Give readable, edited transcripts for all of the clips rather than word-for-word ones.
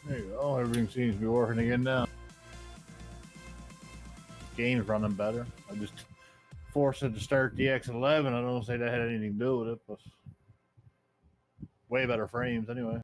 There you go. Everything seems to be working again now. Game's running better. I just forced it to start the X11. I don't say that had anything to do with it, but way better frames anyway.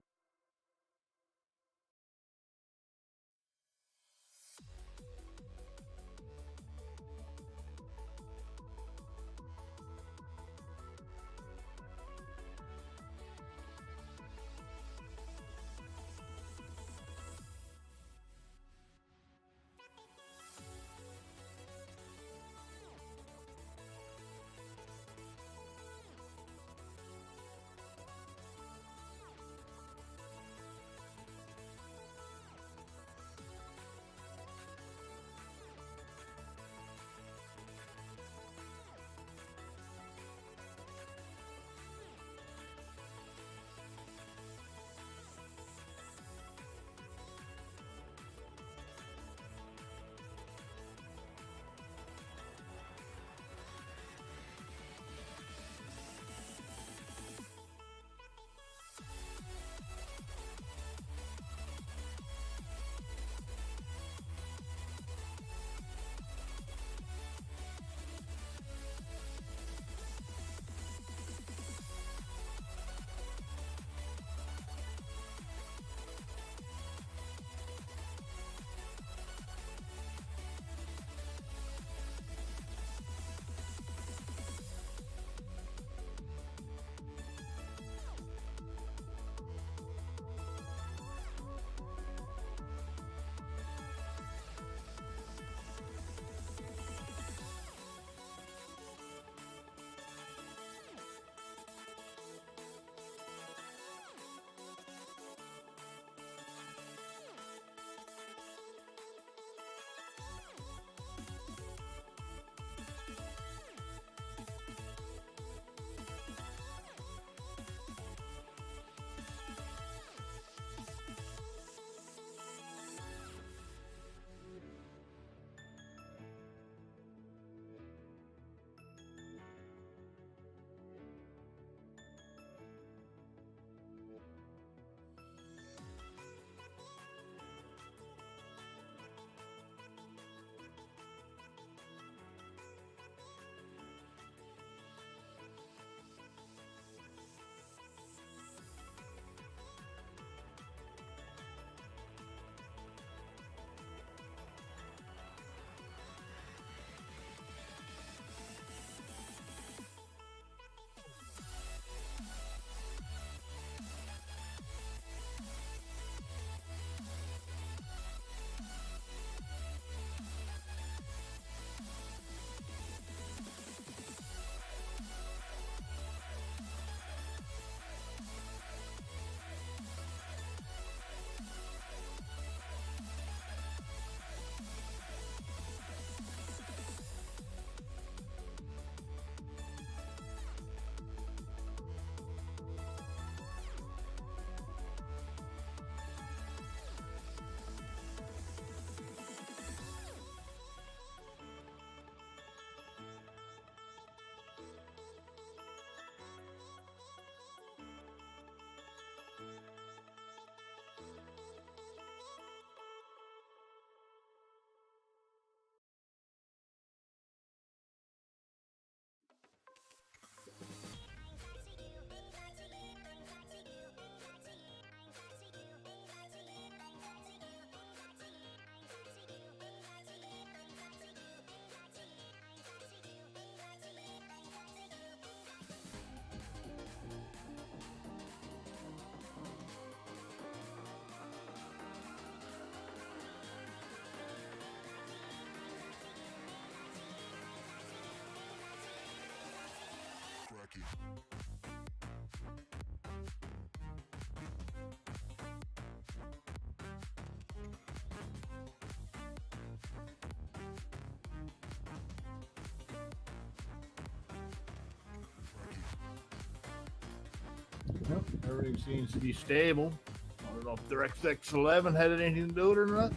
Well, everything seems to be stable. I don't know if their XX11 had anything to do with it or not.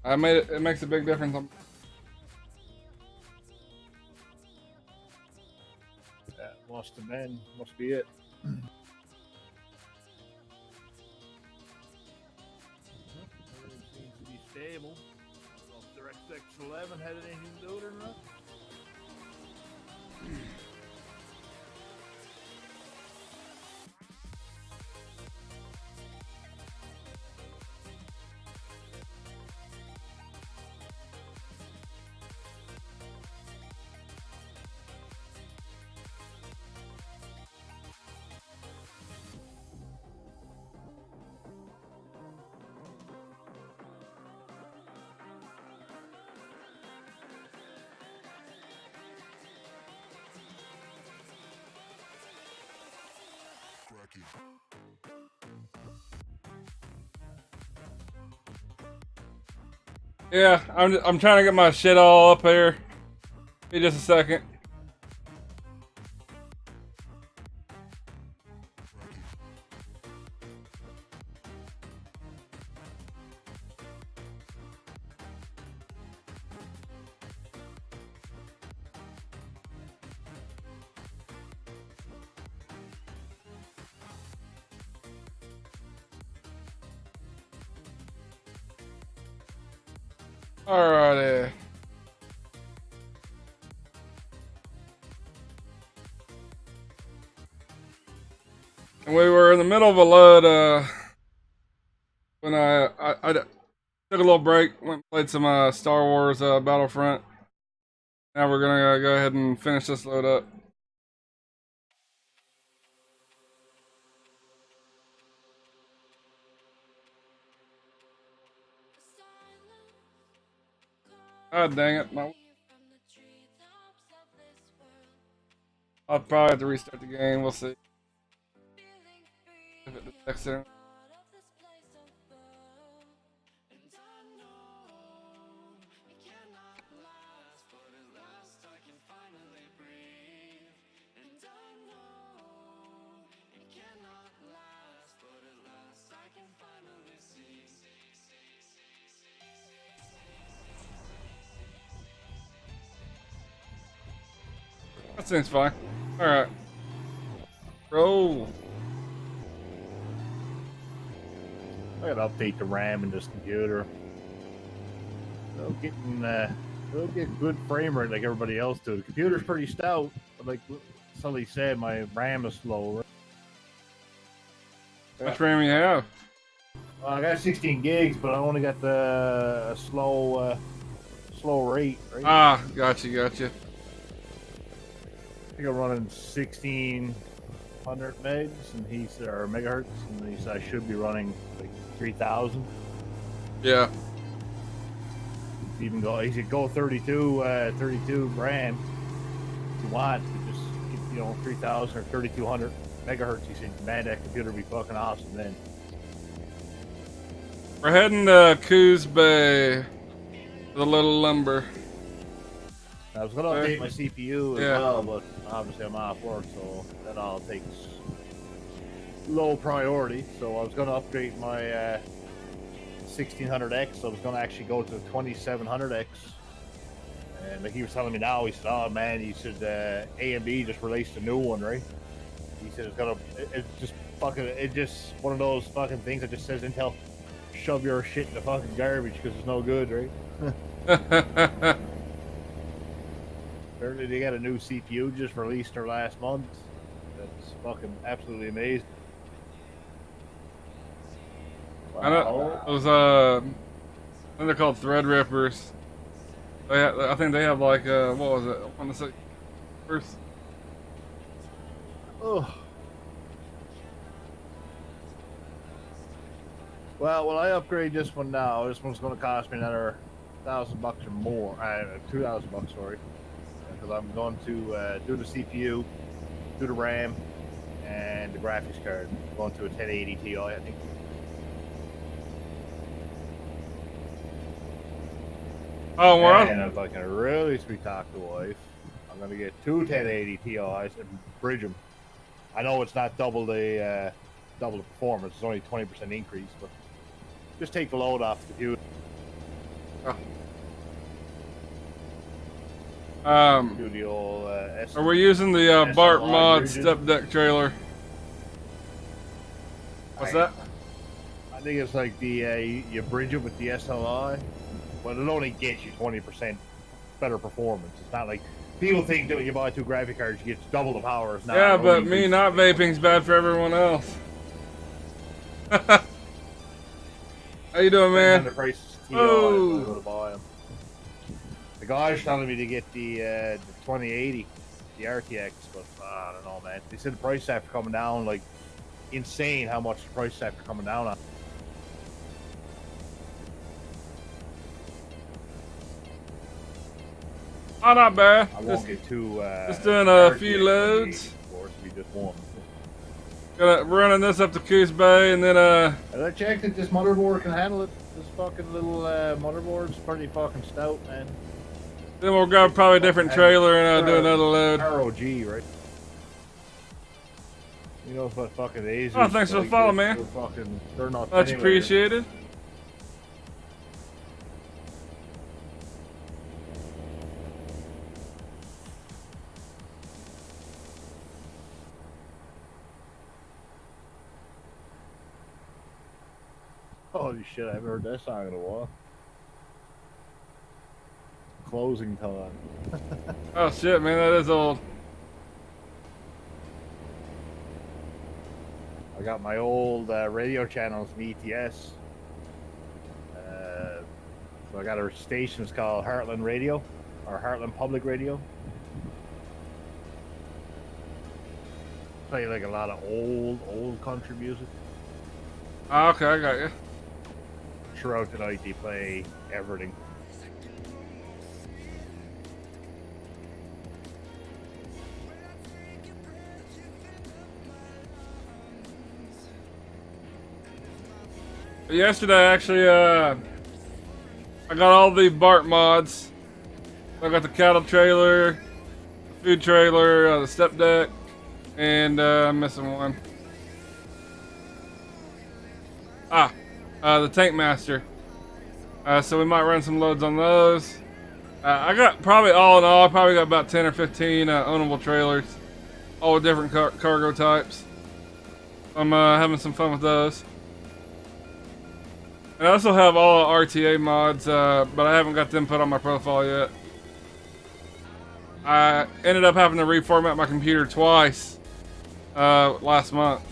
I made it. It makes a big difference. That must have been, must be it. Everything seems to be stable. I don't know if their XX11 had anything to do with it or not. Yeah, I'm trying to get my shit all up here. Give me just a second. Alrighty. And we were in the middle of a load when I took a little break, went and played some Star Wars Battlefront. Now we're gonna go ahead and finish this load up. God dang it. I'll probably have to restart the game. We'll see. If it detects it. That seems fine. Alright. Roll. I gotta update the RAM in this computer. They'll get good frame rate like everybody else do. The computer's pretty stout, but like Sully said, my RAM is slow. How much RAM you have? I got 16 gigs, but I only got the slow rate. Right? Ah, gotcha. I think I'm running 1600 megs, and he said, or megahertz, and he said I should be running like 3000. Yeah. Even go, he said go 32 RAM if you want, but just 3000 or 3200 megahertz. He said, man, that computer would be fucking awesome then. We're heading to Coos Bay. The little lumber. I was gonna update my CPU as well, but obviously I'm off work, so that all takes low priority. So I was gonna upgrade my 1600X. So I was gonna actually go to 2700X. And like he was telling me now, he said, "Oh man," he said, AMD just released a new one, right?" He said it's just one of those fucking things that just says Intel, shove your shit in the fucking garbage because it's no good, right? Apparently they got a new CPU just released her last month. That's fucking absolutely amazing. Wow. I know those I think they're called Threadrippers. I think they have like what was it? I want to say first. Oh. Well, when I upgrade this one now, this one's going to cost me another $1,000 or more. $2,000, sorry, because I'm going to do the CPU, do the RAM, and the graphics card. I'm going to a 1080 Ti, I think. Oh, well. And if I can really sweet talk the wife, I'm going to get two 1080 Ti's and bridge them. I know it's not double the performance; it's only 20% increase, but just take the load off the computer. Do the old. Are we using the Bart Mod step deck trailer? What's that? I think it's like the you bridge it with the SLI, but it only gets you 20% better performance. It's not like people think that when you buy two graphic cards, you get double the power. It's not, yeah, but me not vaping's bad for everyone else. How you doing, man? The price of go to buy them. The guy's telling me to get the 2080, the RTX, but I don't know, man. They said the price after coming down, like insane how much the price after coming down on. Oh, not bad. I won't get too. Just doing a few loads. Of course, we just won. Running this up to Coos Bay, and then I checked that this motherboard can handle it. This fucking little motherboard's pretty fucking stout, man. Then we'll grab probably a different trailer and do another load. ROG, right? You know what fucking Asus. Oh, thanks for the follow, man. They're not. Much appreciated. Holy shit, I haven't heard that song in a while. Closing time. Oh shit, man, that is old. I got my old radio channels in ETS. So I got a station, it's called Heartland Radio, or Heartland Public Radio. Play like a lot of old country music. Oh, okay, I got you. Throughout the night they play everything. Yesterday, actually, I got all the Bart mods. I got the cattle trailer, the food trailer, the step deck, and I'm missing one. The Tank Master. So we might run some loads on those. I got probably all in all, I probably got about 10 or 15 ownable trailers, all with different cargo types. I'm having some fun with those. And I also have all RTA mods, but I haven't got them put on my profile yet. I ended up having to reformat my computer twice last month.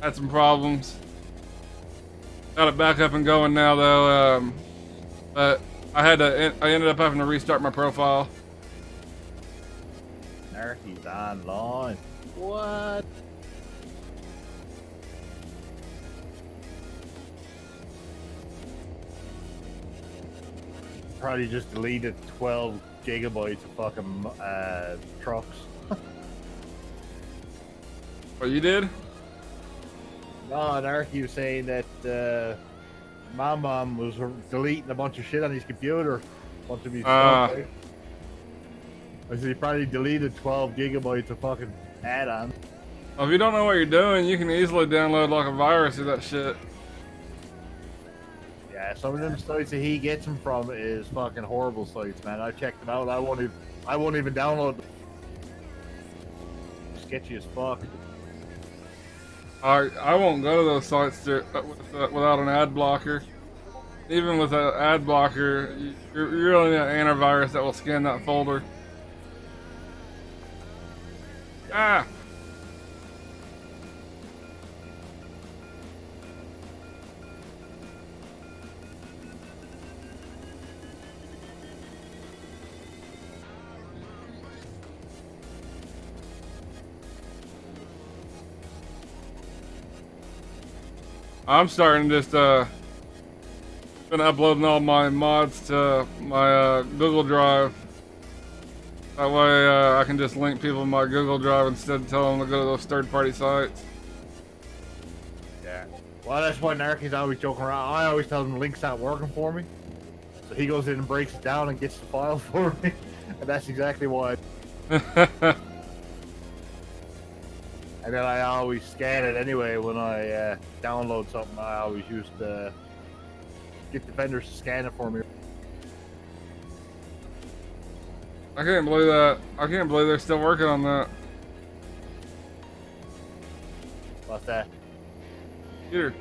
Had some problems. Got it back up and going now though, but I ended up having to restart my profile. Narky's online. What? Probably just deleted 12 gigabytes of fucking trucks. What you did? No, Narky was saying that my mom was deleting a bunch of shit on his computer. A bunch of his stuff, right? I said he probably deleted 12 gigabytes of fucking add-ons. Well, if you don't know what you're doing, you can easily download like a virus of that shit. Yeah, some of them sites that he gets them from is fucking horrible sites, man. I checked them out. I won't even download them. Sketchy as fuck. I won't go to those sites without an ad blocker. Even with an ad blocker, you really need an antivirus that will scan that folder. Ah! I'm starting just been uploading all my mods to my Google Drive. That way I can just link people to my Google Drive instead of telling them to go to those third-party sites. Yeah. Well, that's why Narky's always joking around. I always tell him the link's not working for me. So he goes in and breaks it down and gets the file for me. And that's exactly why. And then I always scan it anyway when I download something. I always used to get the vendors to scan it for me. I can't believe that. I can't believe they're still working on that. What's that? Here.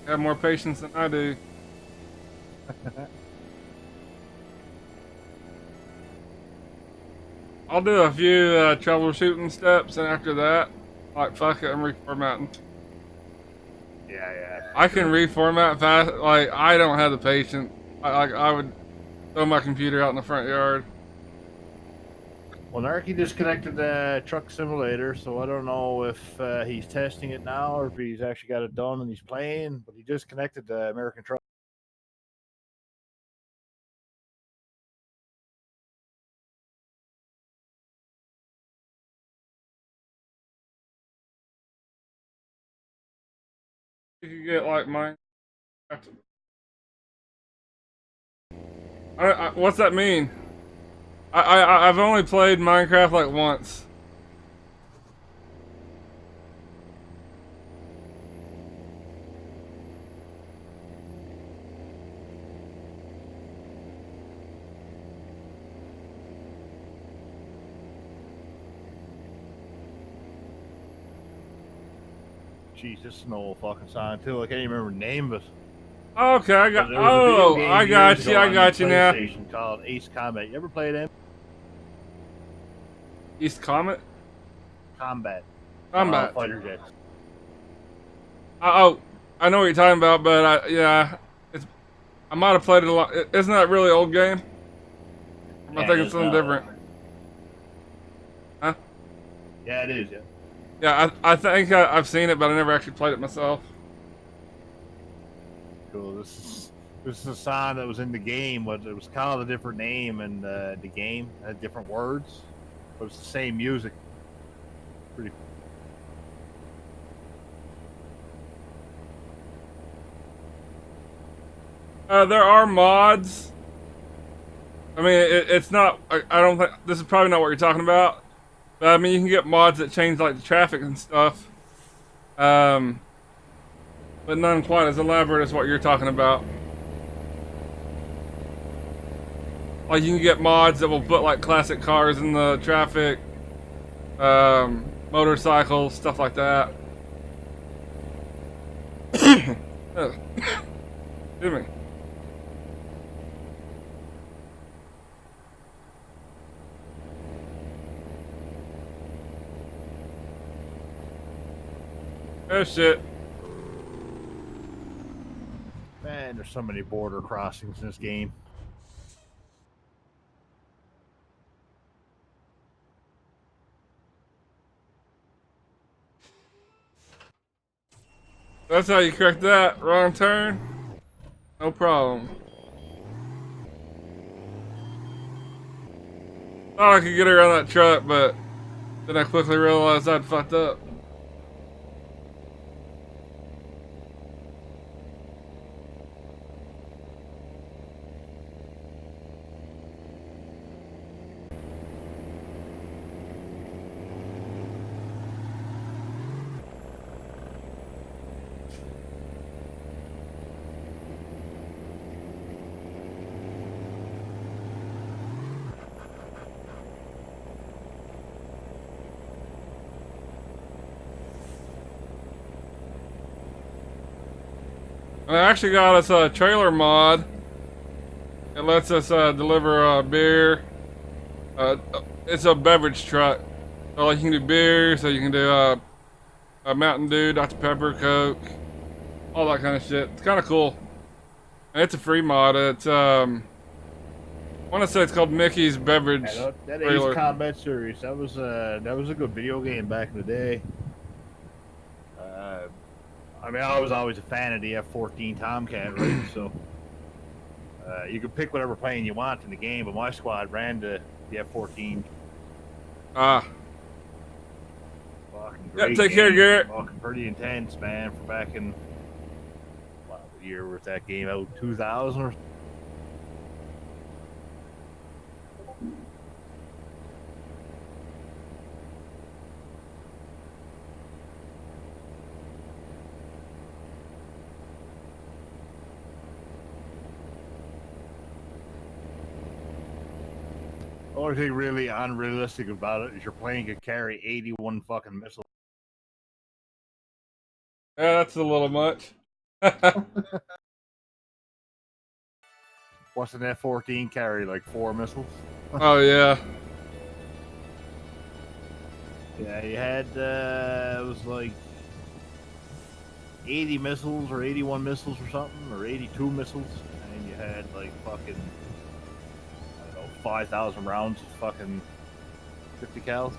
Have more patience than I do. I'll do a few troubleshooting steps, and after that, like, fuck it, I'm reformatting. Yeah. I can reformat fast. Like, I don't have the patience. I would throw my computer out in the front yard. Well, Narky disconnected the truck simulator, so I don't know if he's testing it now or if he's actually got it done and he's playing, but he disconnected the American truck. You could get, like, mine. What's that mean? I've only played Minecraft like once. Jeez, this is an old fucking song too. I can't even remember the name of it. Okay, I got. Oh, I got you. I got you now. Called Ace Combat. You ever played him? East Comet. Combat. Fighter jets. Oh, I know what you're talking about, but yeah, I might have played it a lot. Isn't that a really old game? Am I thinking something different? Huh? Yeah, it is. Yeah. Yeah, I think I've seen it, but I never actually played it myself. Cool. This is a song that was in the game, but it was called a different name, and the game had different words, but it's the same music. Pretty. There are mods. I mean, it's not. I don't think this is probably not what you're talking about. But I mean, you can get mods that change like the traffic and stuff. But none quite as elaborate as what you're talking about. Like you can get mods that will put like classic cars in the traffic, motorcycles, stuff like that. Excuse me. Oh shit. Man, there's so many border crossings in this game. That's how you correct that. Wrong turn. No problem. Thought I could get around that truck, but then I quickly realized I'd fucked up. I actually got us a trailer mod. It lets us deliver beer. It's a beverage truck. So like you can do beer, so you can do a Mountain Dew, Dr. Pepper, Coke, all that kind of shit. It's kind of cool. And it's a free mod. It's one want to say it's called Mickey's Beverage. Yeah, that Ace Combat Series, that was a good video game back in the day. I mean, I was always a fan of the F-14 Tomcat, right? So you could pick whatever plane you want in the game, but my squad ran the F-14. Ah. Fucking great. Yeah, take care, Garrett. Fucking pretty intense, man. For back in what year was that game out? 2000 or. The only thing really unrealistic about it is your plane could carry 81 fucking missiles. Yeah, that's a little much. What's an F-14 carry? Like 4 missiles? Oh, yeah. Yeah, you had, it was like 80 missiles or 81 missiles or something, or 82 missiles, and you had like fucking, I don't know, 5,000 rounds of fucking 50 cals.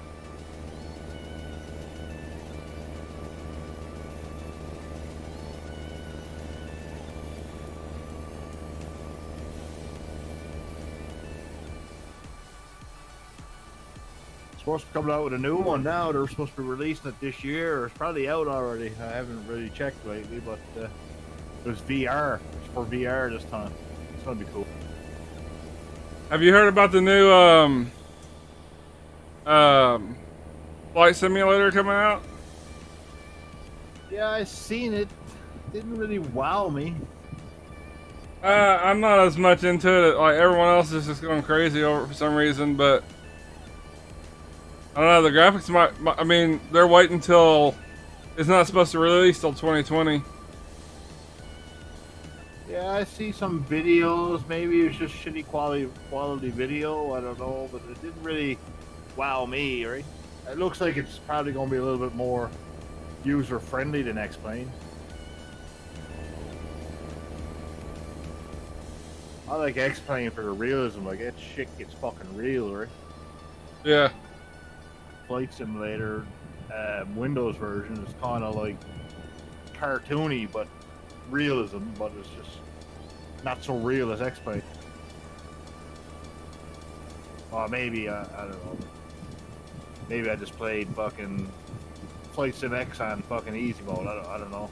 Supposed to be coming out with a new one now. They're supposed to be releasing it this year. It's probably out already. I haven't really checked lately, but there's VR. It's for VR this time. It's gonna be cool. Have you heard about the new flight simulator coming out? Yeah, I seen it. Didn't really wow me. I'm not as much into it. Like everyone else is just going crazy over it for some reason, but I don't know. The graphics might I mean, they're waiting until it's not supposed to release till 2020. Yeah, I see some videos. Maybe it's just shitty quality video. I don't know, but it didn't really wow me. Right? It looks like it's probably going to be a little bit more user friendly than X-Plane. I like X-Plane for the realism. Like that shit gets fucking real, right? Yeah. Flight Simulator Windows version is kind of like cartoony, but realism, but it's just not so real as X-Plane. Or maybe, I don't know. Maybe I just played fucking Flight Sim X on fucking easy mode. I don't know.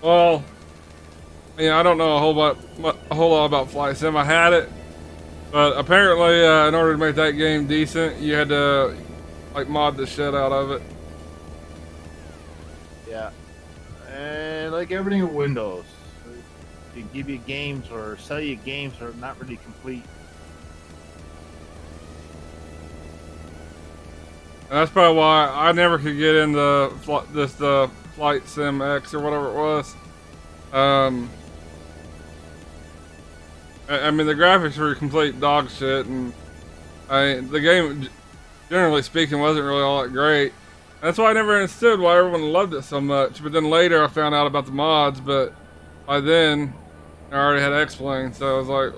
Well, yeah, I don't know a whole lot about Flight Sim. I had it, but apparently, in order to make that game decent, you had to like mod the shit out of it. Yeah, and like everything with Windows, they give you games or sell you games that are not really complete. And that's probably why I never could get into the Flight Sim X or whatever it was. I mean, the graphics were complete dog shit, and the game, generally speaking, wasn't really all that great. That's why I never understood why everyone loved it so much. But then later I found out about the mods, but by then I already had X-Plane, so I was like...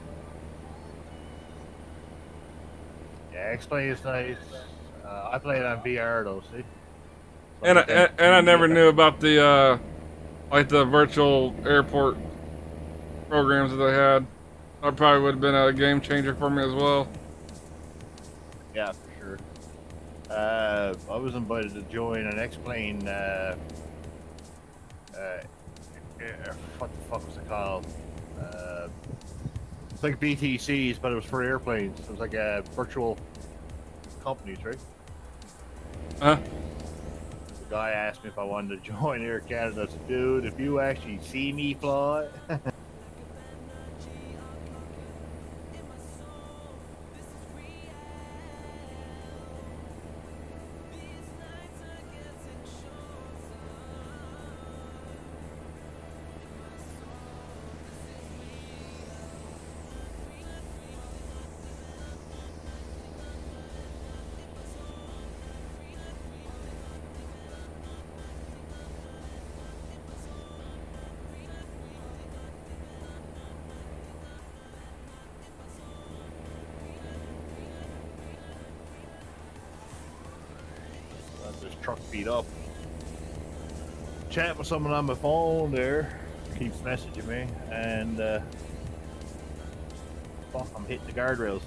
Yeah, X-Plane is nice. I played on VR though, see? And I never knew about the, like the virtual airport programs that they had. That probably would have been a game changer for me as well. Yeah, for sure. I was invited to join an X-Plane, what the fuck was it called? It's like BTCs, but it was for airplanes. It was like a virtual companies, right? Huh? The guy asked me if I wanted to join Air Canada. I said, dude, if you actually see me fly... truck beat up. Chat with someone on my phone there, keeps messaging me, and fuck, I'm hitting the guardrails.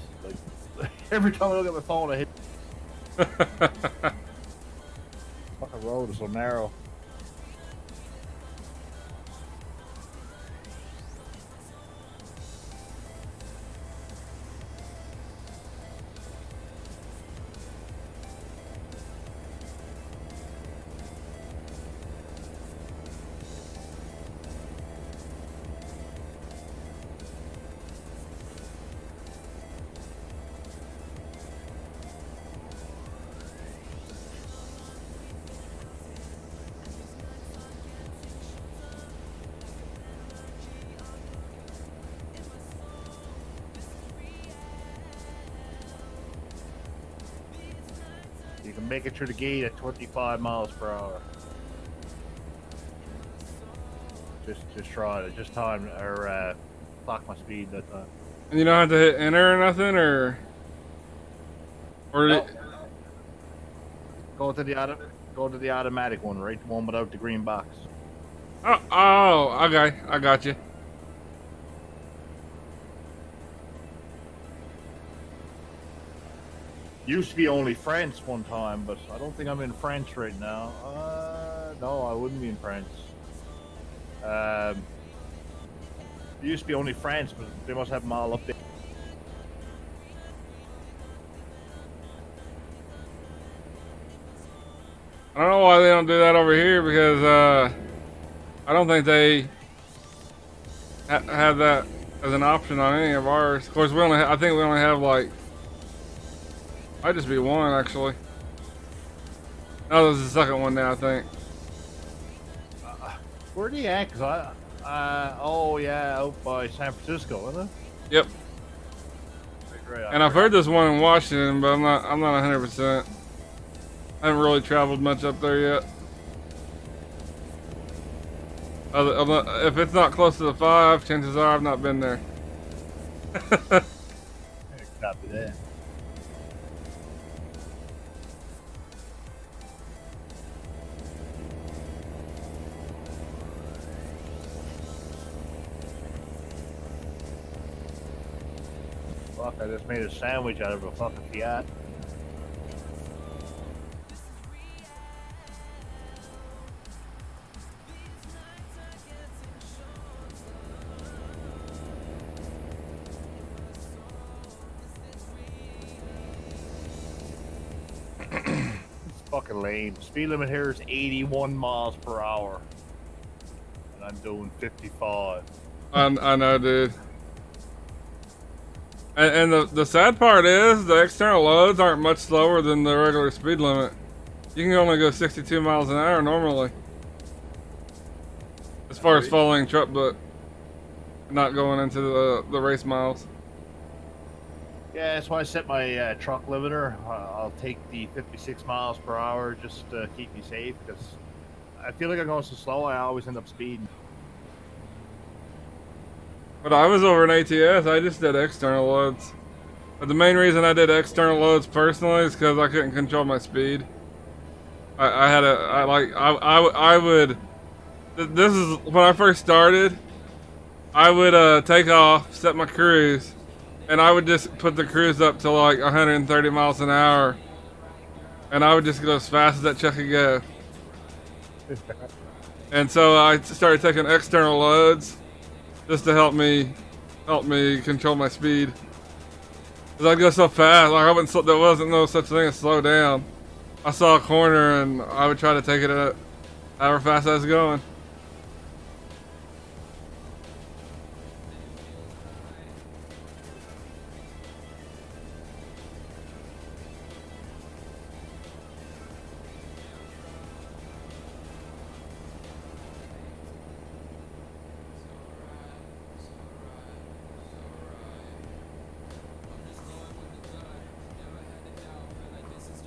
Like every time I look at my phone, I hit. Fucking road is so narrow. You can make it through the gate at 25 miles per hour. Just try it. Just time or clock my speed that time. And you don't have to hit enter or nothing, or Nope. Go to the automatic one, right? The one without the green box. Oh, okay, I got you. Used to be only France one time, but I don't think I'm in France right now. No, I wouldn't be in France. It used to be only France, but they must have them all up there. I don't know why they don't do that over here, because I don't think they have that as an option on any of ours. Of course, I think we only have like, might just be one actually. No, this is the second one now, I think. Where are they at? Cause oh yeah, out by San Francisco, isn't it? Yep. Right, And I've heard this one in Washington, but I'm not 100%. I haven't really traveled much up there yet. If it's not close to the 5, chances are I've not been there. Copy that. Fuck, I just made a sandwich out of a fucking Fiat. It's fucking lame. Speed limit here is 81 miles per hour. And I'm doing 55. I know, dude. And the sad part is the external loads aren't much slower than the regular speed limit. You can only go 62 miles an hour normally. As far as following truck, but not going into the race miles. Yeah, that's why I set my truck limiter. I'll take the 56 miles per hour just to keep me safe, because I feel like I'm going so slow, I always end up speeding. But I was over in ATS, I just did external loads. But the main reason I did external loads personally is because I couldn't control my speed. I would, this is, when I first started, I would take off, set my cruise, and I would just put the cruise up to like 130 miles an hour. And I would just go as fast as that truck could go. And so I started taking external loads just to help me control my speed. Cause I'd go so fast, like there wasn't no such thing as slow down. I saw a corner and I would try to take it at however fast I was going.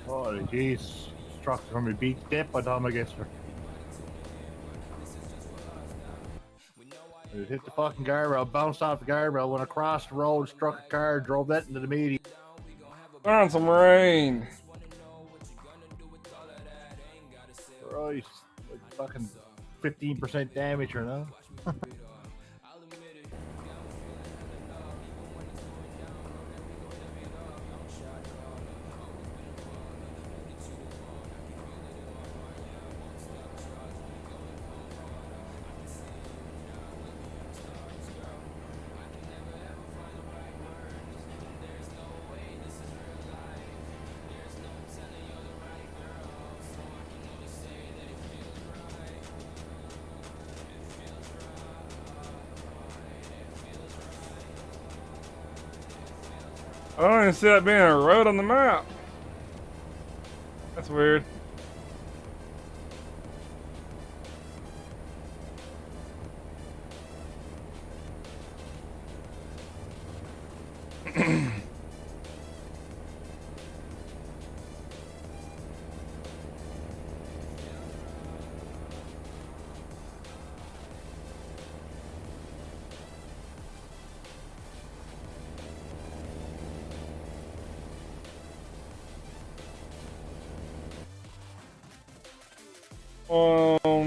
Oh, jeez. This truck's gonna be beat dead by the time I get there. It hit the fucking guardrail, bounced off the guardrail, went across the road, struck a car, drove that into the median. Found some rain. Oh, he's like fucking 15% damage or no? I don't even see that being a road on the map. That's weird.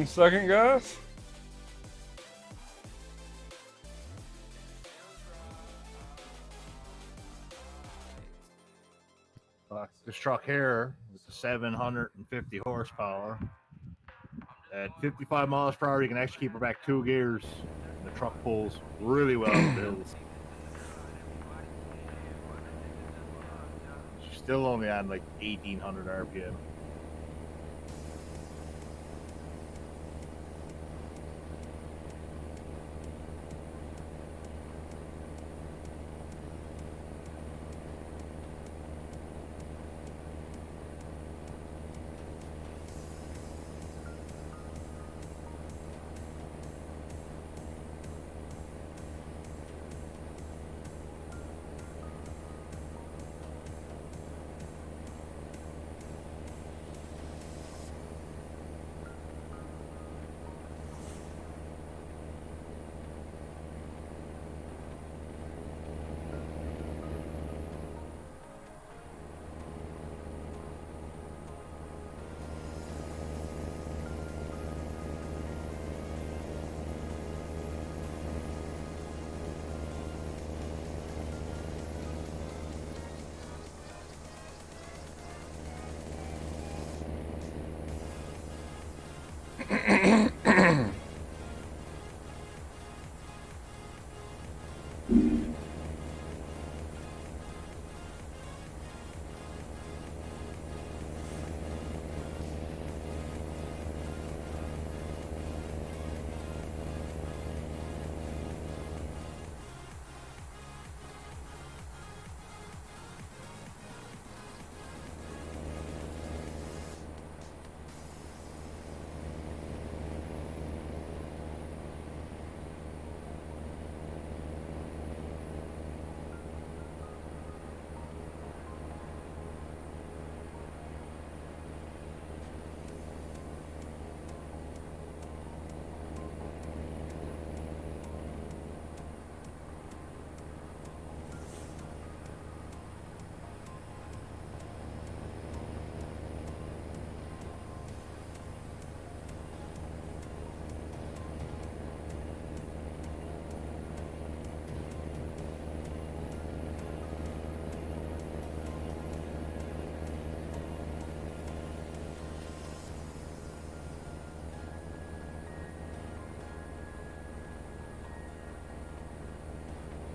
Second, guys. This truck here with the 750 horsepower. At 55 miles per hour, you can actually keep her back 2 gears. And the truck pulls really well up the hills. She's still only on like 1,800 RPM.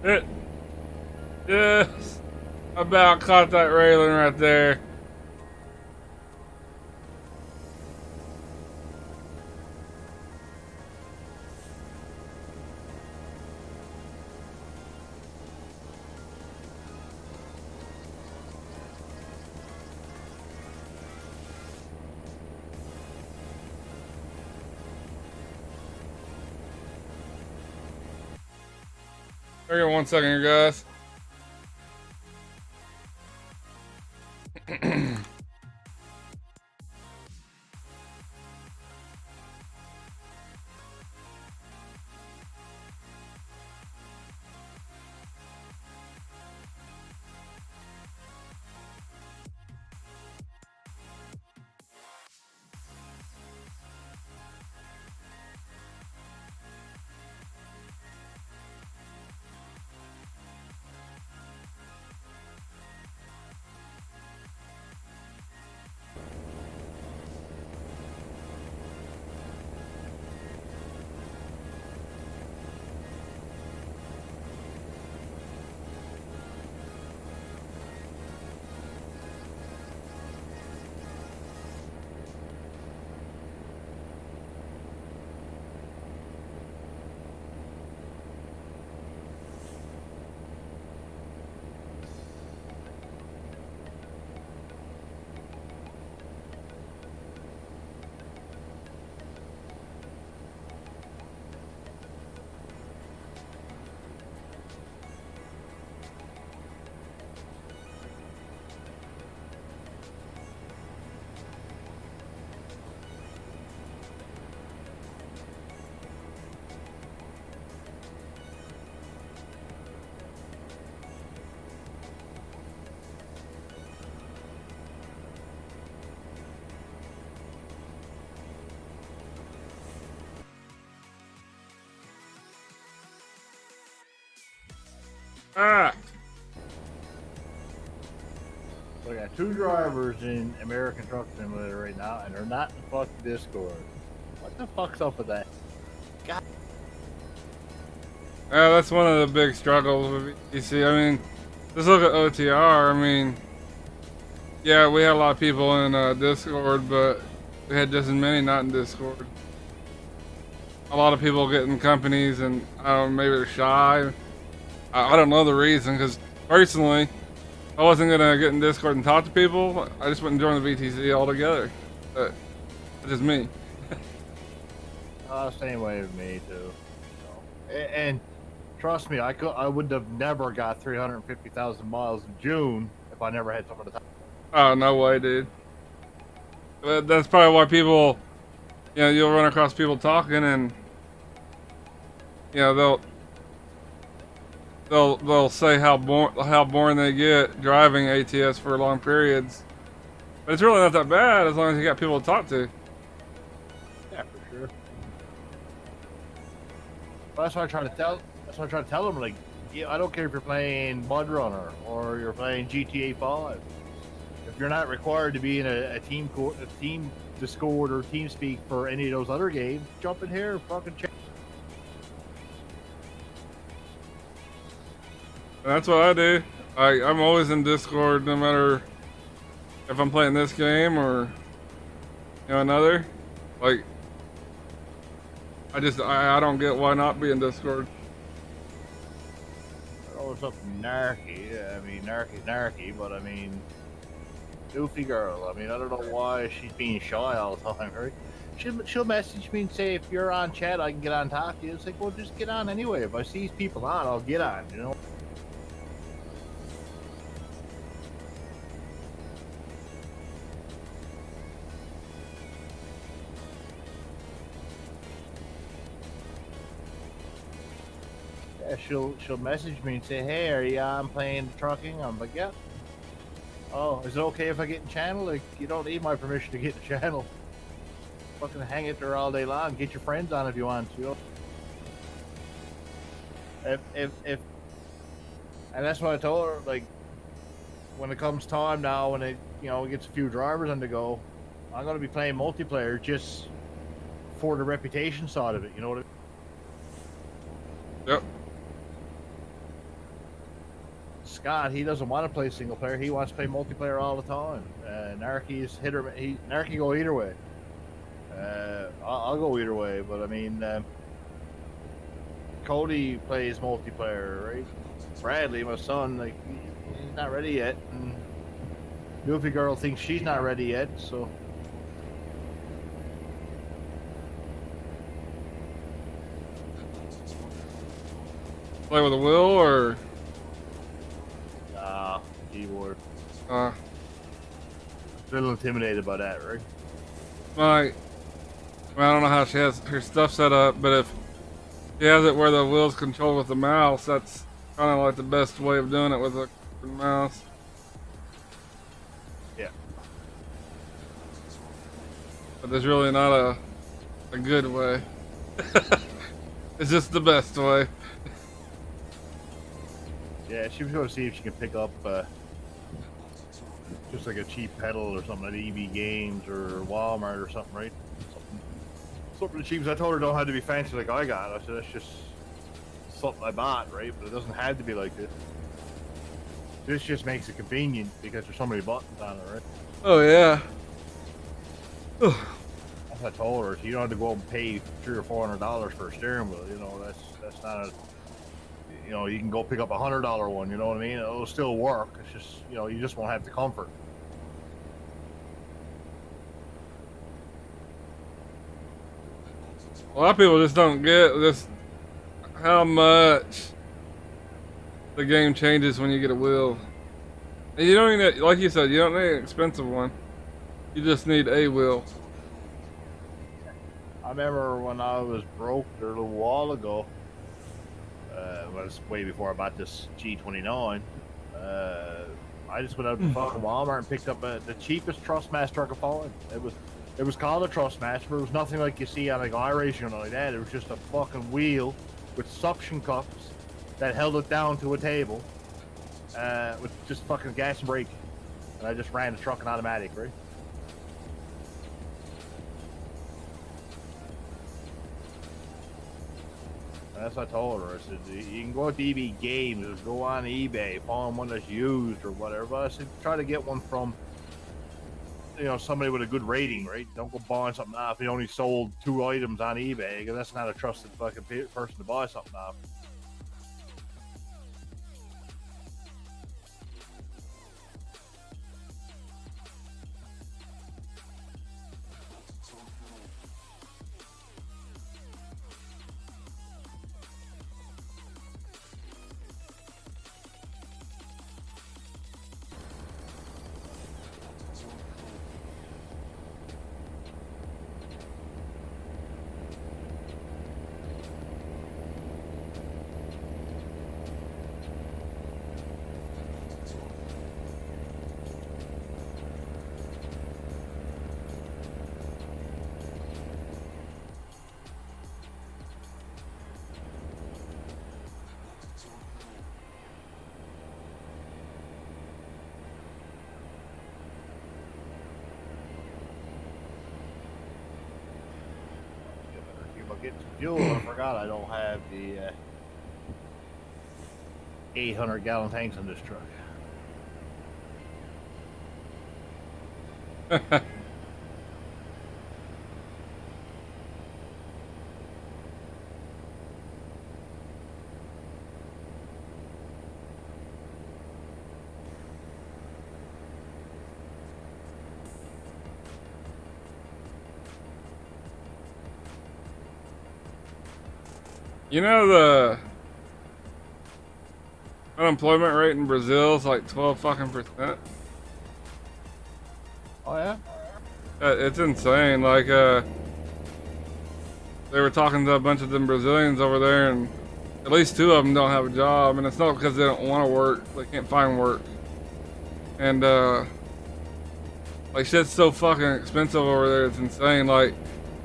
It just about caught that railing right there. Hang on 1 second here, guys. Ah! So I got 2 drivers in American Truck Simulator right now, and they're not in fucking Discord. What the fuck's up with that? God. Yeah, that's one of the big struggles with VTC. I mean, just look at OTR. I mean, yeah, we had a lot of people in Discord, but we had just as many not in Discord. A lot of people getting companies, and I don't know, maybe they're shy. I don't know the reason, because personally, I wasn't gonna get in Discord and talk to people. I just wouldn't join the VTC altogether. But that's just me. Same way with me too. So, and trust me, I would have never got 350,000 miles in June if I never had someone to talk. Oh, no way, dude. But that's probably why people, you know, you'll run across people talking, and you know they'll say how boring they get driving ATS for long periods. But it's really not that bad as long as you got people to talk to. Yeah, for sure. But that's what I try to tell. That's what I try to tell them. Like, yeah, I don't care if you're playing Mud Runner or you're playing GTA 5. If you're not required to be in a team Discord or team speak for any of those other games, jump in here, fucking check. And that's what I do. I'm always in Discord, no matter if I'm playing this game or another. Like, I don't get why not be in Discord. Oh, something narky. I mean, narky's narky, but I mean, goofy girl. I mean, I don't know why she's being shy all the time, right? She'll message me and say, if you're on chat, I can get on and talk to you. It's like, well, just get on anyway. If I see these people on, I'll get on, you know? Yeah, she'll message me and say, hey, are you on playing trucking? I'm like, yeah. Oh, is it okay if I get in channel? Like, you don't need my permission to get in channel. Fucking hang it there all day long. Get your friends on if you want to. If and that's what I told her. Like, when it comes time now, when it gets a few drivers on the go, I'm gonna be playing multiplayer just for the reputation side of it. You know what I mean? Yep. Scott, he doesn't want to play single player. He wants to play multiplayer all the time. Narky's Narky go either way. I'll go either way, but I mean, Cody plays multiplayer, right? Bradley, my son, like, he's not ready yet, and Goofy Girl thinks she's not ready yet, so. Play with a wheel or? Keyboard. A little intimidated by that, right? I don't know how she has her stuff set up, but if she has it where the wheel's controlled with the mouse, that's kind of like the best way of doing it with a mouse. Yeah. But there's really not a good way. It's just the best way. Yeah, she was going to see if she could pick up just like a cheap pedal or something at EB Games or Walmart or something, right? Something cheap. I told her don't have to be fancy like I got. I said that's just something I bought, right? But it doesn't have to be like this. This just makes it convenient because there's so many buttons on it, right? Oh yeah. That's what I told her. So you don't have to go and pay $300 or $400 for a steering wheel. You know, that's not a. You know, you can go pick up a $100 one. You know what I mean? It'll still work. It's just, you just won't have the comfort. A lot of people just don't get this, how much the game changes when you get a wheel. And you don't even, like you said, you don't need an expensive one. You just need a wheel. I remember when I was broke there a little while ago. It was way before I bought this G29. I just went out to fucking Walmart and picked up the cheapest Trustmaster I could find. It was called a Trustmaster, but it was nothing like you see on like iRacing or like that. It was just a fucking wheel with suction cups that held it down to a table with just fucking gas and brake. And I just ran the truck in automatic, right? That's what I told her. I said, you can go to EB Games or go on eBay, find one that's used or whatever. But I said, try to get one from, you know, somebody with a good rating, right? Don't go buying something off. He only sold 2 items on eBay, because that's not a trusted fucking person to buy something off. Get some fuel. I forgot I don't have the 800-gallon tanks in this truck. You know, the unemployment rate in Brazil is like 12 fucking %. Oh yeah? It's insane. Like, they were talking to a bunch of them Brazilians over there, and at least 2 of them don't have a job, and it's not because they don't want to work. They can't find work. And, like, shit's so fucking expensive over there, it's insane. Like,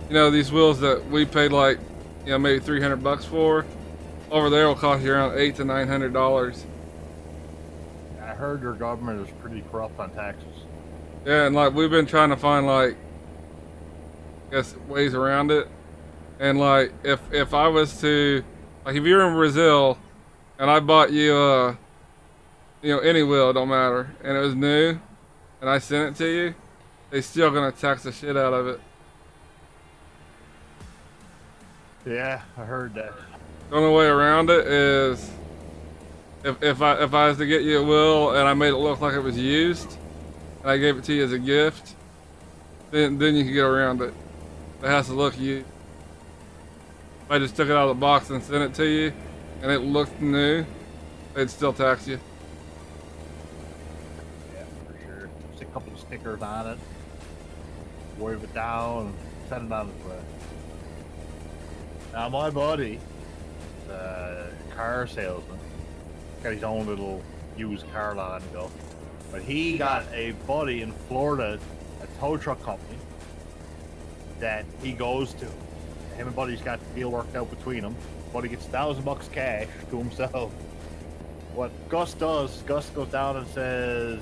you know, these wheels that we paid, like, you know, maybe $300 for, over there will cost you around $800 to $900. I heard your government is pretty corrupt on taxes. Yeah, and like we've been trying to find like, I guess, ways around it. And like, if I was to, like, if you're in Brazil, and I bought you you know, any wheel, don't matter, and it was new, and I sent it to you, they still gonna tax the shit out of it. Yeah, I heard that. The only way around it is if I was to get you a wheel and I made it look like it was used, and I gave it to you as a gift, then you can get around it. It has to look used. If I just took it out of the box and sent it to you, and it looked new, they'd still tax you. Yeah, for sure. Just a couple of stickers on it, wave it down, and send it on its way. Now my buddy, the car salesman, got his own little used car lot on the go. But he got a buddy in Florida, a tow truck company, that he goes to. Him and Buddy's got the deal worked out between them. Buddy gets $1,000 cash to himself. What Gus does, Gus goes down and says,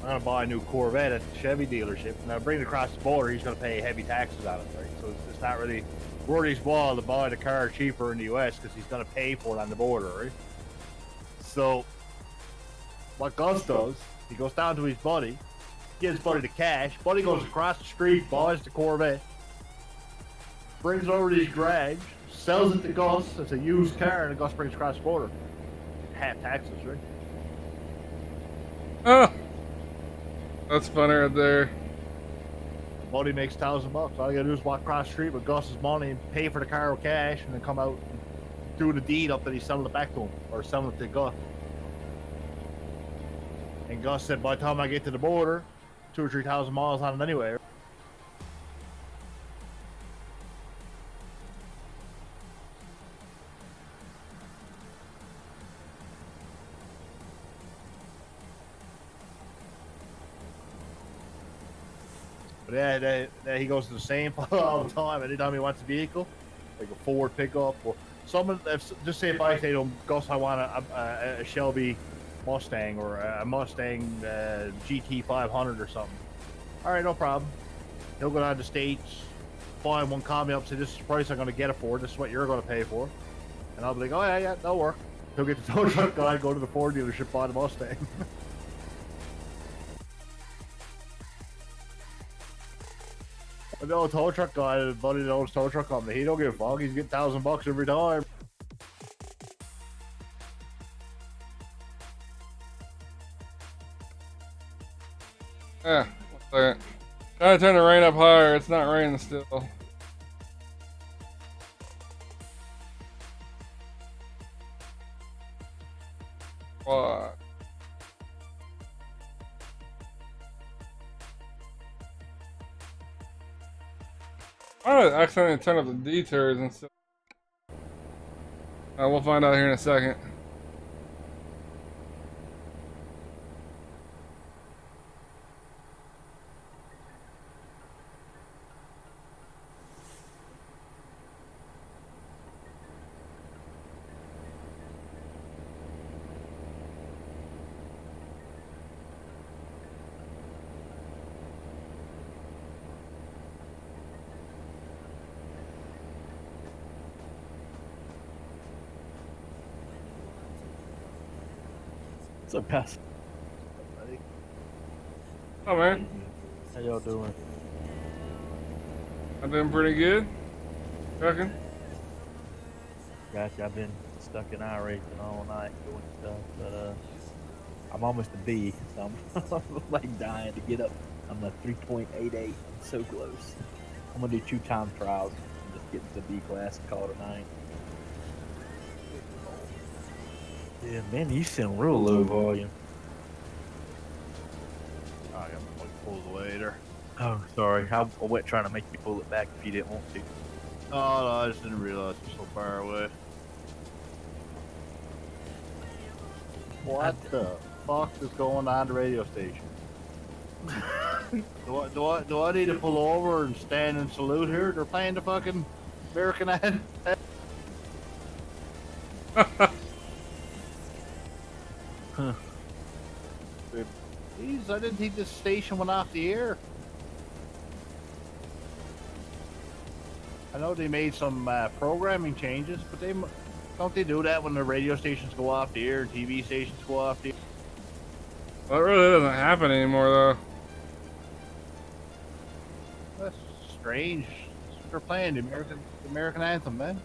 I'm gonna buy a new Corvette at the Chevy dealership. Now bring it across the border, he's gonna pay heavy taxes on it, right? So it's not really worth his while to buy the car cheaper in the US because he's gonna pay for it on the border, right? So what Gus does, he goes down to his buddy, gives Buddy the cash. Buddy goes across the street, buys the Corvette, brings it over to his garage, sells it to Gus as a used car, and Gus brings it across the border. Half taxes, right? Oh, that's funny right there. Buddy makes $1,000. All you gotta do is walk across the street with Gus's money and pay for the car with cash, and then come out and do the deed up that he's selling it back to him, or selling it to Gus. And Gus said, by the time I get to the border, 2,000 or 3,000 miles on it anyway. But yeah, he goes to the same all the time. Anytime he wants a vehicle, like a Ford pickup or someone, just say if I say to him, Gus, I want a Shelby Mustang or a Mustang GT 500 or something. All right, no problem. He'll go down to the States, find one, call me up, say this is the price I'm going to get it for. This is what you're going to pay for, and I'll be like, oh yeah, that'll work. He'll get the tow truck guy, go to the Ford dealership, buy the Mustang. No tow truck guy, buddy that owns tow truck company, he don't give a fuck. He's getting $1,000 every time. Yeah, 1 second. Trying to turn the rain up higher. It's not raining still. Why? Why did I accidentally turn up the detours and stuff? We'll find out here in a second. What's up, guys? Oh man, How y'all doing? I'm doing pretty good. Reckon? Gotcha. I've been stuck in I racing all night doing stuff, but I'm almost a B, so I'm like dying to get up. I'm a 3.88. I'm so close. I'm gonna do 2 time trials and just get into the B class and call it a night. Yeah, man, you sound real low volume. I got my mic pulled away there. Oh, sorry. I went trying to make you pull it back if you didn't want to. Oh, no, I just didn't realize it was so far away. What the fuck is going on the radio station? do I need to pull over and stand and salute here? They're playing the fucking American anthem. Huh. Jeez, I didn't think this station went off the air. I know they made some programming changes, but don't they do that when the radio stations go off the air and TV stations go off the air? Well, it really doesn't happen anymore, though. That's strange. They're playing the American anthem, man.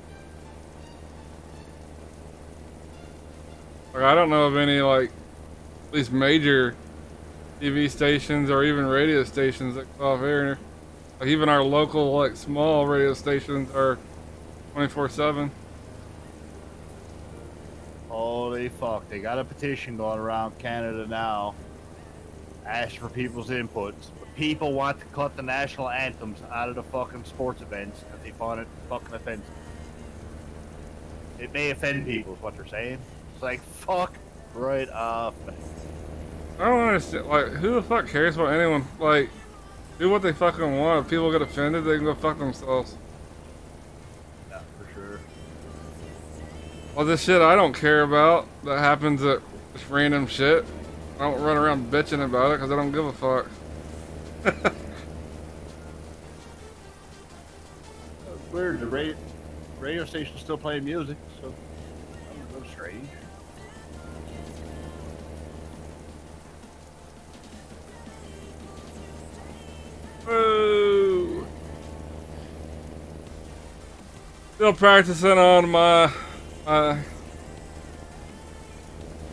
Like, I don't know of any, like, at least major TV stations or even radio stations that go off air. Like, even our local, like, small radio stations are 24/7. Holy fuck, they got a petition going around Canada now asking for people's inputs. But people want to cut the national anthems out of the fucking sports events because they find it fucking offensive. It may offend people is what they're saying. It's like, fuck right off. I don't understand. Like, who the fuck cares what anyone, like, do what they fucking want. If people get offended, they can go fuck themselves. Yeah, for sure. Well, this shit I don't care about that happens at just random shit. I don't run around bitching about it because I don't give a fuck. That's weird. The radio station's still playing music, so that was strange. Whoa. Still practicing on my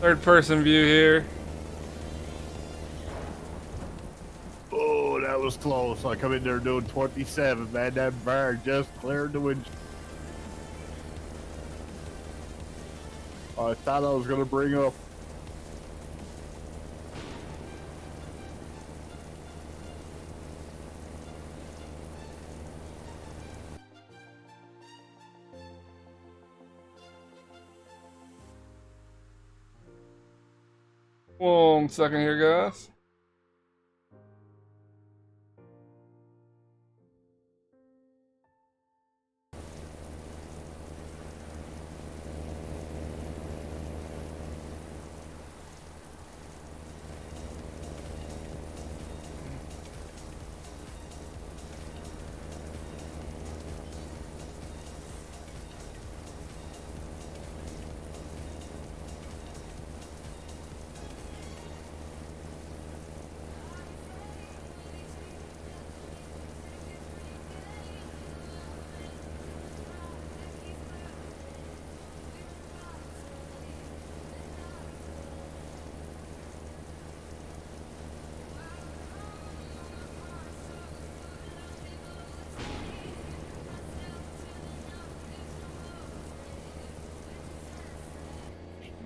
third person view here. Oh, that was close. I come in there doing 27, man. That bar just cleared the wind. I thought I was going to bring up. One second here, guys.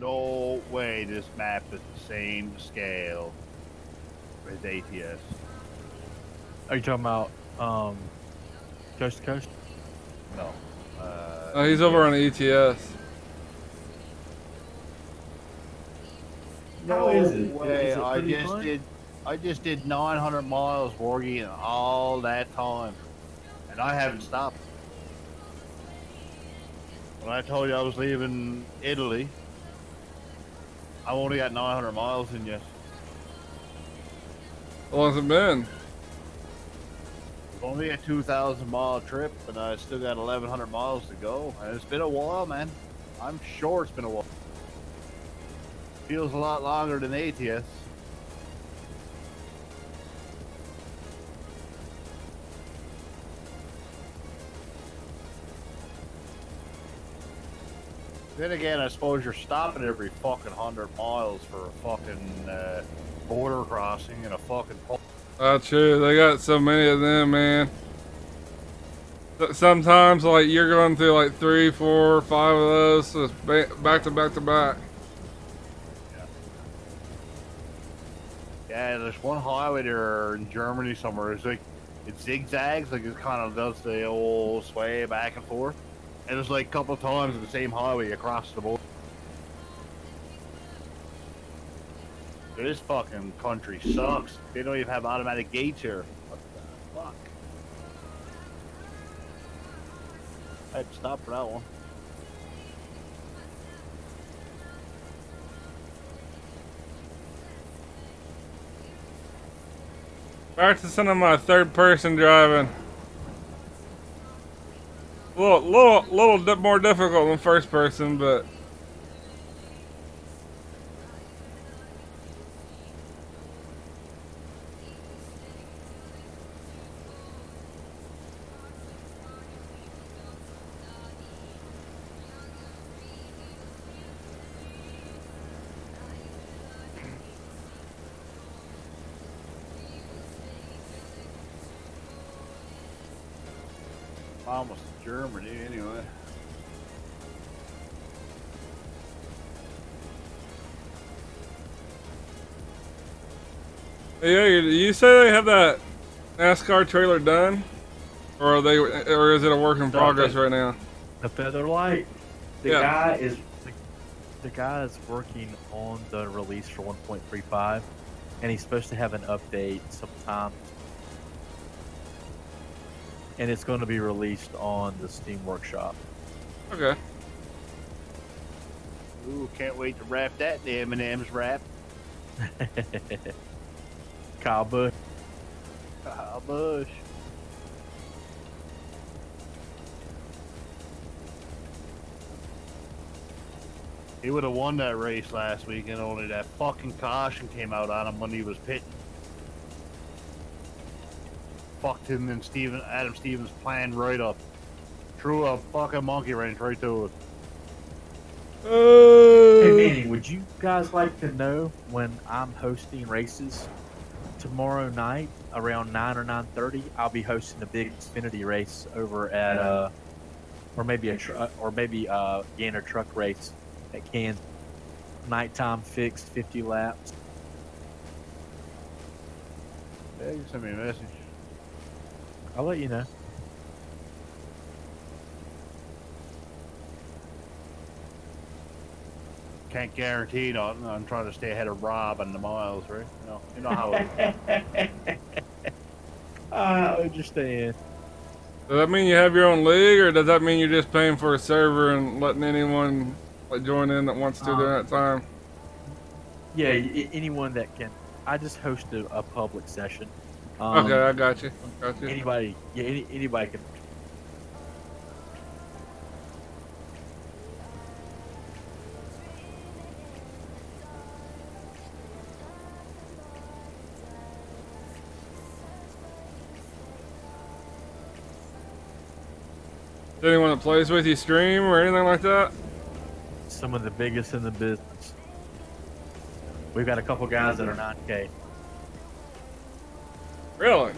no way this map is the same scale as ATS. Are you talking about coast to coast? No. Oh, he's over on ETS. No How is it? way. Is it pretty fun? I just did 900 miles Worggy in all that time, and I haven't stopped. When I told you I was leaving Italy, I've only got 900 miles in yet. How long's it been? It's only a 2,000-mile trip, and I still got 1,100 miles to go. And it's been a while, man. I'm sure it's been a while. Feels a lot longer than ATS. Then again, I suppose you're stopping every fucking 100 miles for a fucking border crossing and a fucking. Oh, true. They got so many of them, man. Sometimes, like, you're going through like 3, 4, 5 of those, just back to back to back. Yeah, there's one highway there in Germany somewhere. It's like it zigzags, like it kind of does the old sway back and forth. And it's like a couple of times on the same highway across the board. This fucking country sucks. They don't even have automatic gates here. What the fuck? I had to stop for that one. Practicing on my third person driving. A little bit more difficult than first person, but Almost Germany, anyway. yeah, you say they have that NASCAR trailer done, or or is it a work in progress right now? The Featherlight. The Yeah. guy is the guy is working on the release for 1.35, and he's supposed to have an update sometime. And it's going to be released on the Steam Workshop. Okay. Ooh, can't wait to wrap that in the M&M's wrap. Kyle Busch. Kyle Busch. He would have won that race last weekend, only that fucking caution came out on him when he was pitting. Fucked him and Adam Stevens' plan right up. Threw a fucking monkey wrench right to it. Hey Manny, would you guys like to know when I'm hosting races tomorrow night around 9 or 9:30? I'll be hosting a big Xfinity race over at or maybe Gainer truck race at Kansas. Nighttime fixed, 50 laps. Yeah, you can send me a message. I'll let you know. Can't guarantee nothing. I'm trying to stay ahead of Rob on the miles, right? You know how it is. I understand. Does that mean you have your own league, or does that mean you're just paying for a server and letting anyone like join in that wants to during that time? Yeah, anyone that can. I just host a public session. Okay, I got you. Anybody, anybody can. Does anyone that plays with you stream or anything like that? Some of the biggest in the business. We've got a couple guys that are 9K. Really?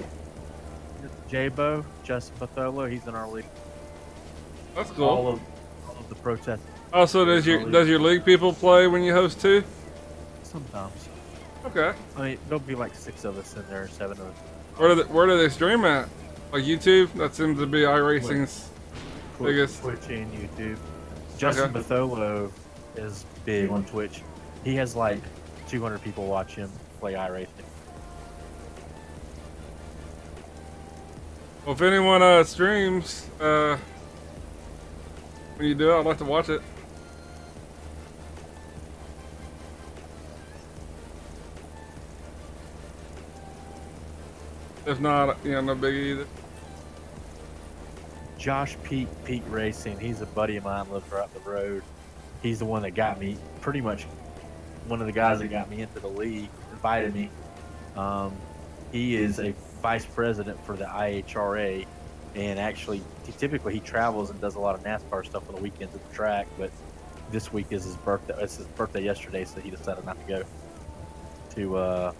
J-Bo, Justin Patholo, he's in our league. That's cool. All of the protest Also, does your league people play when you host too? Sometimes. Okay. I mean, there'll be like 6 of us in there, 7 of us. Where do they stream at? Like YouTube? That seems to be iRacing's biggest. Twitch and YouTube. Justin Betholo is big on Twitch. He has like 200 people watch him play iRacing. Well, if anyone streams when you do it, I'd like to watch it. If not, no biggie either. Josh Peak Racing, he's a buddy of mine, lives right up the road. He's the one that got me, pretty much one of the guys that got me into the league, invited me. He is a vice president for the IHRA, and actually, typically he travels and does a lot of NASCAR stuff on the weekends at the track, but this week is his birthday. It's his birthday yesterday, so he decided not to go to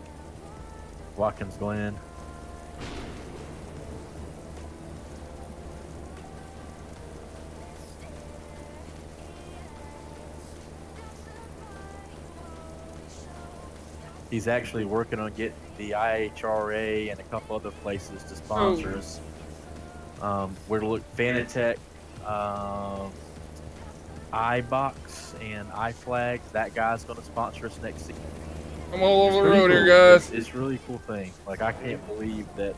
Watkins Glen. He's actually working on getting the IHRA and a couple other places to sponsor us. We're to look Fanatec, iBox, and iFlag. That guy's going to sponsor us next season. I'm all over the road here, guys. It's a really cool thing. Like, I can't believe that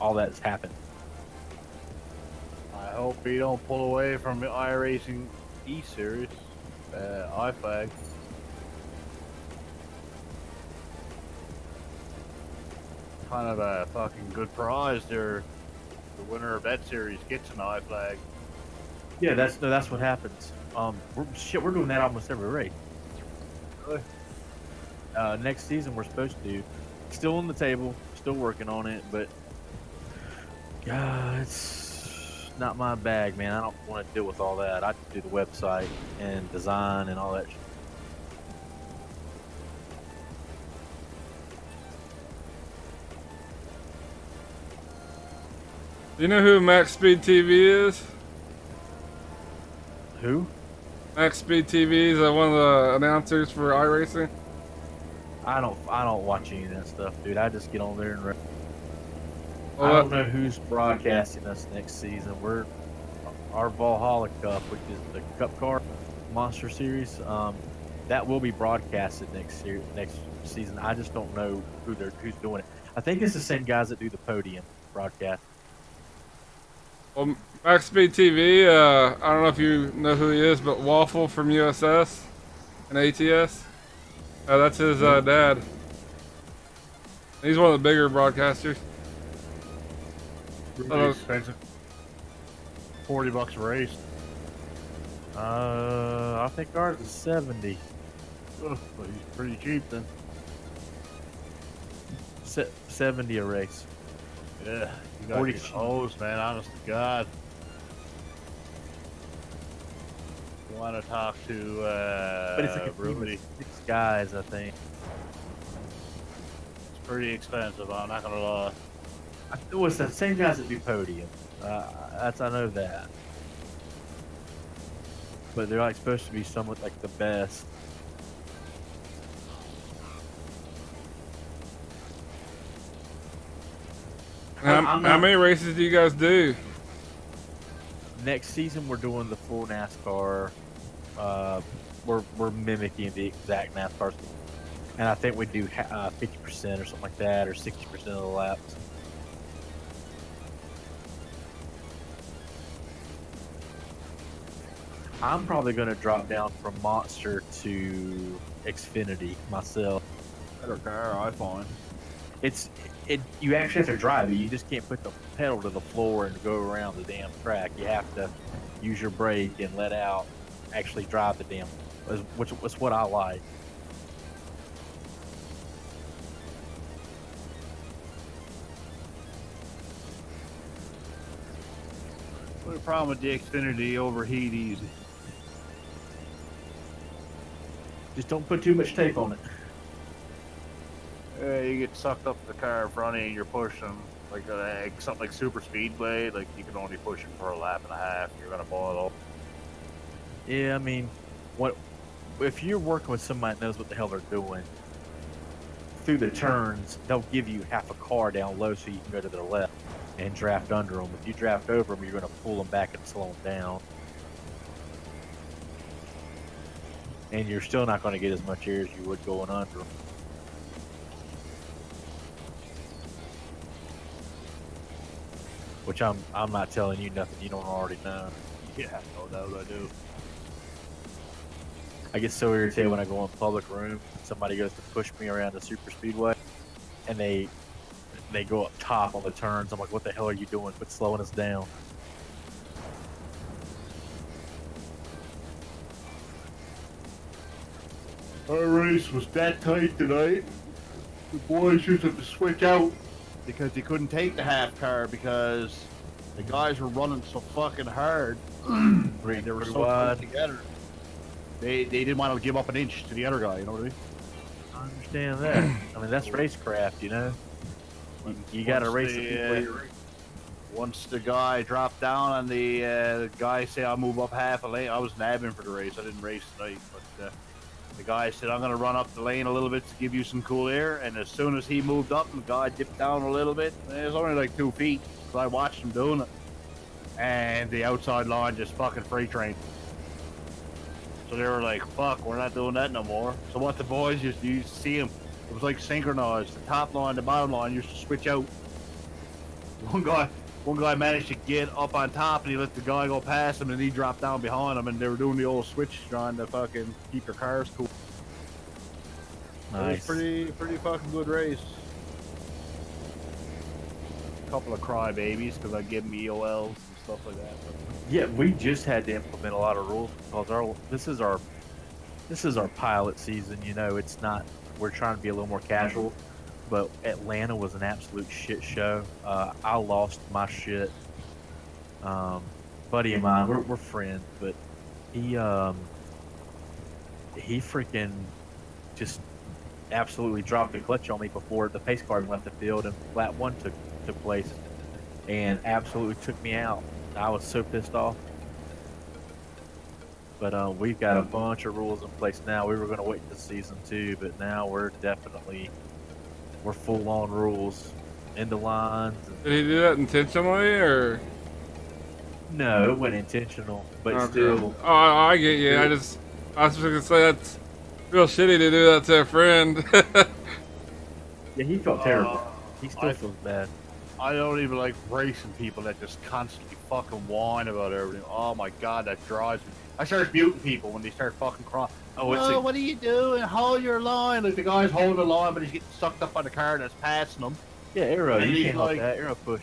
all that's happened. I hope we don't pull away from the iRacing E-Series, iFlag. Kind of a fucking good prize there. The winner of that series gets an iFlag. Yeah, that's what happens. We're doing that almost every race. Really? Next season we're supposed to. Still on the table, still working on it, but it's not my bag, man. I don't want to deal with all that. I do the website and design and all that shit. Do you know who Max Speed TV is? Who? Max Speed TV is one of the announcers for iRacing. I don't watch any of that stuff, dude. I just get on there and Well, I don't know who's broadcasting us next season. Our Valhalla Cup, which is the Cup Car Monster Series. That will be broadcasted next season. I just don't know who's doing it. I think it's the same guys that do the podium broadcast. Well, Max Speed TV, I don't know if you know who he is, but Waffle from USS and ATS. That's his dad. He's one of the bigger broadcasters. Really expensive. $40 a race. I think ours is 70. Well, he's pretty cheap then. 70 a race. Yeah, you got 40 hose, man. Honest to God. You want to talk to but it's like a Ruby? 6 guys, I think. It's pretty expensive. I'm not gonna lie. It's the same guys that do podium. I know that. But they're like supposed to be somewhat like the best. How many races do you guys do? Next season we're doing the full NASCAR. We're mimicking the exact NASCAR, and I think we do 50% or something like that, or 60% of the laps. I'm probably going to drop down from Monster to Xfinity myself. Better car, I find. You actually have to drive it. You just can't put the pedal to the floor and go around the damn track. You have to use your brake and let out, actually drive the damn, which is what I like. The problem with the Xfinity, overheat easy. Just don't put too much tape on it. Yeah, you get sucked up the car in front of you and you're pushing like something like super speedway. Like you can only push it for a lap and a half. You're gonna boil up. Yeah, I mean, what if you're working with somebody that knows what the hell they're doing? Through the turns, they'll give you half a car down low so you can go to their left and draft under them. If you draft over them, you're going to pull them back and slow them down. And you're still not going to get as much air as you would going under them. Which I'm not telling you nothing you don't already know. Yeah, no doubt I do. I get so irritated when I go in public room. Somebody goes to push me around the super speedway, and they go up top on the turns. I'm like, what the hell are you doing? Quit slowing us down. Our race was that tight tonight. The boys used to have to switch out because they couldn't take the half car because the guys were running so fucking hard. They were so tight together. They didn't want to give up an inch to the other guy, you know what I mean? I understand that. I mean, that's racecraft, you know? You got to race the people you race. Once the guy dropped down and the guy said, I'll move up half a lane. I was nabbing for the race. I didn't race tonight, but the guy said, I'm going to run up the lane a little bit to give you some cool air. And as soon as he moved up, the guy dipped down a little bit. It was only like 2 feet. So I watched him doing it. And the outside line just fucking freight trained. So they were like, fuck, we're not doing that no more. So what the boys used to see him, it was like synchronized. The top line, the bottom line used to switch out. One guy managed to get up on top and he let the guy go past him and he dropped down behind him and they were doing the old switch trying to fucking keep their cars cool. Nice. It was pretty fucking good race. A couple of crybabies because I give them EOLs and stuff like that. But yeah, we just had to implement a lot of rules because this is our pilot season. You know, it's not. We're trying to be a little more casual, but Atlanta was an absolute shit show. I lost my shit. Buddy of mine, we're friends, but he freaking just absolutely dropped the clutch on me before the pace car left the field and lap 1 took place, and absolutely took me out. I was so pissed off. But we've got a bunch of rules in place now. We were going to wait until season 2, but now we're full on rules. Into lines. Did he do that intentionally, or? No, it wasn't intentional, but still. Oh, I get you. I was just gonna say that's real shitty to do that to a friend. Yeah, he felt terrible. He still feels bad. I don't even like racing people that just constantly fucking whine about everything. Oh my god, that drives me. I start muting people when they start fucking crying. Oh, what are you doing? Hold your line. Like the guy's holding the line, but he's getting sucked up by the car that's passing him. Yeah, Arrow, and you can't help that. Arrow push.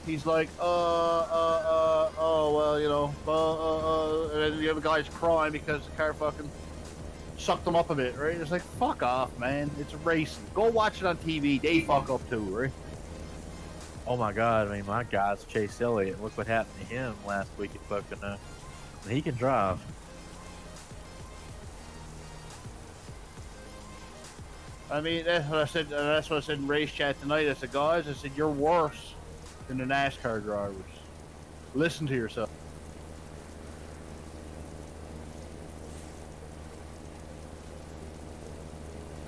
He's like, oh, well, you know, and then the other guy's crying because the car fucking sucked him up a bit, right? It's like, fuck off, man. It's racing. Go watch it on TV. They fuck up too, right? Oh my god, I mean, my guy's Chase Elliott. Look what happened to him last week at fucking, he can drive. I mean, that's what I said. That's what I said in race chat tonight. I said, guys, I said, you're worse than the NASCAR drivers. Listen to yourself.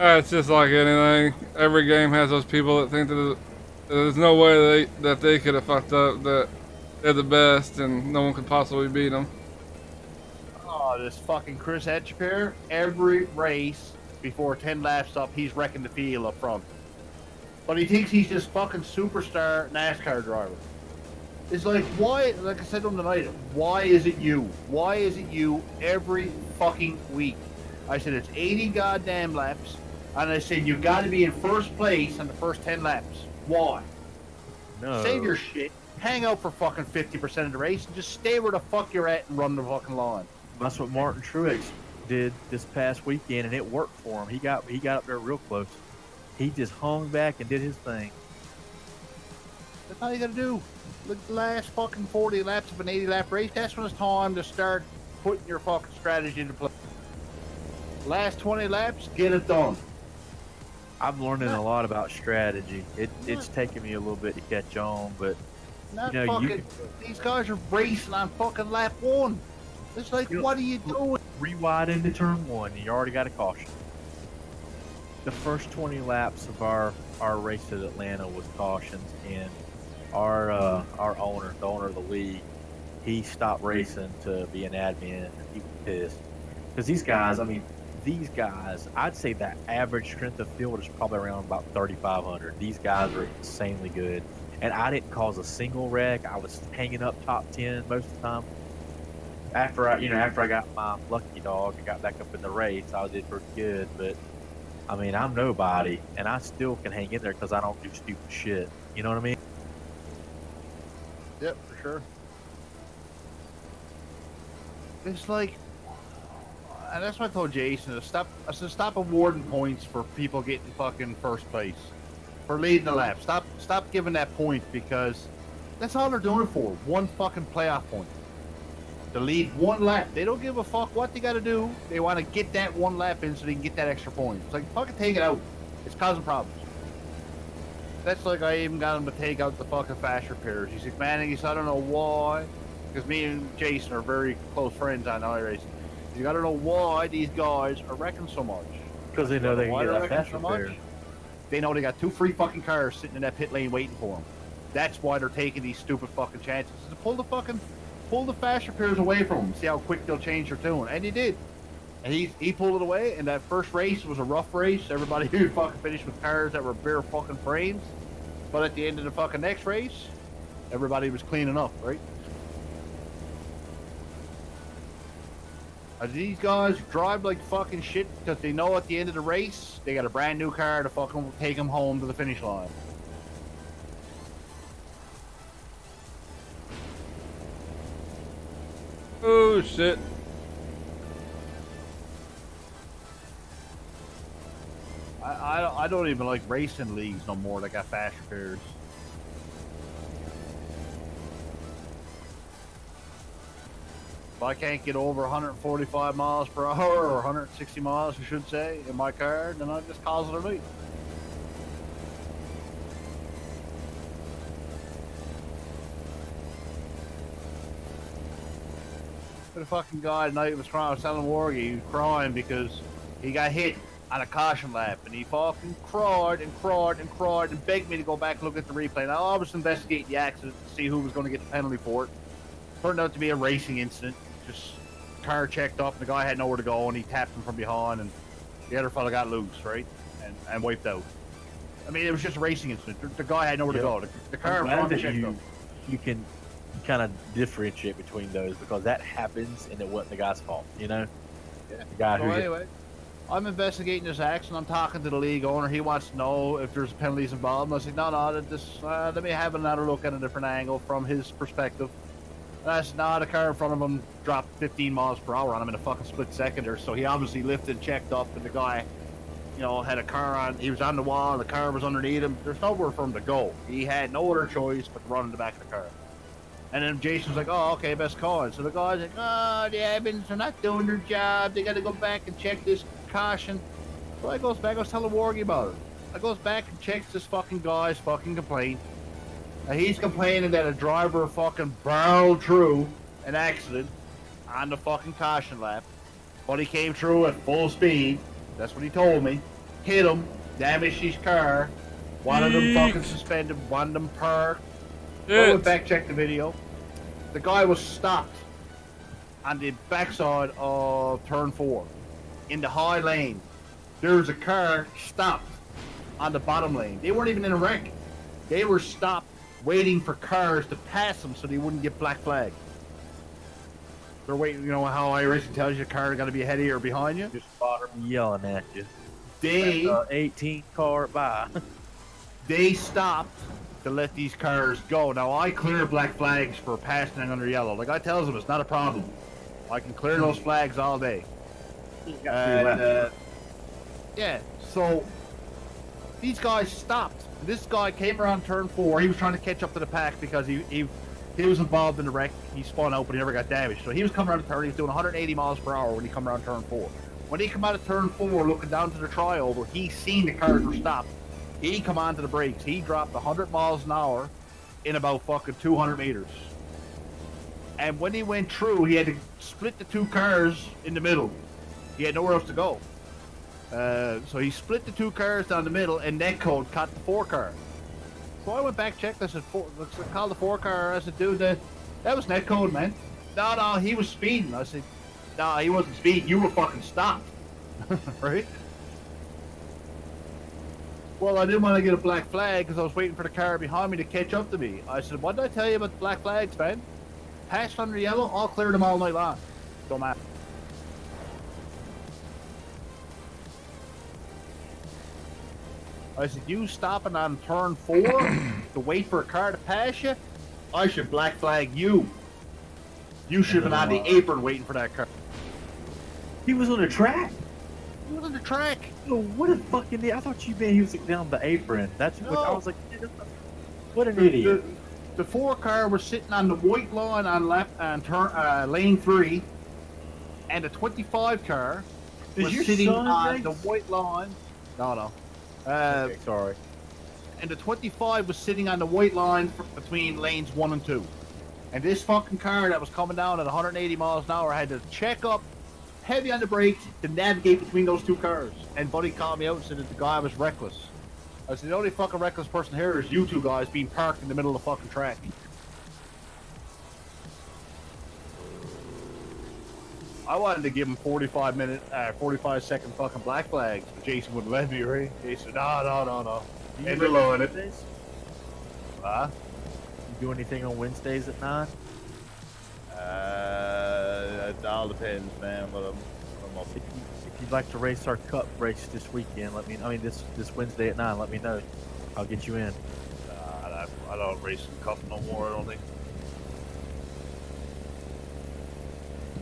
It's just like anything. Every game has those people that think that there's no way that they could have fucked up, that they're the best and no one could possibly beat them. Oh, this fucking Chris Etcheper, every race before 10 laps up, he's wrecking the field up front. But he thinks he's this fucking superstar NASCAR driver. It's like, why, like I said on the night, why is it you? Why is it you every fucking week? I said, it's 80 goddamn laps, and I said, you've got to be in first place in the first 10 laps. Why? No. Save your shit, hang out for fucking 50% of the race, and just stay where the fuck you're at and run the fucking line. That's what Martin Truex did this past weekend, and it worked for him. He got up there real close. He just hung back and did his thing. That's all you gotta do. Look, the last fucking 40 laps of an 80 lap race, that's when it's time to start putting your fucking strategy into play. Last 20 laps, get it done. I'm learning a lot about strategy. It's taking me a little bit to catch on, but these guys are racing on fucking lap 1. It's like, what are you doing? Rewide into turn 1, you already got a caution. The first 20 laps of our race at Atlanta was cautions, and our owner, the owner of the league, he stopped racing to be an admin, and he was pissed. Because these guys, I'd say that average strength of field is probably around about 3,500. These guys are insanely good. And I didn't cause a single wreck. I was hanging up top 10 most of the time. After I got my lucky dog and got back up in the race, I did pretty good. But, I mean, I'm nobody, and I still can hang in there because I don't do stupid shit. You know what I mean? Yep, for sure. It's like, and that's what I told Jason. I said, stop awarding points for people getting fucking first place, for leading the lap. Stop giving that point, because that's all they're doing it for. One fucking playoff point. To lead one lap. They don't give a fuck what they got to do. They want to get that one lap in so they can get that extra point. It's like, fucking take it out. It's causing problems. That's like, I even got him to take out the fucking fast repairs. He's like, man, he said, I don't know why. Because me and Jason are very close friends on iRacing. He's like, I don't know why these guys are wrecking so much. Because they know they can get that fast repair. They know they got 2 free fucking cars sitting in that pit lane waiting for them. That's why they're taking these stupid fucking chances. To pull the fast repairs away from them. See how quick they'll change their tune. And he did. And he pulled it away. And that first race was a rough race. Everybody who fucking finished with cars that were bare fucking frames. But at the end of the fucking next race, everybody was cleaning up, right? These guys drive like fucking shit because they know at the end of the race, they got a brand new car to fucking take them home to the finish line. Oh shit. I don't even like racing leagues no more that got fast repairs. If I can't get over 145 miles per hour, or 160 miles, I should say, in my car, then I just cause it a leak. The fucking guy tonight was crying. I was telling Worggy, he was crying because he got hit on a caution lap, and he fucking cried and begged me to go back and look at the replay. Now I was investigating the accident to see who was going to get the penalty for it. Turned out to be a racing incident. Just car checked up, and the guy had nowhere to go, and he tapped him from behind, and the other fella got loose, right, and wiped out. I mean, it was just a racing incident. The guy had nowhere to go. The car in front checked up. You can kind of differentiate between those, because that happens, and it wasn't the guy's fault, you know? Yeah. The guy so anyway, I'm investigating this accident. I'm talking to the league owner. He wants to know if there's penalties involved. And I said, no, just let me have another look at a different angle from his perspective. And I said, the car in front of him dropped 15 miles per hour on him in a fucking split second there. So he obviously lifted, checked up, and the guy, had a car on. He was on the wall, and the car was underneath him. There's nowhere for him to go. He had no other choice but to run in the back of the car. And then Jason's like, oh, okay, best call. So the guy's like, oh, the Evans are not doing their job. They got to go back and check this caution. So I goes back. I was telling Worggy about it. I goes back and checks this fucking guy's fucking complaint. Now he's complaining that a driver fucking barreled through an accident on the fucking caution lap. But he came through at full speed. That's what he told me. Hit him, damaged his car. One of them fucking suspended, one of them parked. I went back, checked the video. The guy was stopped on the backside of turn 4 in the high lane. There was a car stopped on the bottom lane. They weren't even in a wreck. They were stopped waiting for cars to pass them so they wouldn't get black flag. They're waiting, how iRacing tells you a car got to be ahead of you or behind you? just spot them yelling at you. They 18 car by. They stopped to let these cars go. Now, I clear black flags for passing under yellow. Like I tells them, it's not a problem. I can clear those flags all day. Yeah, so these guys stopped. This guy came around turn 4. He was trying to catch up to the pack because he was involved in the wreck. He spun out, but he never got damaged. So he was coming around the turn. He was doing 180 miles per hour when he come around turn 4. When he come out of turn 4, looking down to the triover, he seen the cars were stopped. He come onto the brakes. He dropped 100 miles an hour in about fucking 200 meters. And when he went through, he had to split the two cars in the middle. He had nowhere else to go. So he split the two cars down the middle, and netcode caught the 4 car. So I went back, checked. I said, call the 4 car. I said, dude, that was netcode, man. No, he was speeding. I said, no, he wasn't speeding. You were fucking stopped. Right? Well, I didn't want to get a black flag because I was waiting for the car behind me to catch up to me. I said, what did I tell you about the black flags, man? Passed under yellow, I'll clear them all night long. Don't matter. I said, you stopping on turn 4 to wait for a car to pass you? I should black flag you. You should have been on the apron waiting for that car. He was on the track. He was on the track. Oh, what a fucking idiot. I thought you meant he was down the apron. That's what I was like, what an idiot. The 4 car was sitting on the white line on lane 3, and the 25 car was sitting on the white line. No. Okay, sorry. And the 25 was sitting on the white line between lanes 1 and 2. And this fucking car that was coming down at 180 miles an hour had to check up heavy on the brakes to navigate between those 2 cars. And Buddy called me out and said that the guy was reckless. I said, the only fucking reckless person here is you 2 guys being parked in the middle of the fucking track. I wanted to give him 45-second fucking black flags, but Jason wouldn't let me, right? Jason, no. End the line. Huh? You do anything on Wednesdays at 9? It all depends, man. But I'm up. If you'd like to race our cup race this weekend, let me. I mean, this Wednesday at 9. Let me know. I'll get you in. I don't race in cup no more. I don't think.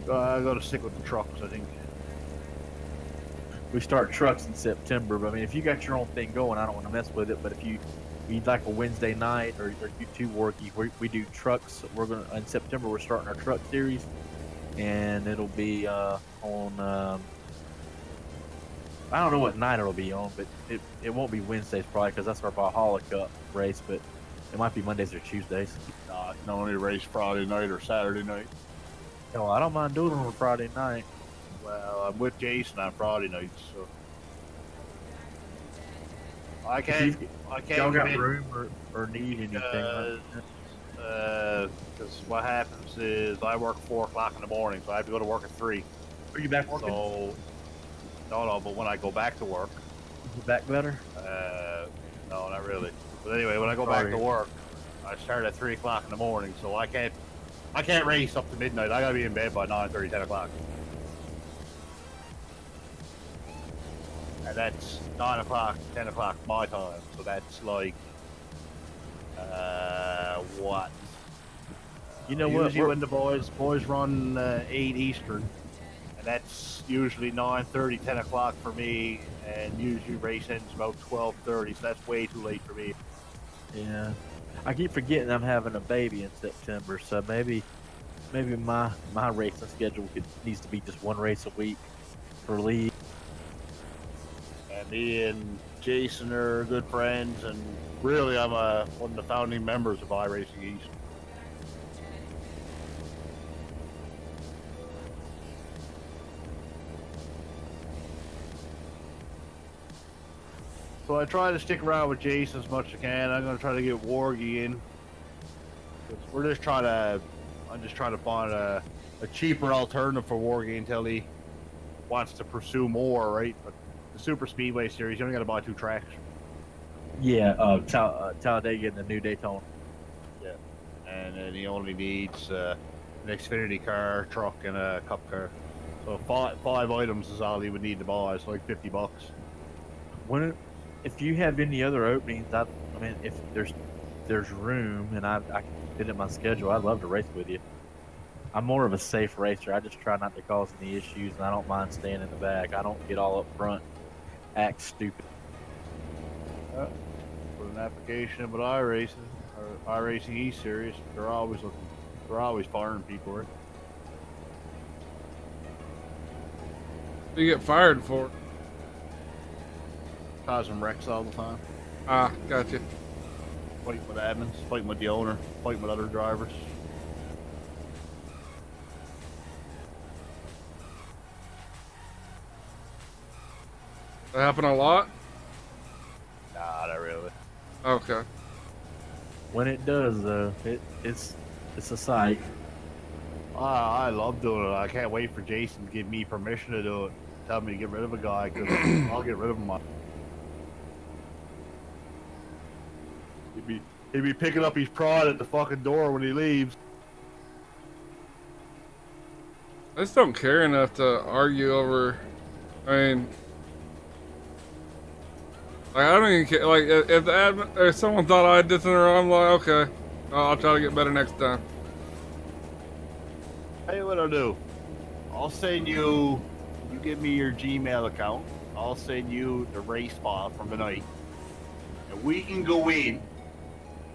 I got to stick with the trucks. I think. We start trucks in September, but I mean, if you got your own thing going, I don't want to mess with it. But if you'd like a Wednesday night or you 2 Worggy, we do trucks. We're gonna in September. We're starting our truck series, and it'll be on. I don't know what night it'll be on, but it won't be Wednesdays probably because that's our Valhalla Cup race. But it might be Mondays or Tuesdays. I can only race Friday night or Saturday night. No, I don't mind doing it on a Friday night. Well, I'm with Jason on Friday nights, so I can't. Y'all got room or need anything? Because what happens is I work 4 o'clock in the morning, so I have to go to work at 3. Are you back working? So no, but when I go back to work, is it back better? No, not really. But anyway, when I go back to work, I start at 3 o'clock in the morning, so I can't race up to midnight. I gotta be in bed by 9:30, 10 o'clock. And that's 9 o'clock, 10 o'clock my time. So that's like, what? You know what? Usually when the boys run 8 Eastern, and that's usually 9:30, 10 o'clock for me, and usually race ends about 12:30, so that's way too late for me. Yeah. I keep forgetting I'm having a baby in September, so maybe my racing schedule needs to be just 1 race a week for league. And me and Jason are good friends, and really I'm one of the founding members of iRacing East. So I try to stick around with Jason as much as I can. I'm going to try to get Worggy in. I'm just trying to find a cheaper alternative for Worggy until he wants to pursue more, right? But the Super Speedway Series, you only got to buy 2 tracks. Yeah, Talladega and the new Daytona. Yeah, and then he only needs an Xfinity car, truck, and a cup car. So 5 items is all he would need to buy. It's like $50. If you have any other openings, I mean, if there's room and I can fit in my schedule, I'd love to race with you. I'm more of a safe racer. I just try not to cause any issues, and I don't mind staying in the back. I don't get all up front, act stupid. Put an application in with iRacing or iRacing East Series. They're always firing people, right? You get fired for it. Causing wrecks all the time. Ah, gotcha. Fighting with admins, fighting with the owner, fighting with other drivers. That happen a lot? Nah, not really. Okay. When it does, though, it's a sight. I love doing it. I can't wait for Jason to give me permission to do it. Tell me to get rid of a guy, because I'll get rid of him. He'd be picking up his prod at the fucking door when he leaves. I just don't care enough to argue over. I mean, like, I don't even care. Like, if the admin, if someone thought I did something wrong, I'm like, okay, I'll try to get better next time. Tell you what I'll do. I'll send you. You give me your Gmail account. I'll send you the race file from tonight, and we can go in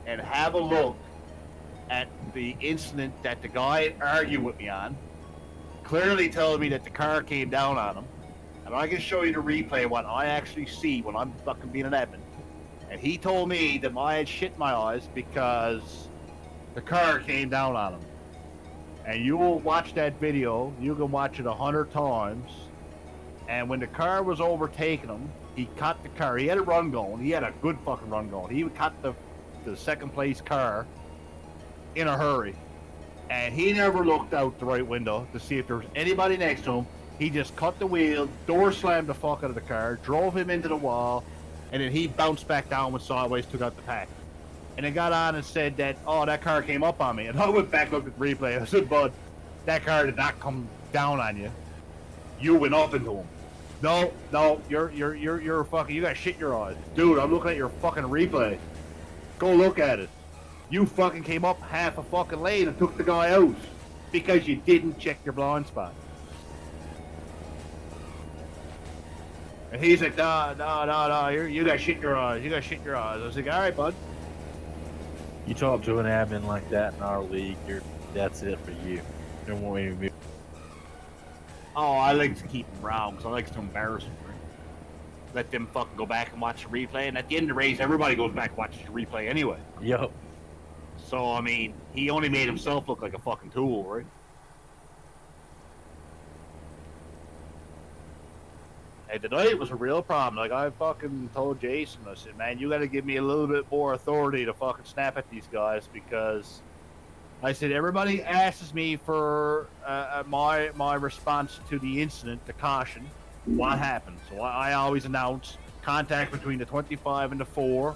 and have a look at the incident that the guy argued with me on. Clearly telling me that the car came down on him, and I can show you the replay of what I actually see when I'm fucking being an admin. And he told me that I had shit in my eyes because the car came down on him. And you will watch that video. You can watch it 100 times. And when the car was overtaking him, he caught the car. He had a run going. He had a good fucking run going. He caught the second place car in a hurry. And he never looked out the right window to see if there was anybody next to him. He just cut the wheel, door slammed the fuck out of the car, drove him into the wall, and then he bounced back down when sideways, took out the pack. And then got on and said that, oh, that car came up on me. And I went back, looked at the replay. I said, bud, that car did not come down on you. You went up into him. No, you're fucking, you got shit in your eyes. Dude, I'm looking at your fucking replay. Go look at it. You fucking came up half a fucking lane and took the guy out because you didn't check your blind spot. And he's like, no, you got shit in your eyes. You got shit in your eyes. I was like, all right, bud. You talk to an admin like that in our league, that's it for you. There won't even be. Oh, I like to keep them around because I like to embarrass them. Right? Let them fucking go back and watch the replay. And at the end of the race, everybody goes back and watches the replay anyway. Yup. So, I mean, he only made himself look like a fucking tool, right? Hey, tonight was a real problem. Like, I fucking told Jason, I said, man, you got to give me a little bit more authority to fucking snap at these guys because I said, everybody asks me for my response to the incident, the caution, what happened. So I always announce contact between the 25 and the 4.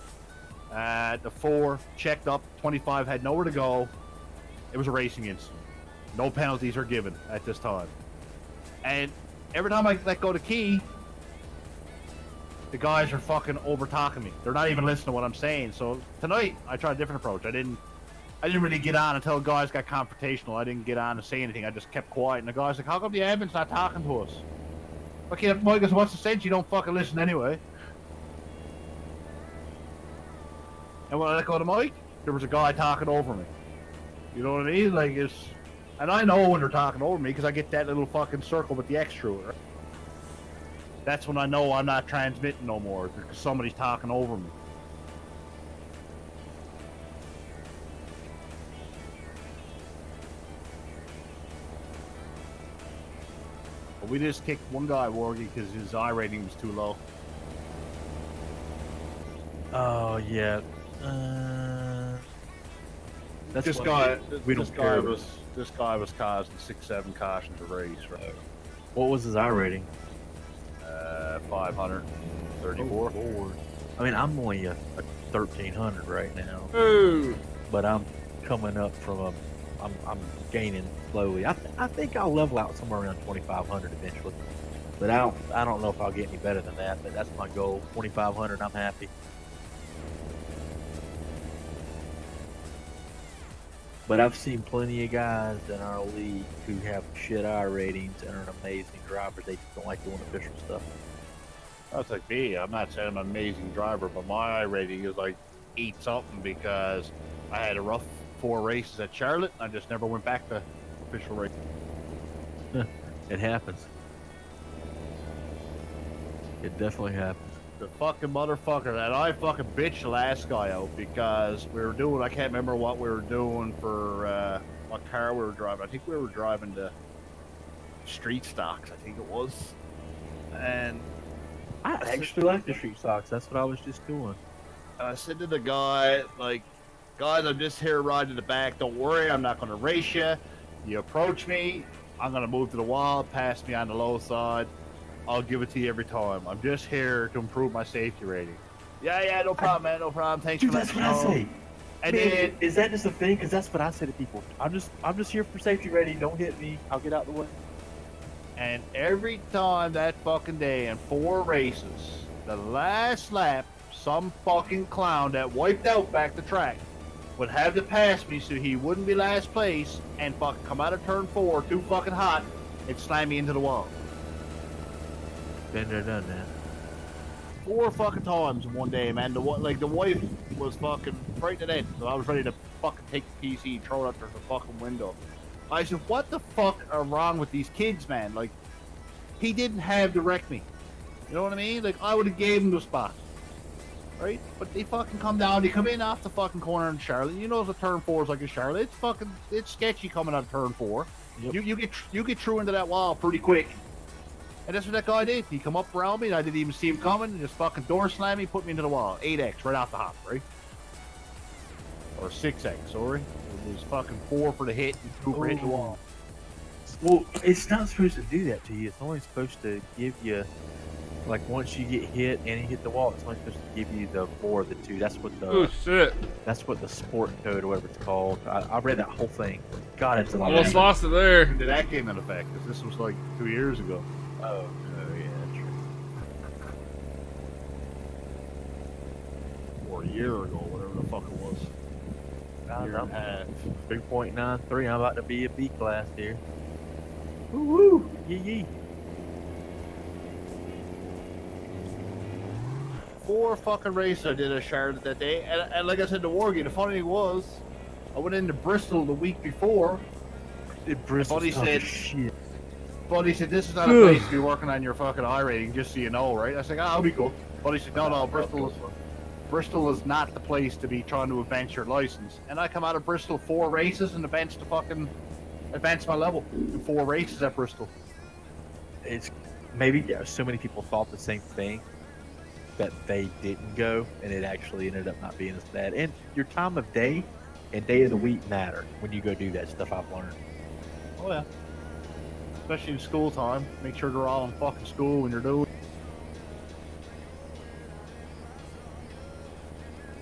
The 4 checked up, 25 had nowhere to go. It was a racing incident. No penalties are given at this time. And every time I let go the key, the guys are fucking over talking me. They're not even listening to what I'm saying. So tonight I tried a different approach. I didn't really get on until the guys got confrontational. I didn't get on and say anything. I just kept quiet. And the guy's like, how come the admin's not talking to us? Okay, Mike, what's the sense? You don't fucking listen anyway. And when I let go of the mic, there was a guy talking over me. You know what I mean? Like, it's... And I know when they're talking over me because I get that little fucking circle with the X through it, right? That's when I know I'm not transmitting no more because somebody's talking over me. But we just kicked one guy, Worggy, because his I rating was too low. Oh, yeah. That's This guy was causing 6-7 cautions a race, right? What was his I rating? 534. Oh, Lord. I mean, I'm only a 1300 right now. Ooh. But I'm coming up from I'm gaining slowly. I think I'll level out somewhere around 2500 eventually. But I don't know if I'll get any better than that. But that's my goal. 2500. I'm happy. But I've seen plenty of guys in our league who have shit I ratings and are amazing drivers. They just don't like doing official stuff. That's like me. I'm not saying I'm an amazing driver, but my I rating is like 8 something because I had a rough 4 races at Charlotte. And I just never went back to official racing. It happens. It definitely happens. The fucking motherfucker that I fucking bitched the last guy out because we were doing, I can't remember what we were doing for what car we were driving. I think we were driving the street stocks, I think it was. And I actually like the street stocks. That's what I was just doing. I said to the guy, like, guys, I'm just here riding in the back. Don't worry, I'm not going to race you. You approach me, I'm going to move to the wall, pass me on the low side. I'll give it to you every time. I'm just here to improve my safety rating. Yeah, no problem, man, no problem. Thanks Dude, for that's letting what me I know. say. And Man, then, is that just a thing? Because that's what I say to people. I'm just here for safety rating. Don't hit me. I'll get out the way. and every time that fucking day in 4 races, the last lap, some fucking clown that wiped out back the track would have to pass me so he wouldn't be last place and fucking come out of turn 4 too fucking hot and slam me into the wall. Been there, done that. 4 fucking times in one day, man. The wife was fucking frightened at it, so I was ready to fucking take the PC and throw it out through the fucking window. I said, what the fuck are wrong with these kids, man? Like, he didn't have to wreck me. You know what I mean? Like, I would have gave him the spot. Right? But they fucking come down, they come in off the fucking corner in Charlotte. You know the turn 4 is like in Charlotte. It's sketchy coming out of turn 4. Yep. You get through into that wall pretty quick. And that's what that guy did. He come up around me, and I didn't even see him coming, and just fucking door slammed me, put me into the wall. 8x right off the hop, right? Or 6x, sorry. It was fucking 4 for the hit and 2 for hitting the wall. Well, it's not supposed to do that to you. It's only supposed to give you, like, once you get hit and you hit the wall, it's only supposed to give you the 4 of the 2. That's what the Oh shit! that's what the sport code or whatever it's called. I read that whole thing. God, it's a lot. Almost lost it there. When did that came into effect? Because this was like 2 years ago. Oh yeah, true. Or a year ago, whatever the fuck it was. Year and a half. 3.93. I'm about to be a B class here. Woo woo! Yee yee. 4 fucking races I did at Charlotte that day, and like I said to Worggy, the funny thing was, I went into Bristol the week before. Buddy said, shit. Buddy said, this is not a place to be working on your fucking I rating, just so you know, right? I said, I'll be cool. Buddy said, no, Bristol is not the place to be trying to advance your license. And I come out of Bristol 4 races and advance my level in 4 races at Bristol. It's maybe so many people thought the same thing that they didn't go, and it actually ended up not being as bad. And your time of day and day of the week matter when you go do that stuff. I've learned. Oh yeah. Especially in school time. Make sure they're all in fucking school when you're doing.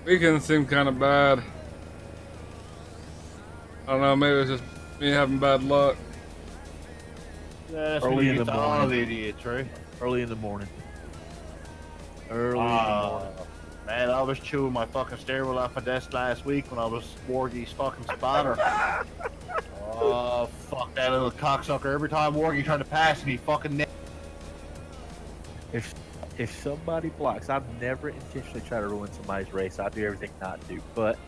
Weekends seem kind of bad. I don't know, maybe it's just me having bad luck. Yeah, that's Early when you in get the to all morning. the idiots, right? Early in the morning. Early in the morning. Man, I was chewing my fucking steering wheel off my desk last week when I was Worgy's fucking spotter. Oh, fuck that little cocksucker. Every time Worgy tried to pass me, fucking If somebody blocks, I've never intentionally tried to ruin somebody's race. I do everything not to. But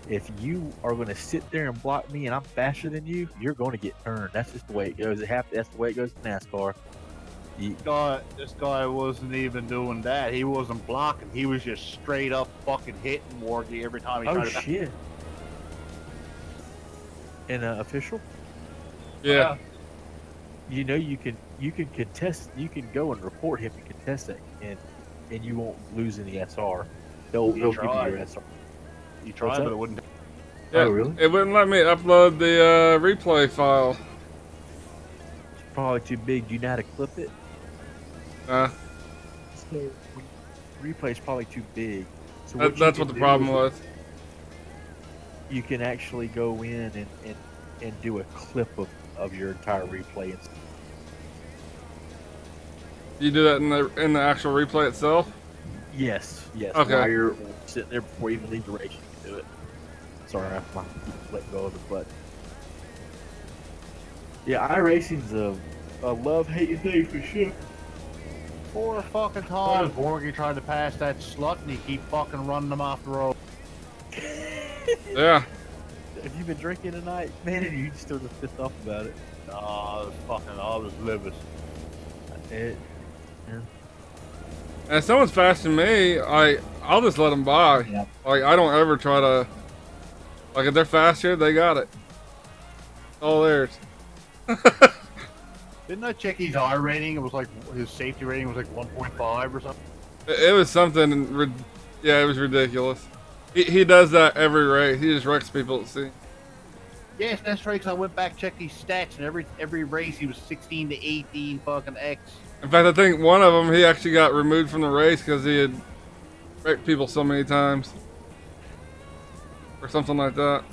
if you are going to sit there and block me and I'm faster than you, you're going to get turned. That's just the way it goes. That's the way it goes in NASCAR. This guy wasn't even doing that. He wasn't blocking. He was just straight up fucking hitting Worgy every time he tried to. Oh shit! And official? Yeah. You know you can contest. You can go and report him and contest it, and you won't lose any SR. They'll give you your SR. You tried, but it wouldn't. Yeah, Oh, really? It wouldn't let me upload the replay file. It's probably too big. Do you know how to clip it? Uh, So replay is probably too big. So that's what the problem was. You can actually go in and do a clip of your entire replay. You do that in the actual replay itself? Yes. Okay. While you're sitting there before you even leave the race, you can do it. Sorry, I let go of it, but yeah, iRacing's a love-hate thing for sure. 4 fucking times Worgy tried to pass that slut and he keep fucking running them off the road. Yeah. Have you been drinking tonight, man? And you still just pissed off about it? I was livid. Yeah. And if someone's faster than me, I'll just let them by. Yeah. Like, I don't ever try to... Like, if they're faster, they got it. All theirs. Didn't I check his R rating? It was like his safety rating was like 1.5 or something. It was something. Yeah, it was ridiculous. He does that every race. He just wrecks people at sea. Yes, that's right. Cause I went back checked his stats, and every race he was 16 to 18 fucking X. In fact, I think one of them he actually got removed from the race because he had wrecked people so many times, or something like that.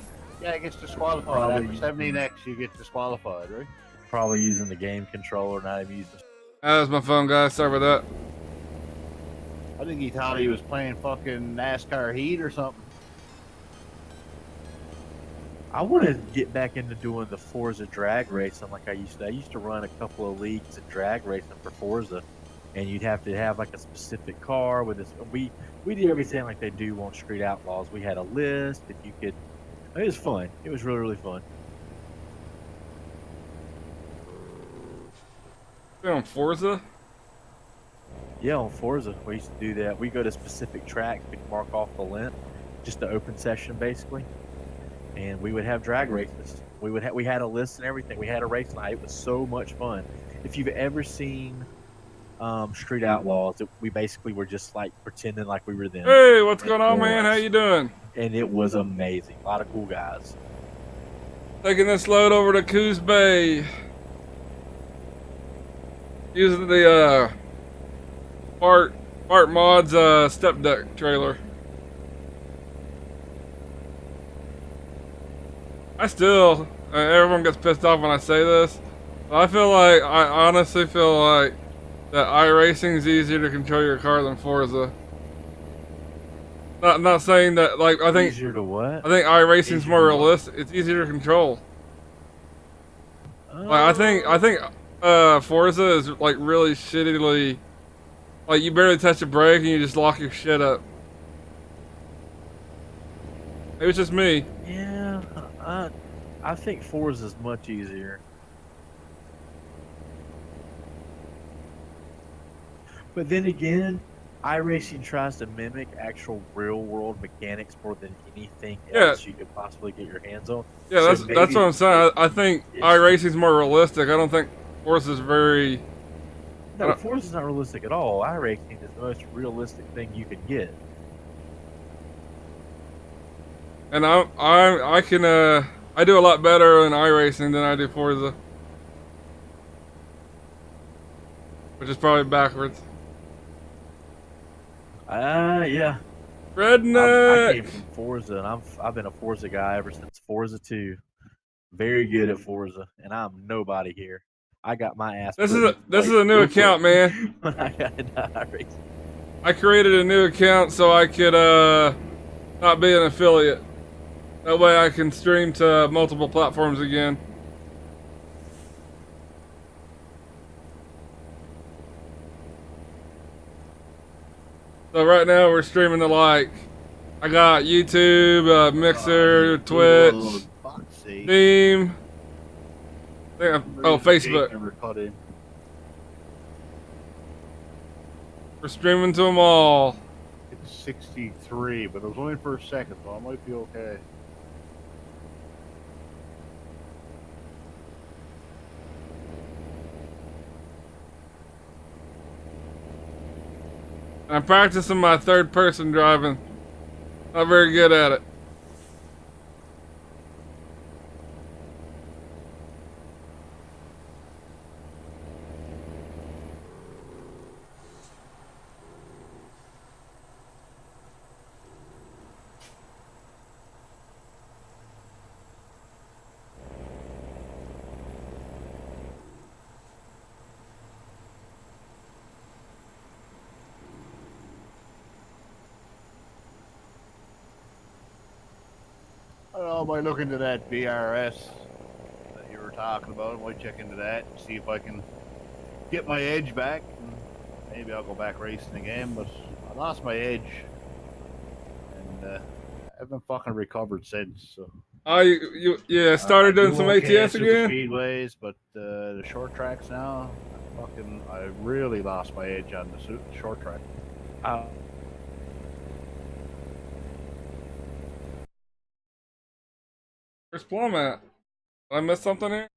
Yeah, it gets disqualified. Probably After 17X, you get disqualified, right? Probably using the game controller, not even using. That was my phone, guys. Sorry about that. I think he thought he was playing fucking NASCAR Heat or something. I want to get back into doing the Forza drag racing like I used to. I used to run a couple of leagues of drag racing for Forza, and you'd have to have like a specific car with this. We did everything like they do on Street Outlaws. We had a list that you could. It was fun. It was really, really fun. On Forza? Yeah, on Forza, we used to do that. We go to specific tracks, we'd mark off the length, just the open session basically, and we would have drag races. We had a list and everything. We had a race night. It was so much fun. If you've ever seen Street Outlaws, we basically were just like pretending like we were them. Hey, what's going on, man? How you doing? And it was amazing. A lot of cool guys. Taking this load over to Coos Bay. Using the Bart Mod's step deck trailer. I still, everyone gets pissed off when I say this, but I honestly feel like that iRacing is easier to control your car than Forza. Not saying that, like, I think Easier to what? I think iRacing's more realistic. It's easier to control. Like, I think Forza is like really shittily, like you barely touch a brake and you just lock your shit up. Maybe it's just me. Yeah, I think Forza is much easier. But then again, iRacing tries to mimic actual real-world mechanics more than anything else you could possibly get your hands on. Yeah, so that's what I'm saying. I think iRacing's more realistic. I don't think Forza's very. No, Forza's not realistic at all. iRacing is the most realistic thing you can get. And I do a lot better in iRacing than I do Forza, which is probably backwards. Yeah. Redneck. I came from Forza, and I've been a Forza guy ever since Forza 2. Very good at Forza, and I'm nobody here. I got my ass. This is a new account, man. When I got into iRacing. I created a new account so I could not be an affiliate. That way I can stream to multiple platforms again. So right now we're streaming to like, I got YouTube, Mixer, Twitch, Steam. Facebook. We're streaming to them all. It's 63, but it was only for a second, so I might be okay. I'm practicing my third person driving. Not very good at it. I don't know, I might look into that VRS that you were talking about. I might check into that and see if I can get my edge back. And maybe I'll go back racing again, but I lost my edge. And I haven't fucking recovered since. So. You started doing some ATS again? Speedways, but the short tracks now, I really lost my edge on the short track. Where's Plum at? Did I miss something here?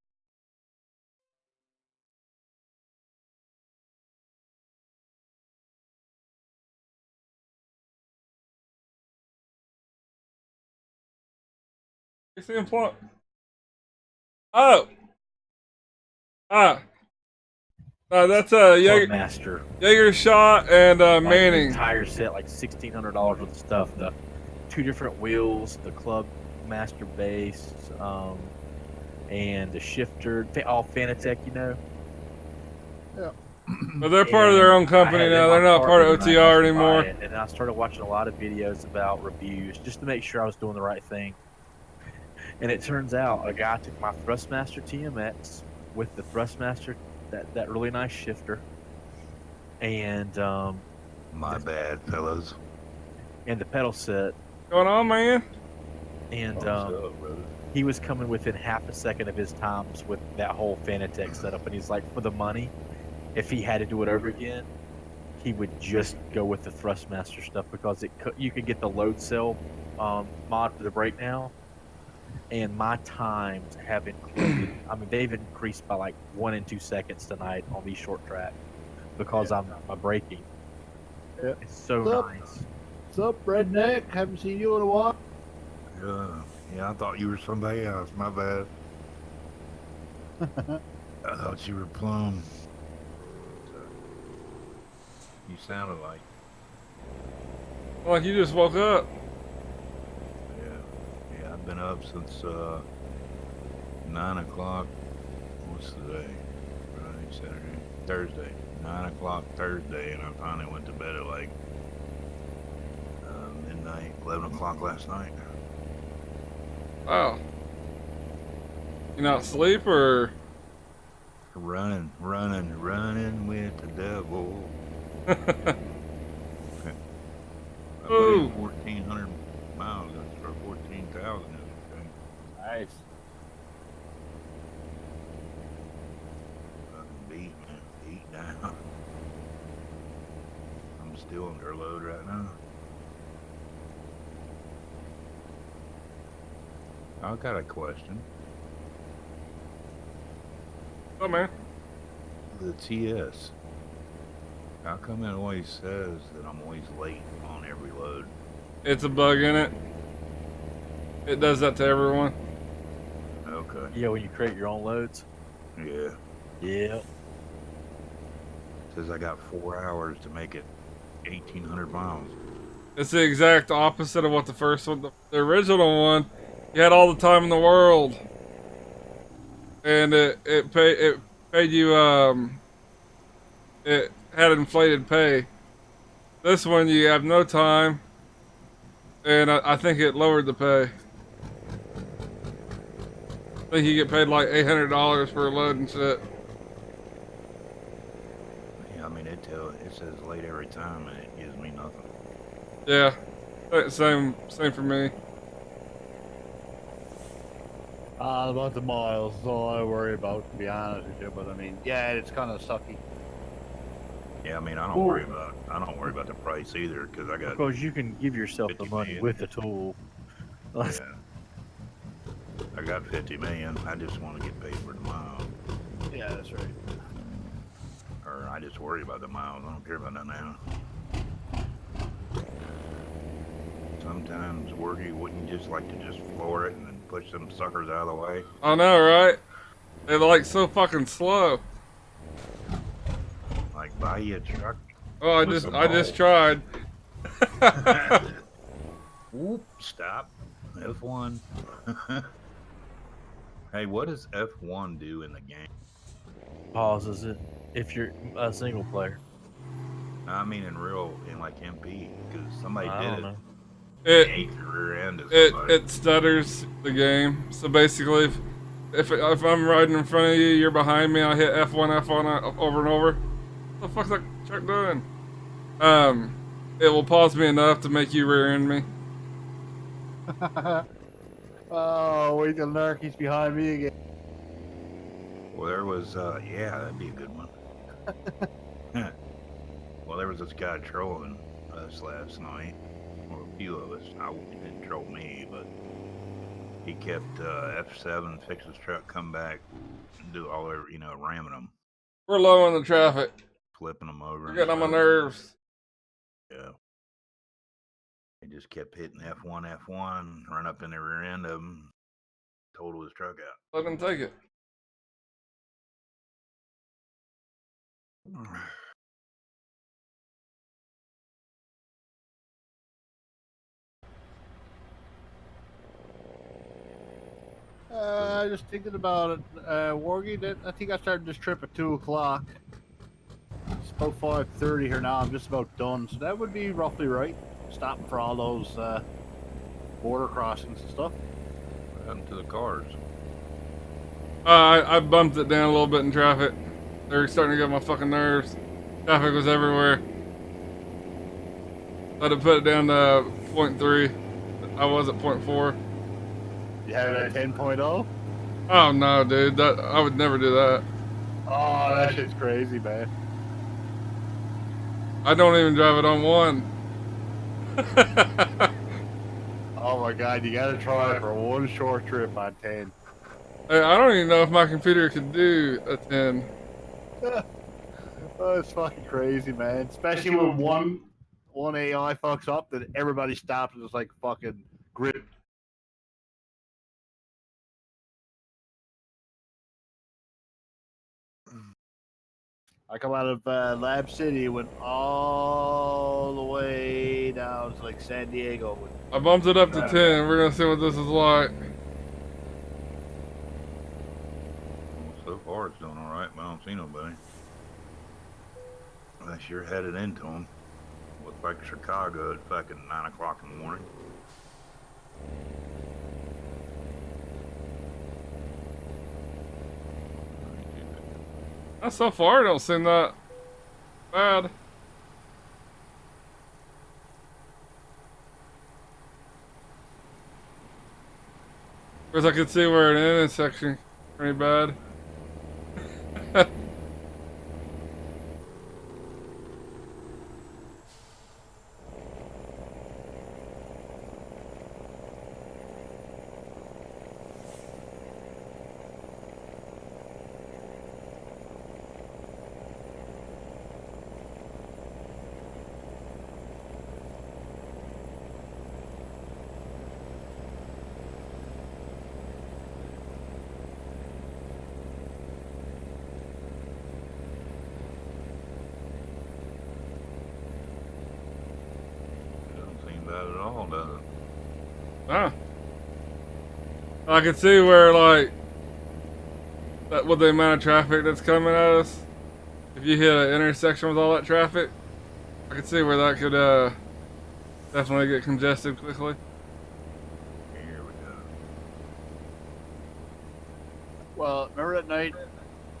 You see him plump. Oh! Ah! That's Master. Jaeger shot and Like Manning. the entire set, like $1,600 worth of stuff. The 2 different wheels, the Club Master base, and the shifter, all Fanatec, you know. Yeah. But they're part of their own company now. They're not part of OTR anymore. And I started watching a lot of videos about reviews just to make sure I was doing the right thing. And it turns out a guy took my Thrustmaster TMX with the Thrustmaster, that really nice shifter, and my bad, fellas. And the pedal set. What's going on, man? And he was coming within half a second of his times with that whole Fanatec setup, and he's like, for the money, if he had to do it over again, he would just go with the Thrustmaster stuff because you could get the load cell mod for the brake now, and my times have included. I mean, they've increased by like 1 and 2 seconds tonight on these short tracks because I'm braking. Yeah. It's so nice. What's up, redneck? Haven't seen you in a while. Yeah, I thought you were somebody else. My bad. I thought you were Plum. You sounded like. Like you just woke up. Yeah, I've been up since 9 o'clock. What's the day? Friday, Saturday, Thursday. 9 o'clock Thursday, and I finally went to bed at like midnight, 11 o'clock last night. Wow. You not asleep or? Running with the devil. I put in 1,400 miles or 14,000. Nice. Beat down. I'm still under load right now. I got a question. Oh man. The TS. How come it always says that I'm always late on every load? It's a bug in it. It does that to everyone. Okay. Yeah, when you create your own loads. Yeah. Yeah. Says I got 4 hours to make it 1,800 miles. It's the exact opposite of what the first one, the original one, you had all the time in the world, and it paid you it had inflated pay. This one you have no time, and I think it lowered the pay. I think you get paid like $800 for a load and shit. Yeah, I mean it says late every time and it gives me nothing. Yeah, same for me. About the miles is all I worry about, to be honest with you. But I mean, yeah, it's kind of sucky. Yeah, I mean I don't worry about the price either because you can give yourself the money with the tool. Yeah. I got 50 million. I just want to get paid for the miles. Yeah, that's right. Or I just worry about the miles. I don't care about nothing else. Sometimes, Worggy, wouldn't you just like to just floor it and then push them suckers out of the way? I know, right? They're like so fucking slow. Like buy you a truck. Oh, I just tried. Whoop! Stop. F1. Hey, what does F1 do in the game? Pauses it if you're a single player. I mean, in like MP, because somebody did it. It ate the rear end of it stutters the game. So basically, if I'm riding in front of you, you're behind me. I hit F1 over and over. What the fuck's that truck doing? It will pause me enough to make you rear end me. Oh, wait till Narky's behind me again. Well, there was, yeah, that'd be a good one. Well, there was this guy trolling us last night, or a few of us. He didn't troll me, but he kept F7, fix his truck, come back, and do all their, ramming them. We're low on the traffic. Flipping them over. You're getting on my nerves. Yeah. He just kept hitting F1, run up in the rear end of them. his truck out. Let him take it. Just thinking about it, Worgy. I think I started this trip at 2 o'clock. It's about 5:30 here now. I'm just about done, so that would be roughly right. Stopping for all those border crossings and stuff. What happened to the cars? I bumped it down a little bit in traffic. They're starting to get on my fucking nerves. Traffic was everywhere. I had to put it down to 0.3. I was at 0.4. You have it at 10.0? Oh no, dude. That I would never do that. Oh, that shit's crazy, man. I don't even drive it on 1. Oh my god, you gotta try it for one short trip on 10. Hey, I don't even know if my computer could do a 10. Oh, it's fucking crazy, man. Especially when one AI fucks up, then everybody stops and it's like fucking grip. I come out of Lab City, went all the way down to like San Diego. I bumped it up to 10. We're gonna see what this is like. So far, it's doing all right, but I don't see nobody. Unless you're headed into them. Looks like Chicago at fucking 9 o'clock in the morning. So far, it don't seem that bad. Of course, I could see where an intersection pretty bad. Doesn't seem bad at all, does it? Ah. I can see where, like, that with the amount of traffic that's coming at us, if you hit an intersection with all that traffic, I can see where that could definitely get congested quickly. Here we go. Well, remember that night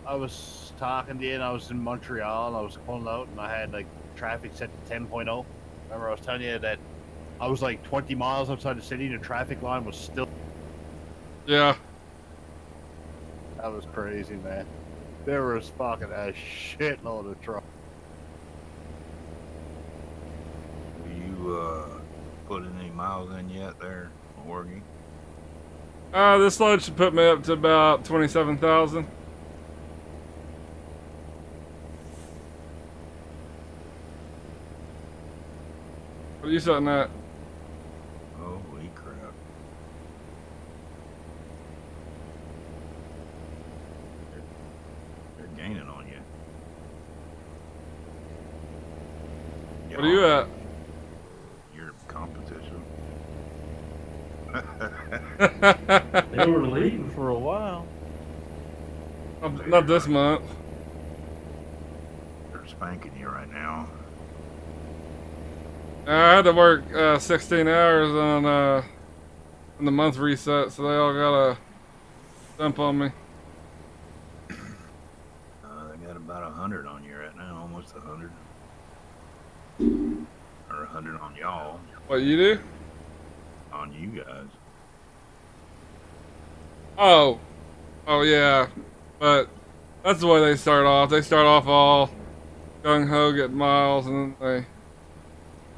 I was talking to you and I was in Montreal and I was pulling out and I had like traffic set to 10.0? Remember I was telling you that I was like 20 miles outside the city and the traffic line was still... Yeah. That was crazy, man. There was fucking a shitload of trucks. Have you put any miles in yet there, Worgy? This load should put me up to about 27,000. What are you setting at? Holy crap. They're gaining on you. What are you at? Your competition. They were leading for a while. Not this month. They're spanking you right now. I had to work 16 hours on the month reset, so they all got a dump on me. They got about 100 on you right now, almost 100. Or 100 on y'all. What you do? On you guys. Oh yeah, but that's the way they start off. They start off all gung ho, get miles, and then they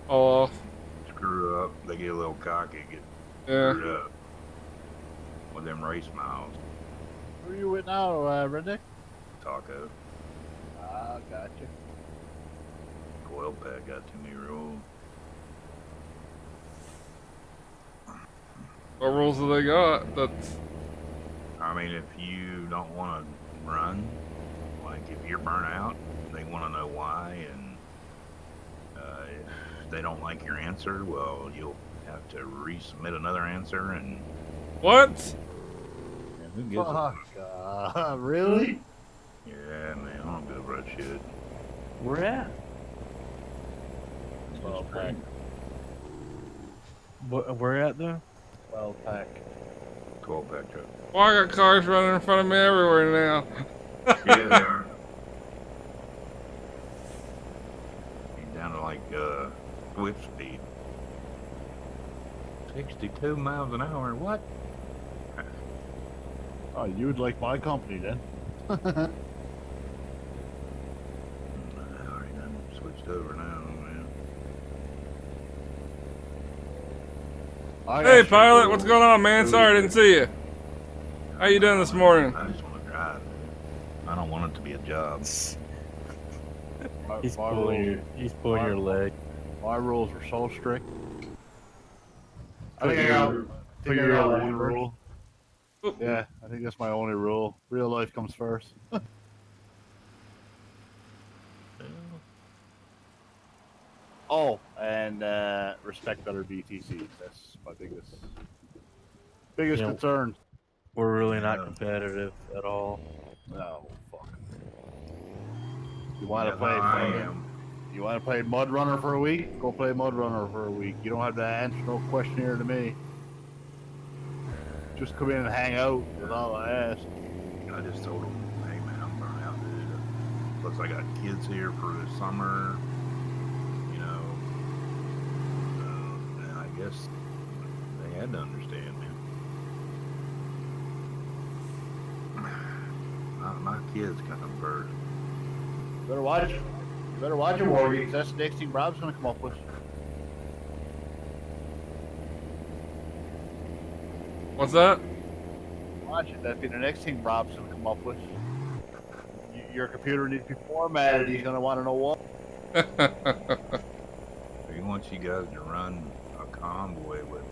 fall off. Screw up. They get a little cocky, get Yeah. screwed up with them race miles. Who are you with now, Redneck? Taco. Ah, gotcha. Coil pad got too many rules. What rules have they got? That's I mean, if you don't want to run, like if you're burnt out, they want to know why, and if they don't like your answer, well, you'll have to resubmit another answer, and What? and who gives a Fuck, really? Yeah, man, I don't give a shit. Where at? 12 pack. Where at though? 12 pack. 12-pack truck. Well, I got cars running in front of me everywhere now. Yeah, they are. He's down to like Swift speed. 62 miles an hour. What? Oh, you would like my company then. I already done switched over now, man. Hey, pilot, what's going on, man? Sorry, I didn't see you. How you doing this morning? I just want to drive, man. I don't want it to be a job. He's pulling your leg. My rules are so strict. I Put think I your- got put your one leg rule. Yeah, I think that's my only rule. Real life comes first. Oh, and respect other BTCs. That's my biggest You know, concern. We're really not competitive at all. No, fuck. You want to That's play? how I am. You want to play Mud Runner for a week? Go play Mud Runner for a week. You don't have to answer no questionnaire to me. Just come in and hang out. That's all I ask. I just told him, hey man, I'm burnt out, dude. Plus I got kids here for the summer, you know. And I guess they had to understand, man. My kids come first. Better watch. You better watch your Worggy, because that's the next thing Rob's gonna come up with. What's that? Watch it. That'd be the next thing Rob's gonna come up with. Your computer needs to be formatted. He's gonna want to know what. He wants you guys to run a convoy with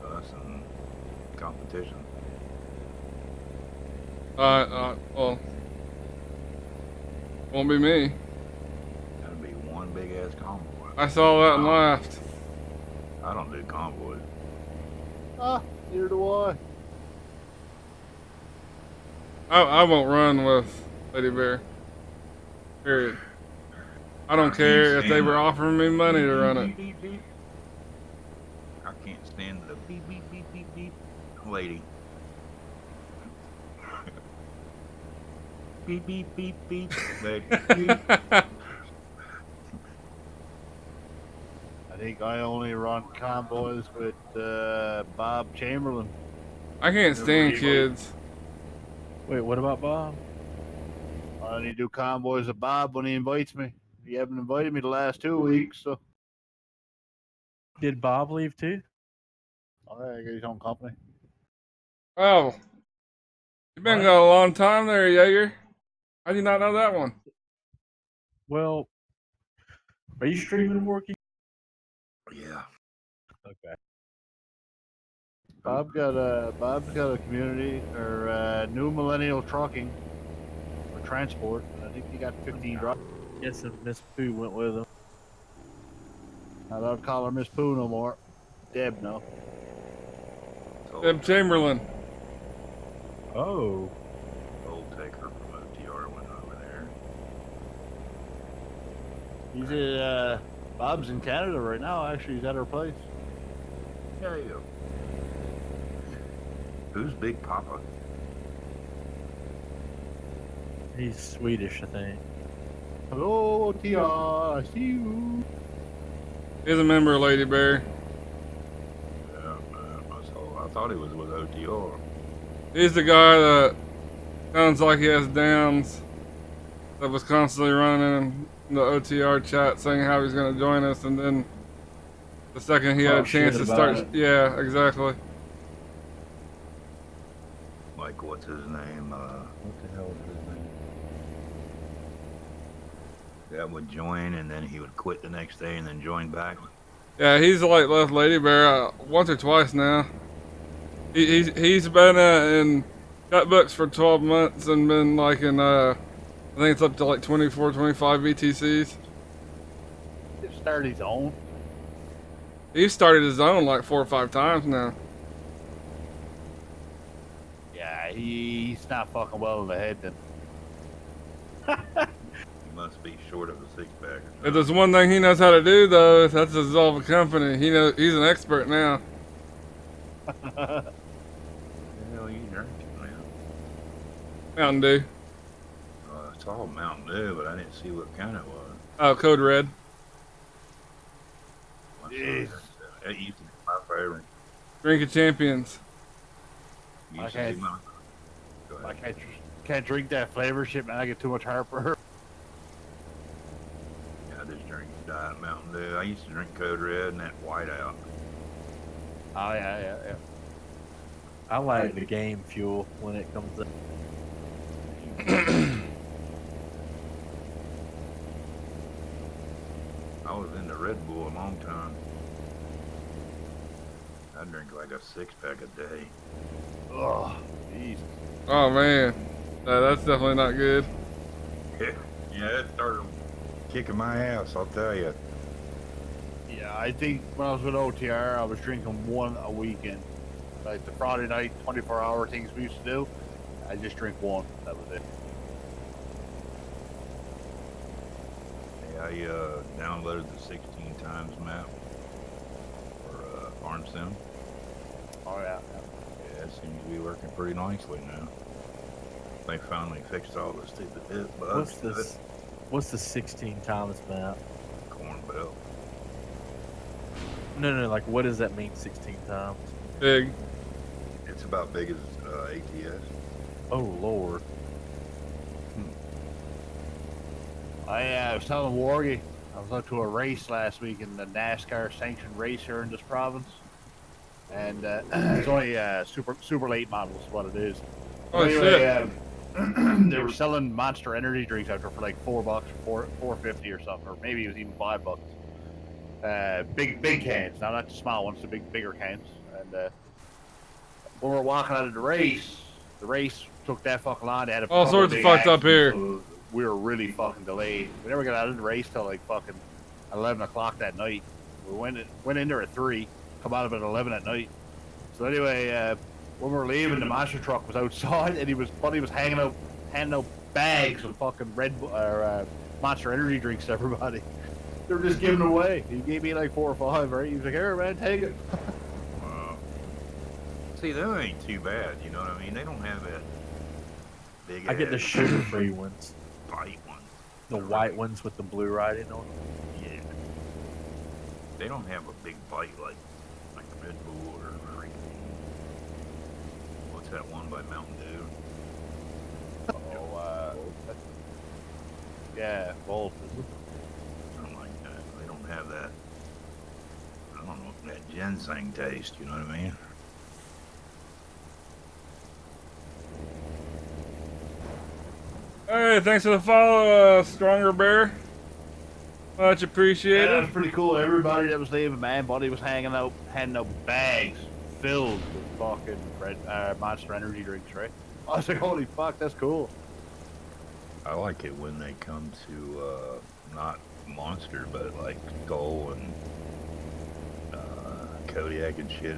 us and competition. Well, won't be me. That'd be one big ass convoy. I saw that and laughed. I don't do convoys. Ah, neither do I. I won't run with Lady Bear. Period. I don't care if they were offering me money to run it. I can't stand the beep beep beep beep beep lady. Beep beep beep beep. I think I only run convoys with Bob Chamberlain. I can't stand kids. Wait, what about Bob? I only do convoys with Bob when he invites me. He haven't invited me the last 2 weeks, so Did Bob leave too? I get his own company. Oh, you've been gone a long time there, Jaeger. I did not know that one. Well, are you streaming Worggy? Yeah. Okay. Bob's got a community or New Millennial Trucking for transport. I think he got 15 drivers. Yes, and Miss Pooh went with him. I don't call her Miss Pooh no more. Deb, no. Deb Chamberlain. Oh. Old Taker from OTR went over there. He's Bob's in Canada right now. Actually, he's at her place. Yeah. Who's Big Papa? He's Swedish, I think. Hello, OTR. I see you. He's a member of Lady Bear. Yeah, I thought he was with OTR. He's the guy that sounds like he has downs. That was constantly running in the OTR chat saying how he's going to join us, and then the second he had a chance to start, yeah, exactly. Like, what's his name? What the hell is his name? That would join, and then he would quit the next day, and then join back. Yeah, he's like left Lady Bear once or twice now. He's been in cut books for 12 months and been like in I think it's up to like 24, 25 VTCs. He started his own. He started his own like 4 or 5 times now. Yeah, he's not fucking well in the head then. He must be short of a six-pack. If there's one thing he knows how to do though, that's dissolve a company. He's an expert now. Hell, you drink it, man. Mountain Dew. It's all Mountain Dew, but I didn't see what kind it was. Oh, Code Red. Jeez. That used to be my favorite. Drink of Champions. Used to be my... Go ahead. I can't drink that flavor shit, man. I get too much heartburn. I just drink Diet Mountain Dew. I used to drink Code Red and that Whiteout. Oh yeah. I like the game fuel when it comes up. I was into Red Bull a long time. I drink like a 6-pack a day. Oh, jeez. Oh man, that's definitely not good. Yeah, it started kicking my ass, I'll tell you. Yeah, I think when I was with OTR, I was drinking one a weekend. Like the Friday night, 24-hour things we used to do, I just drink one. That was it. Yeah, I downloaded the 16 times map for Farm Sim. Oh yeah. Yeah, it seems to be working pretty nicely now. They finally fixed all the stupid hit bugs. What's the 16 times map? Corn Belt. No, like what does that mean 16 times? Big. It's about big as ATS. Oh Lord. I was telling Worggy, I was out to a race last week in the NASCAR sanctioned race here in this province. And it's only super late models, what it is. Oh Anyway, they were selling Monster energy drinks out there for like $4, $4.50 or something, or maybe it was even $5. Big cans, now not the small ones, the bigger cans. And when we were walking out of the race took that fucking long. They had all sorts of fucked up here. So we were really fucking delayed. We never got out of the race till like fucking 11 o'clock that night. We went in there at 3, come out of it at 11 at night. So anyway, when we were leaving, the monster truck was outside, and Buddy was handing out bags of fucking Monster energy drinks to everybody. They were just giving away. He gave me like 4 or 5, right? He was like, "Here, man, take it." See, that ain't too bad, you know what I mean? They don't have that big I get the sugar-free ones. bite one. The white ones with the blue writing on them. Yeah. They don't have a big bite like Red Bull or freaking... What's that one by Mountain Dew? Yeah, Volt. Something like that. They don't have that, I don't know, that ginseng taste, you know what I mean? Hey, thanks for the follow, Stronger Bear. Much appreciated. Yeah, that was pretty cool. Everybody that was leaving, man, Buddy was handing out bags filled with fucking Monster energy drinks, right? I was like, holy fuck, that's cool. I like it when they come to, not Monster, but like Skull and Kodiak and shit.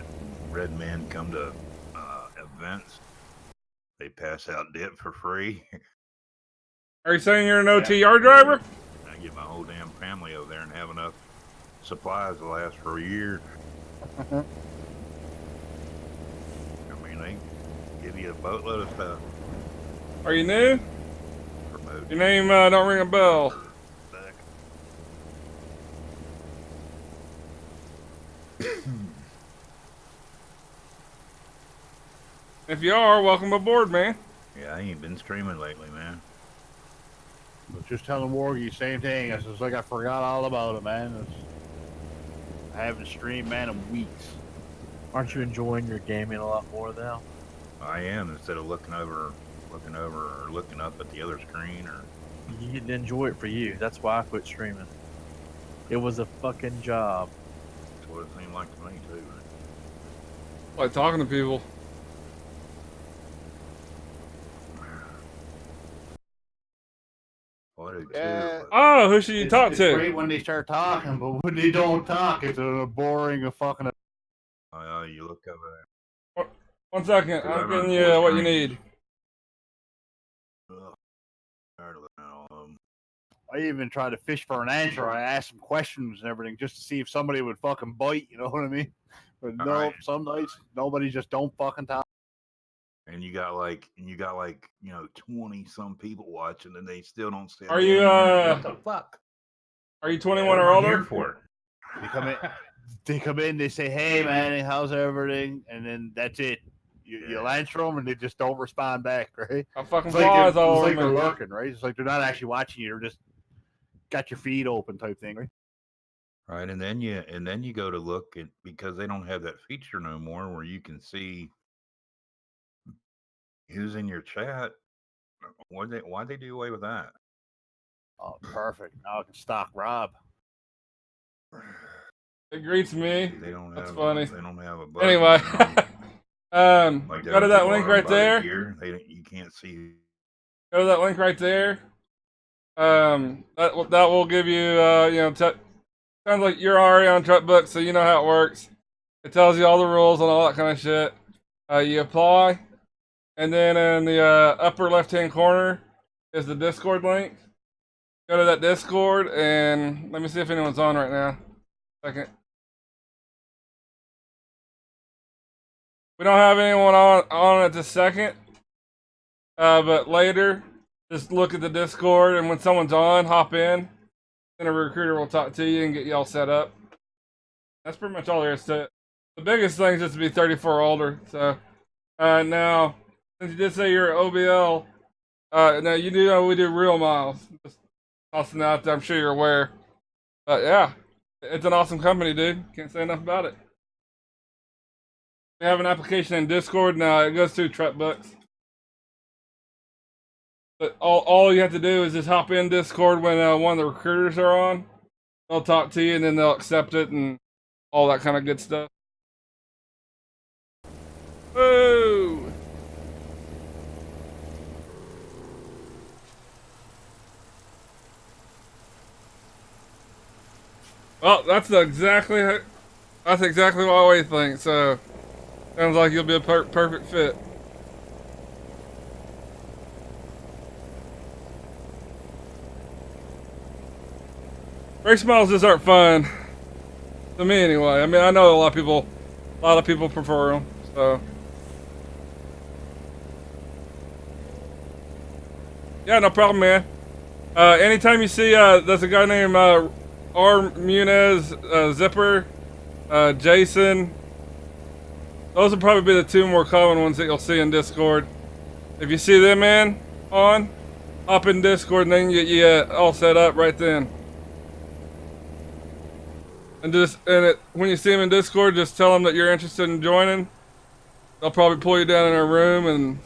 Red men come to events. They pass out dip for free. Are you saying you're an OTR driver? I get my whole damn family over there and have enough supplies to last for a year. I mean, they give you a boatload of stuff. Are you new? Promote Your name don't ring a bell. back. If you are, welcome aboard, man. Yeah, I ain't been streaming lately, man. I was just telling Worggy, same thing. It's like I forgot all about it, man. I haven't streamed, man, in weeks. Aren't you enjoying your gaming a lot more now? I am, instead of looking over or looking up at the other screen or... You get to enjoy it for you. That's why I quit streaming. It was a fucking job. That's what it seemed like to me, too. Like talking to people. do too. Yeah. But Oh, who should you talk it's to? great when they start talking, but when they don't talk, it's a boring fucking. you look over there. 1 second, 'Cause I'm I've run getting you 4 what you screens. need. Ugh, tired of looking at all of them. I even tried to fish for an answer. I asked them questions and everything just to see if somebody would fucking bite. You know what I mean? But no, Right. some nights nobody just don't fucking talk. And you got like 20 some people watching, and they still don't say. Are you what the fuck? Are you 21 What or am I here older? for? They come in, they say, "Hey man, how's everything?" And then that's it. You'll answer them, and they just don't respond back, right? I fucking It's like, flies all over they're me. lurking, right? It's like they're not actually watching you; they're just got your feed open type thing, right? Right, and then you go to look at, because they don't have that feature no more where you can see who's in your chat. Why'd they do away with that? Oh, perfect. Now I can stalk Rob. It greets me. They don't That's have funny. they don't have a button. Anyway, Like go to that link right there. Here, you can't see. Go to that link right there. That will give you sounds like you're already on Truckbook, so you know how it works. It tells you all the rules and all that kind of shit. You apply, and then in the upper left-hand corner is the Discord link. Go to that Discord, and let me see if anyone's on right now. Second. We don't have anyone on at this second, but later, just look at the Discord, and when someone's on, hop in, and a recruiter will talk to you and get you all set up. That's pretty much all there is to it. The biggest thing is just to be 34 or older. So now, since you did say you're OBL, now you do know we do real miles. Just tossing out there, I'm sure you're aware. But yeah, it's an awesome company, dude. Can't say enough about it. We have an application in Discord now. It goes through Truckbooks. But all you have to do is just hop in Discord when one of the recruiters are on. They'll talk to you, and then they'll accept it and all that kind of good stuff. Woo! Well, that's exactly what we think. So, sounds like you'll be a perfect fit. Race miles just aren't fun. To me, anyway. I mean, I know a lot of people prefer them. So, yeah, no problem, man. Anytime you see, there's a guy named R. Munez, Zipper, Jason. Those will probably be the two more common ones that you'll see in Discord. If you see them hop in Discord, and then you all set up right then. And when you see them in Discord, just tell them that you're interested in joining. They'll probably pull you down in a room and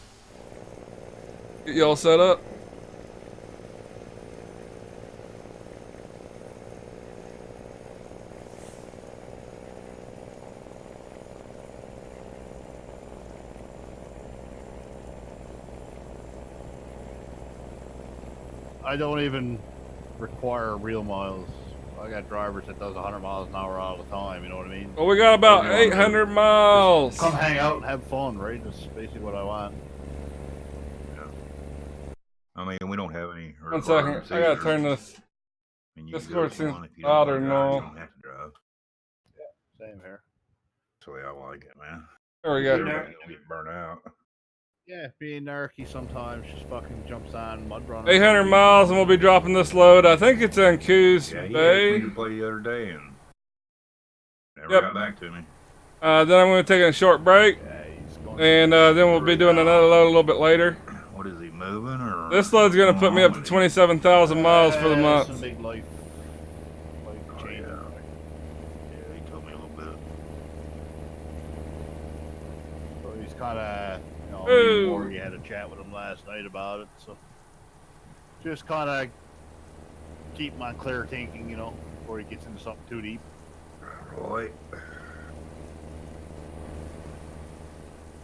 get you all set up. I don't even require real miles. I got drivers that does 100 miles an hour all the time. You know what I mean? Well, we got about 800 miles. Come hang out and have fun, right? That's basically what I want. Yeah. I mean, we don't have any. 1 second, I gotta turn this. I mean, Discord seems if you louder don't than want to drive, normal. you don't have to drive. Same here. That's the way I like it, man. There we go. Everybody don't get burnt out. Yeah, being narky sometimes just fucking jumps on mud run. 800 miles, and we'll be dropping this load. I think it's in Coos Yeah, he asked Bay. me to play the other day and never Yep. got back to me. Then I'm going to take a short break, Yeah, he's going and then we'll be doing another load a little bit later. What is he moving or? This load's going to put me up to 27,000 miles for the Some month. big life Oh, change. yeah. Yeah, he told me a little bit. So he's kind of, me and Ooh. Worggy had a chat with him last night about it. So just kind of keep him on clear thinking, before he gets into something too deep. Right.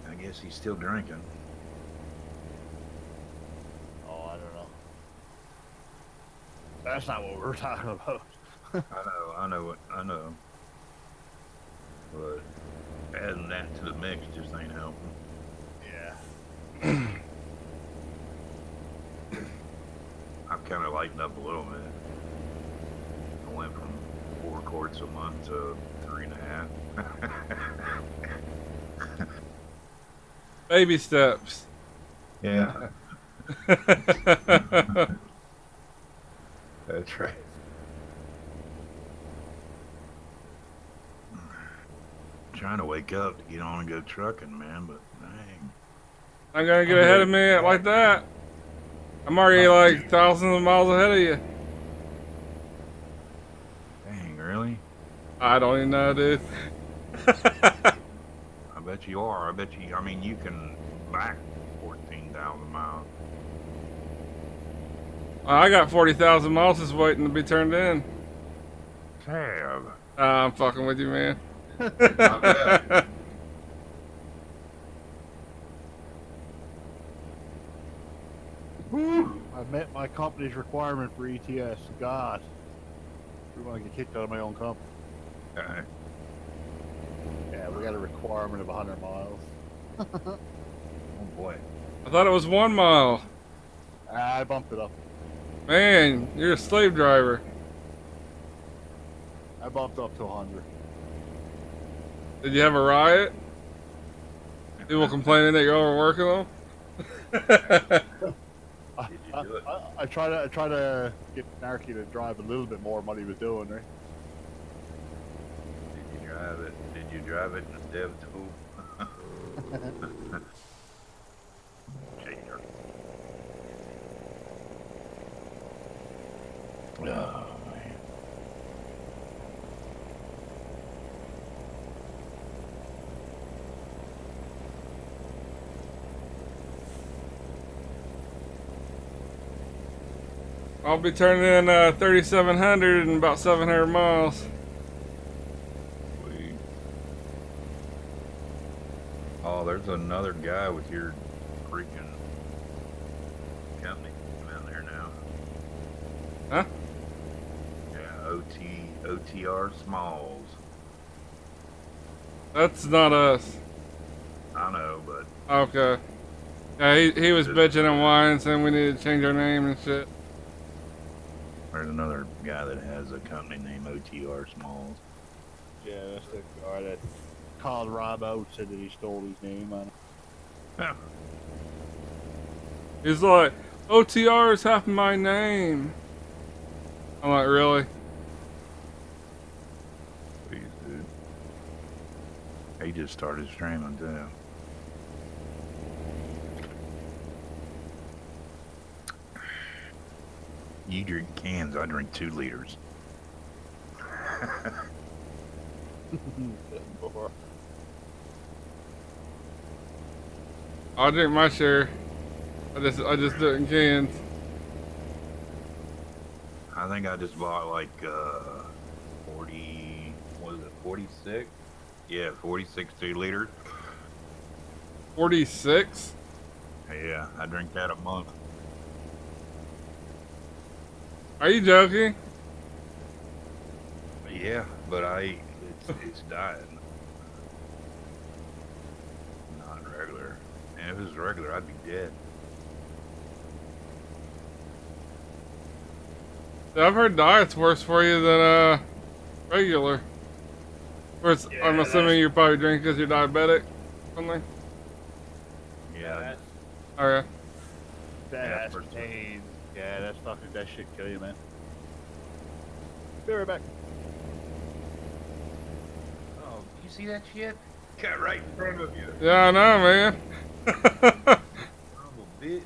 I guess he's still drinking. Oh, I don't know. That's not what we're talking about. I know. But adding that to the mix just ain't helping. Yeah. I've kind of lightened up a little bit. I went from 4 quarts a month to 3.5. Baby steps. Yeah, that's right. Trying to wake up to get on and go trucking, man, but dang. I'm gonna get ahead of me like that. I'm already like thousands of miles ahead of you. Dang, really? I don't even know, dude. I bet you are. I mean, you can back 14,000 miles. I got 40,000 miles just waiting to be turned in. Tab. I'm fucking with you, man. Not bad. I've met my company's requirement for ETS. God. We want to get kicked out of my own company. Okay. Yeah, we got a requirement of 100 miles. Oh boy. I thought it was 1 mile. I bumped it up. Man, you're a slave driver. I bumped up to 100. Did you have a riot? People complaining that you're overworking them? Did you do it? I try to get Narky to drive a little bit more than what he was doing, right? Did you drive it? Did you drive it in a dev tool? Cheater. Oh, man. I'll be turning in 3,700 in about 700 miles. Sweet. Oh, there's another guy with your freaking company down there now. Huh? Yeah, OTR Smalls. That's not us. I know, but Okay. Yeah, he was bitching and whining saying we need to change our name and shit. there's another guy that has a company named OTR Smalls. Yeah, that's the guy that called Rob out, said that he stole his name on it. Yeah. He's like, OTR is half my name. I'm like, really? Please, dude. He just started streaming too. You drink cans, I drink 2 liters. I'll drink my share. I just do it in cans. I think I just bought like 40, what is it, 46? Yeah, 46 2-liter. 46? Yeah, I drink that a month. Are you joking? Yeah, but it's diet. Not regular. And if it was regular, I'd be dead. I've heard diet's worse for you than regular. Of course, Yeah, I'm assuming you're probably drinking because you're diabetic. Something. Yeah. Okay. That's for sure. pain. Yeah, that's fucking, that shit kill you, man. Be right back. Oh, you see that shit? Got right in front of you. Yeah, I know, man. Son of a bitch.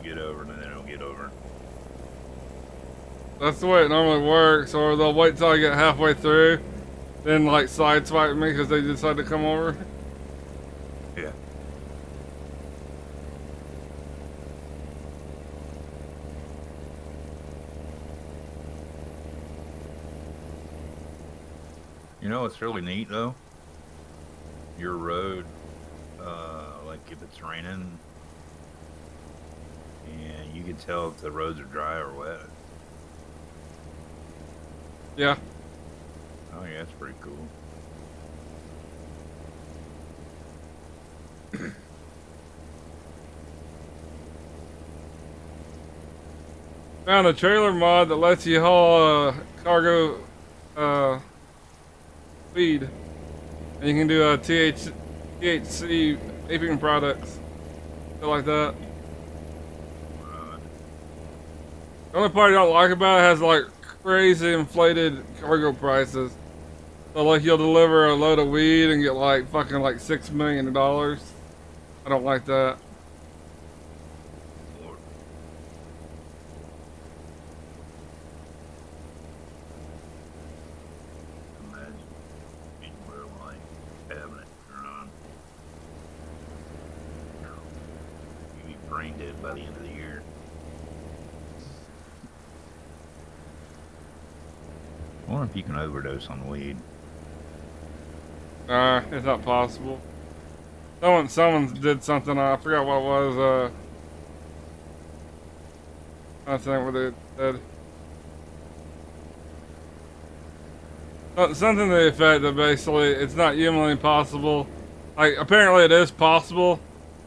get over, and then they don't get over. That's the way it normally works, or they'll wait till I get halfway through, then like sideswipe me because they decide to come over. Yeah. You know what's really neat though? Your road, like if it's raining, and you can tell if the roads are dry or wet. Yeah. Oh yeah, that's pretty cool. Found a trailer mod that lets you haul cargo weed. And you can do THC vaping products. Stuff like that. The only part I don't like about it has like crazy inflated cargo prices. So like you'll deliver a load of weed and get like fucking like $6 million. I don't like that. Lord. Imagine being real like having it turn on. You'd be brain dead by the end of the year. I wonder if you can overdose on weed. It's not possible. Someone did something. I forgot what it was. I think what they said. Something to the effect that basically it's not humanly possible. Like apparently it is possible,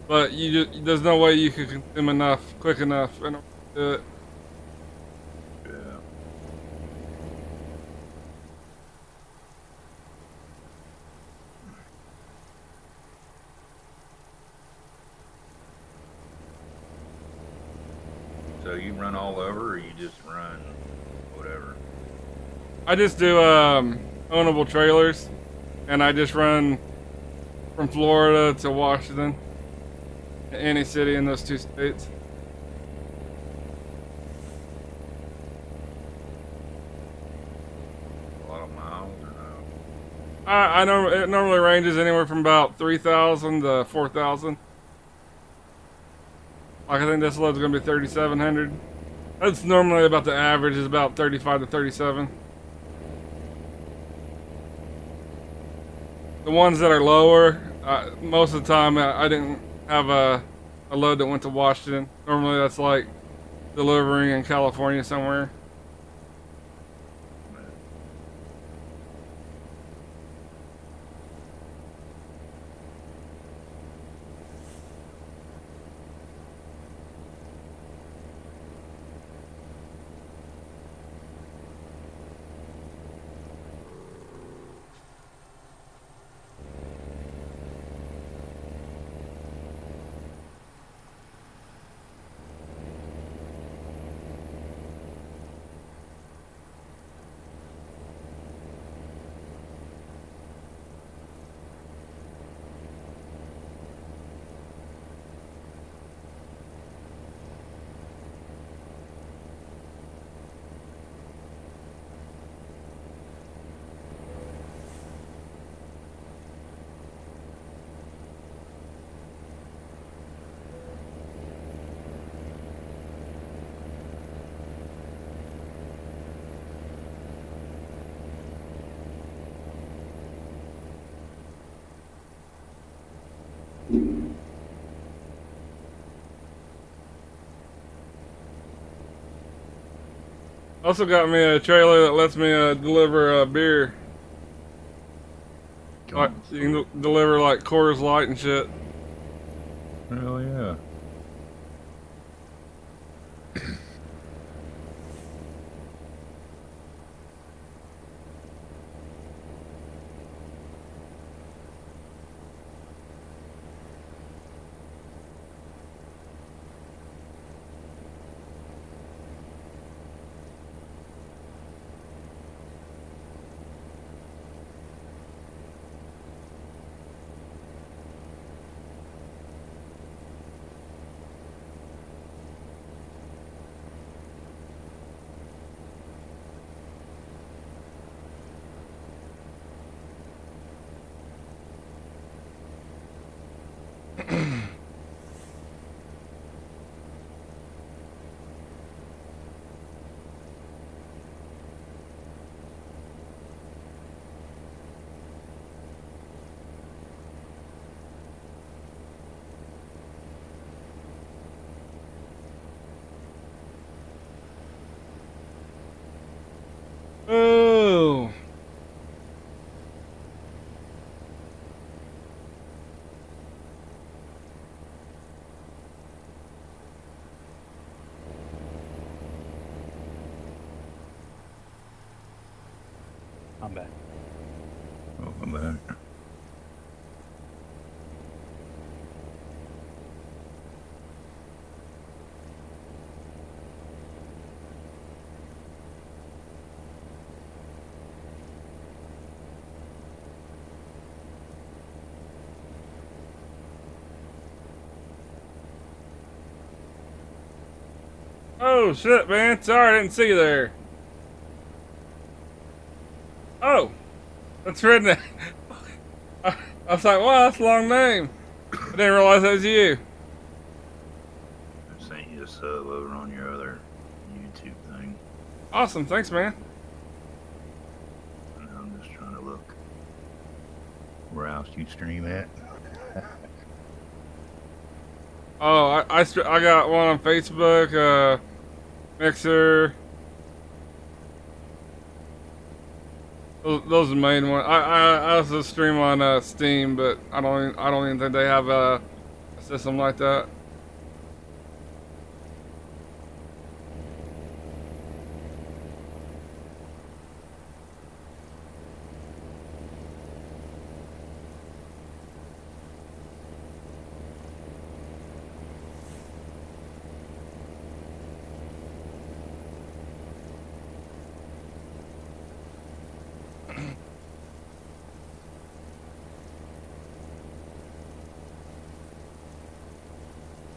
but there's no way you could consume enough quick enough in order to do it. Yeah. So you run all over, or you just run whatever? I just do ownable trailers, and I just run from Florida to Washington, any city in those two states. A lot of miles or no? It normally ranges anywhere from about 3,000 to 4,000. Like I think this load's gonna be 3,700. That's normally about the average is about 35 to 37. The ones that are lower, most of the time I didn't have a load that went to Washington. Normally that's like delivering in California somewhere. Also got me a trailer that lets me deliver beer. Like, you can deliver like Coors Light and shit. Hell yeah. Oh. I'm back. Welcome back. Oh shit, man. Sorry, I didn't see you there. Oh, that's written. I was like, wow, that's a long name. I didn't realize that was you. I sent you a sub over on your other YouTube thing. Awesome, thanks, man. And I'm just trying to look where else you stream at. Oh, I got one on Facebook, Mixer. Those are the main ones. I also stream on Steam, but I don't even think they have a system like that.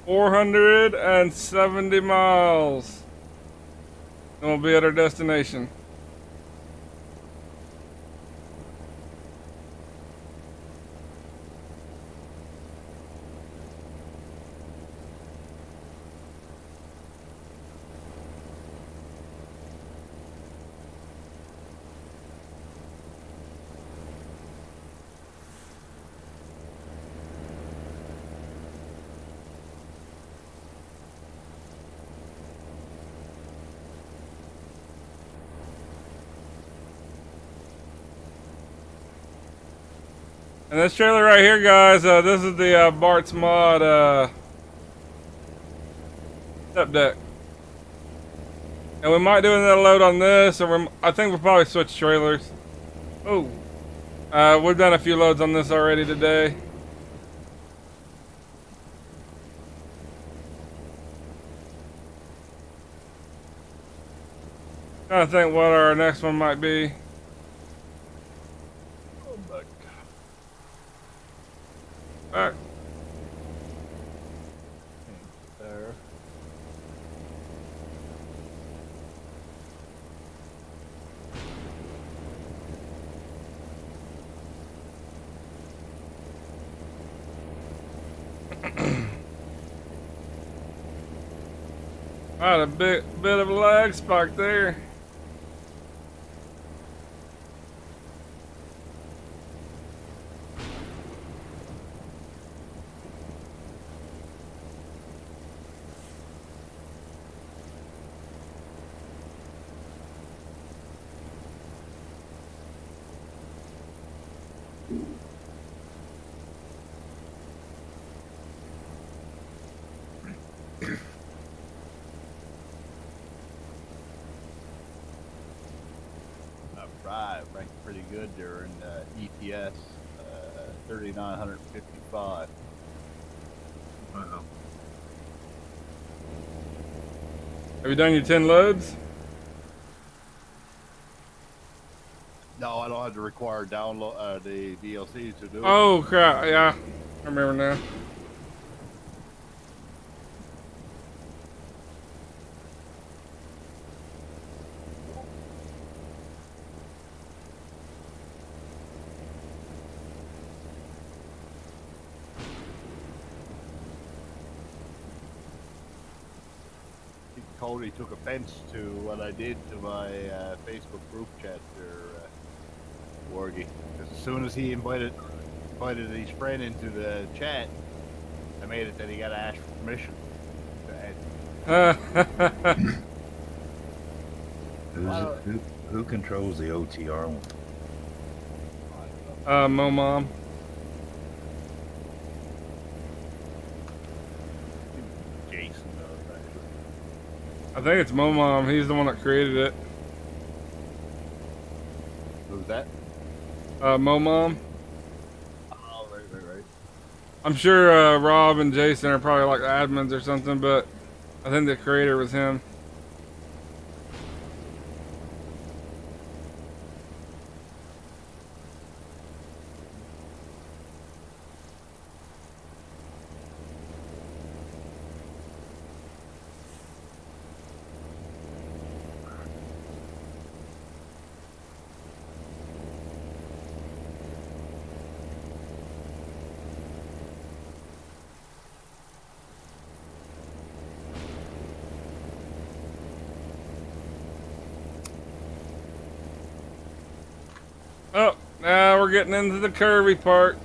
$470 and we'll be at our destination. And this trailer right here, guys, this is the Bart's Mod step deck. And we might do another load on this, or I think we'll probably switch trailers. Oh, we've done a few loads on this already today. Trying to think what our next one might be. Back. There. I had a bit of a lag spike there. Right, ranked pretty good during EPS, 3,955. Wow. Have you done your 10 loads? No, I don't have to require download the DLC to do it. Oh crap! Yeah, I remember now. Cody took offense to what I did to my Facebook group chat there, Worggy. Because as soon as he invited his friend into the chat, I made it that he got to ask for permission to add. Who controls the OTR one? Mo Mom. Jason does, actually. I think it's Mo Mom. He's the one that created it. Who's that? Mo Mom. Oh, right. I'm sure Rob and Jason are probably like admins or something, but I think the creator was him. Oh, now we're getting into the curvy part.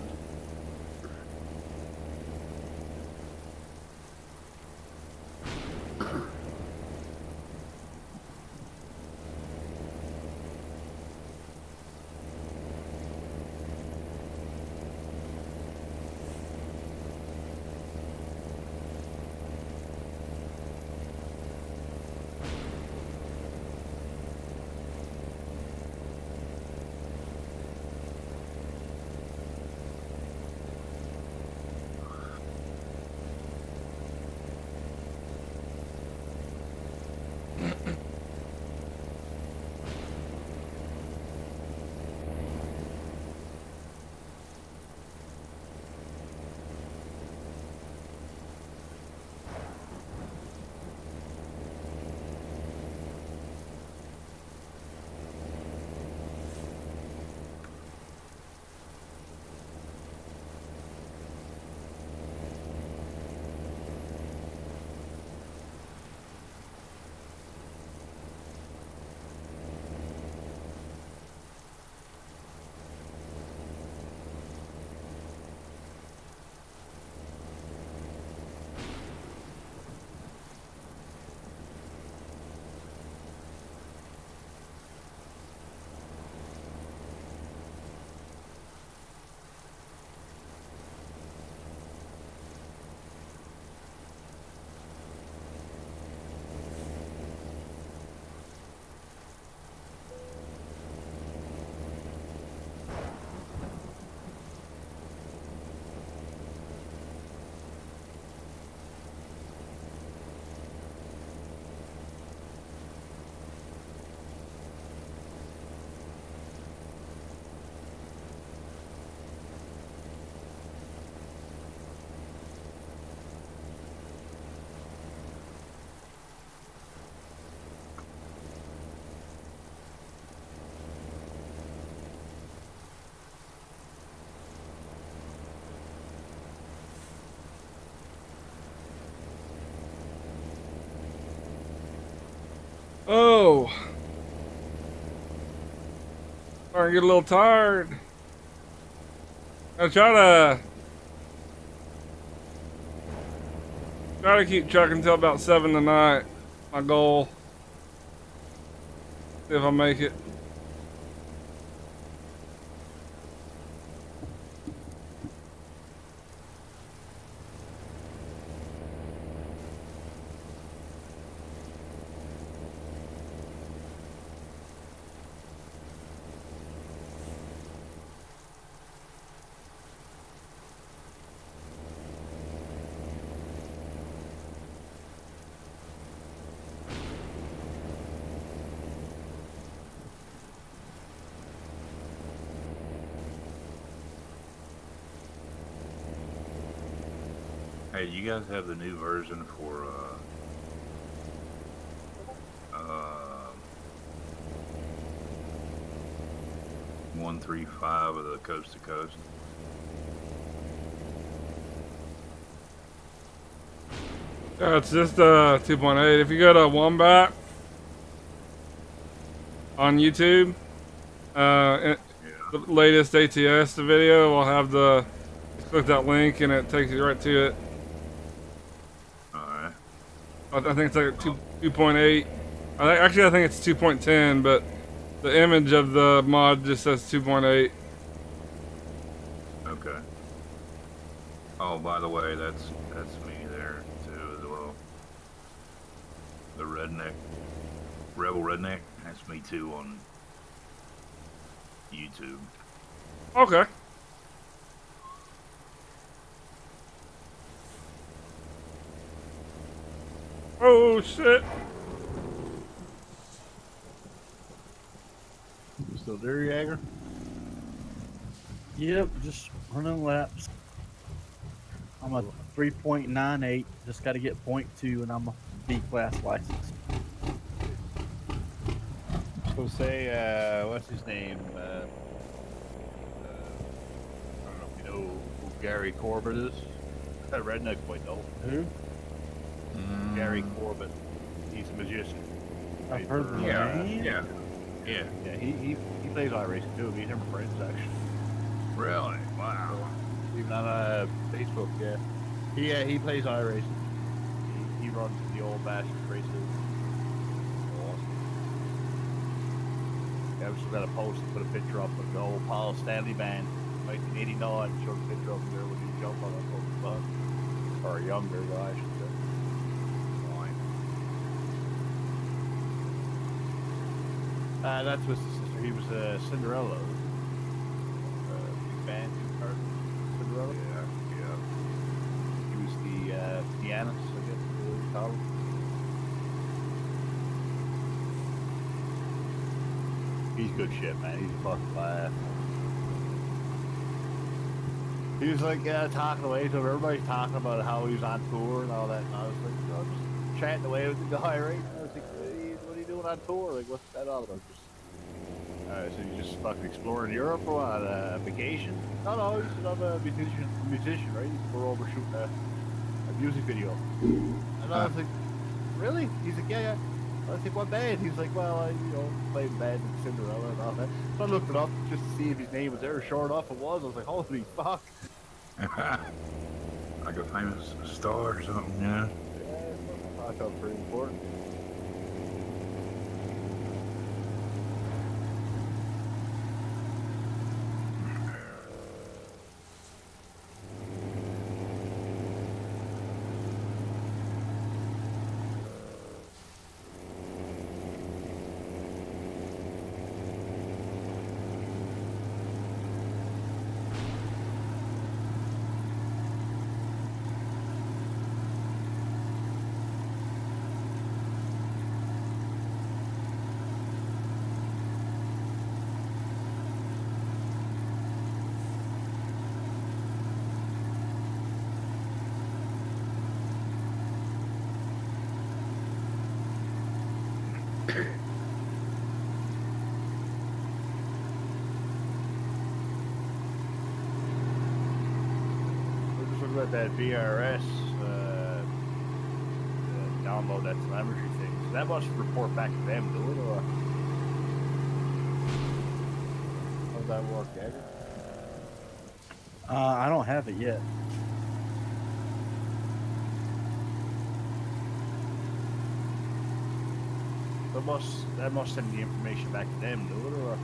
Oh, starting to get a little tired. I try to keep trucking until about 7 tonight. My goal. See if I make it. Hey, you guys have the new version for 135 of the coast to coast? Yeah, it's just 2.8. If you go to Wombat on YouTube, the latest ATS video will have the. Just click that link and it takes you right to it. Alright. I think it's like 2.8. Actually, I think it's 2.10, but the image of the mod just says 2.8. Okay. Oh, by the way, that's me there too as well. The redneck, rebel redneck. That's me too on YouTube. Okay. Oh shit! You still there, Jagger? Yep, just running laps. I'm a 3.98. Just got to get 0.2, and I'm a B class license. So say, what's his name? I don't know if you know who Gary Corbett is. That redneck might know. Who? Gary Corbett. He's a magician. I've heard the name. Yeah. Yeah, he plays iRacing too. Me and him are friends actually. Really? Wow. Even on Facebook, yeah. He plays iRacing. He runs the old Masters races. Awesome. Yeah, we just got a post and put a picture up of the old Paul Stanley band, 1989. Showed a picture of him there when he jumped on that fucking bus. Or a younger guy, I should say. That's with his sister. He was Cinderella. Big band, Cinderella. Yeah. He was the pianist, I guess you call him. He's good shit, man. He's a fucking laugh. He was like talking away to him. Everybody's talking about how he was on tour and all that. And I was like, you know, just chatting away with the guy, right? And I was like, what are you doing on tour? Like, what's that all about? So you just fucking exploring Europe or on a vacation? No, he's another musician, right? We're over shooting a music video. And I was like, really? He's like, yeah. I was like, what band? He's like, well, I played in band in Cinderella and all that. So I looked it up just to see if his name was there. Sure enough, it was. I was like, holy fuck. Like a famous star or something, yeah. I felt pretty important. About that VRS download that telemetry thing. So that must report back to them, do it, or how does that work, Jagger? I don't have it yet. That must send the information back to them, do it, or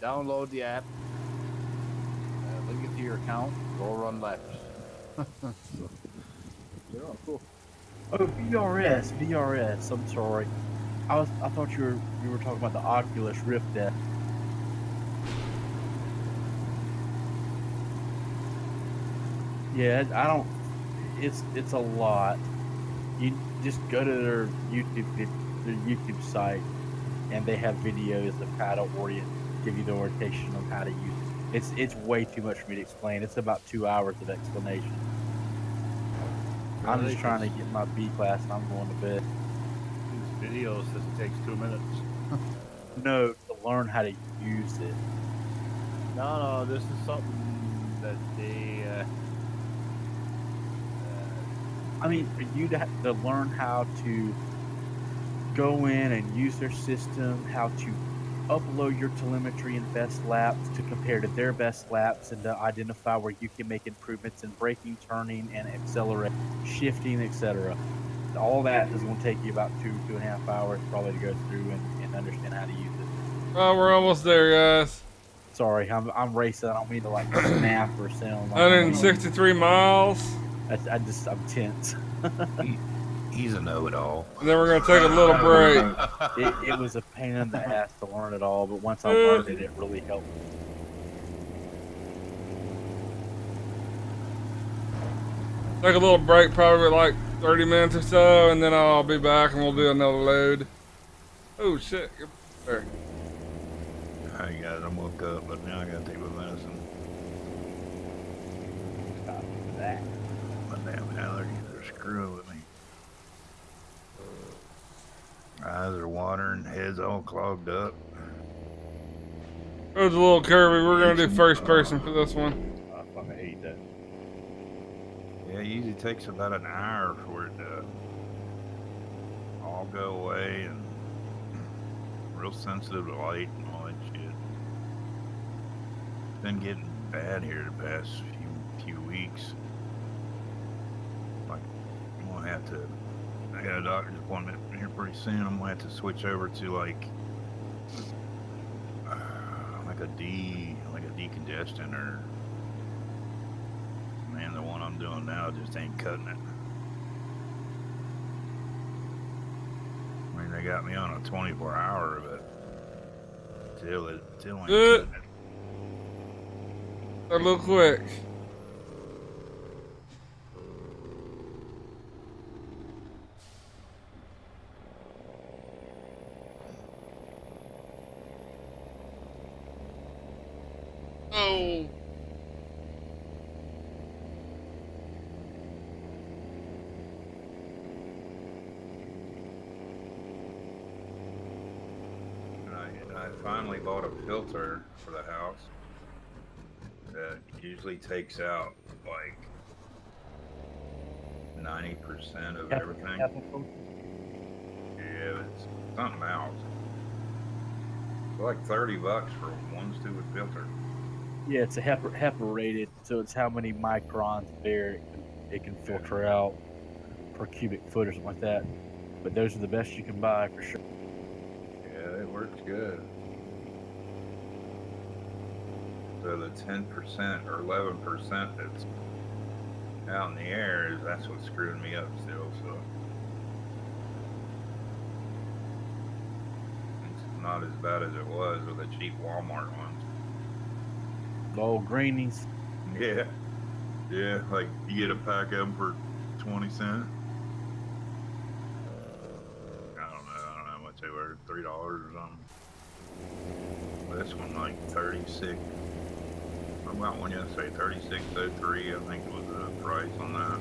download the app, link it to your account, go run laps. So, yeah, cool. Oh, VRS. I'm sorry. I thought you were talking about the Oculus Rift app. Yeah, I don't. It's a lot. You just go to their YouTube site, and they have videos of how to give you the orientation of how to use it. It's way too much for me to explain. It's about 2 hours of explanation. I'm just trying to get my B class and I'm going to bed. This video says it takes 2 minutes. No, to learn how to use it. No, this is something that they. I mean, for you to learn how to go in and use their system, how to upload your telemetry and best laps to compare to their best laps, and to identify where you can make improvements in braking, turning, and accelerate, shifting, etc. All that is going to take you about 2.5 hours probably to go through and understand how to use it. Oh, we're almost there, guys. Sorry, I'm racing. I don't mean to like snap or sound like 163 miles. I'm tense. He's a know-it-all. And then we're gonna take a little break. It was a pain in the ass to learn it all, but once I learned it, it really helped. Take a little break, probably like 30 minutes or so, and then I'll be back and we'll do another load. Oh shit! There. Alright guys, I woke up, but now I gotta take my medicine. Stop that. My damn allergies are screwing with me. Eyes are watering, head's all clogged up. There's a little curvy. We're gonna do first person for this one. I fucking hate that. Yeah, it usually takes about an hour for it to all go away, and real sensitive to light and all that shit. It's been getting bad here the past few weeks. Like, I'm gonna have to. I got a doctor's appointment here pretty soon. I'm gonna have to switch over to like a decongestant, or man, the one I'm doing now just ain't cutting it. I mean, they got me on a 24-hour, but still ain't cutting it. A little quick. Oh. And I finally bought a filter for the house that usually takes out like 90% of everything. Yeah, it's something else. It's like $30 for one stupid filter. Yeah, it's a HEPA rated, so it's how many microns there it can filter out per cubic foot or something like that. But those are the best you can buy for sure. Yeah, it works good. So the 10% or 11% that's out in the air that's what's screwing me up still. So it's not as bad as it was with the cheap Walmart ones. The old greenies. Yeah, like you get a pack of them for 20 cents. I don't know how much they were, $3 or something. This one like 36. I bought one yesterday, 36.03. I think was the price on that.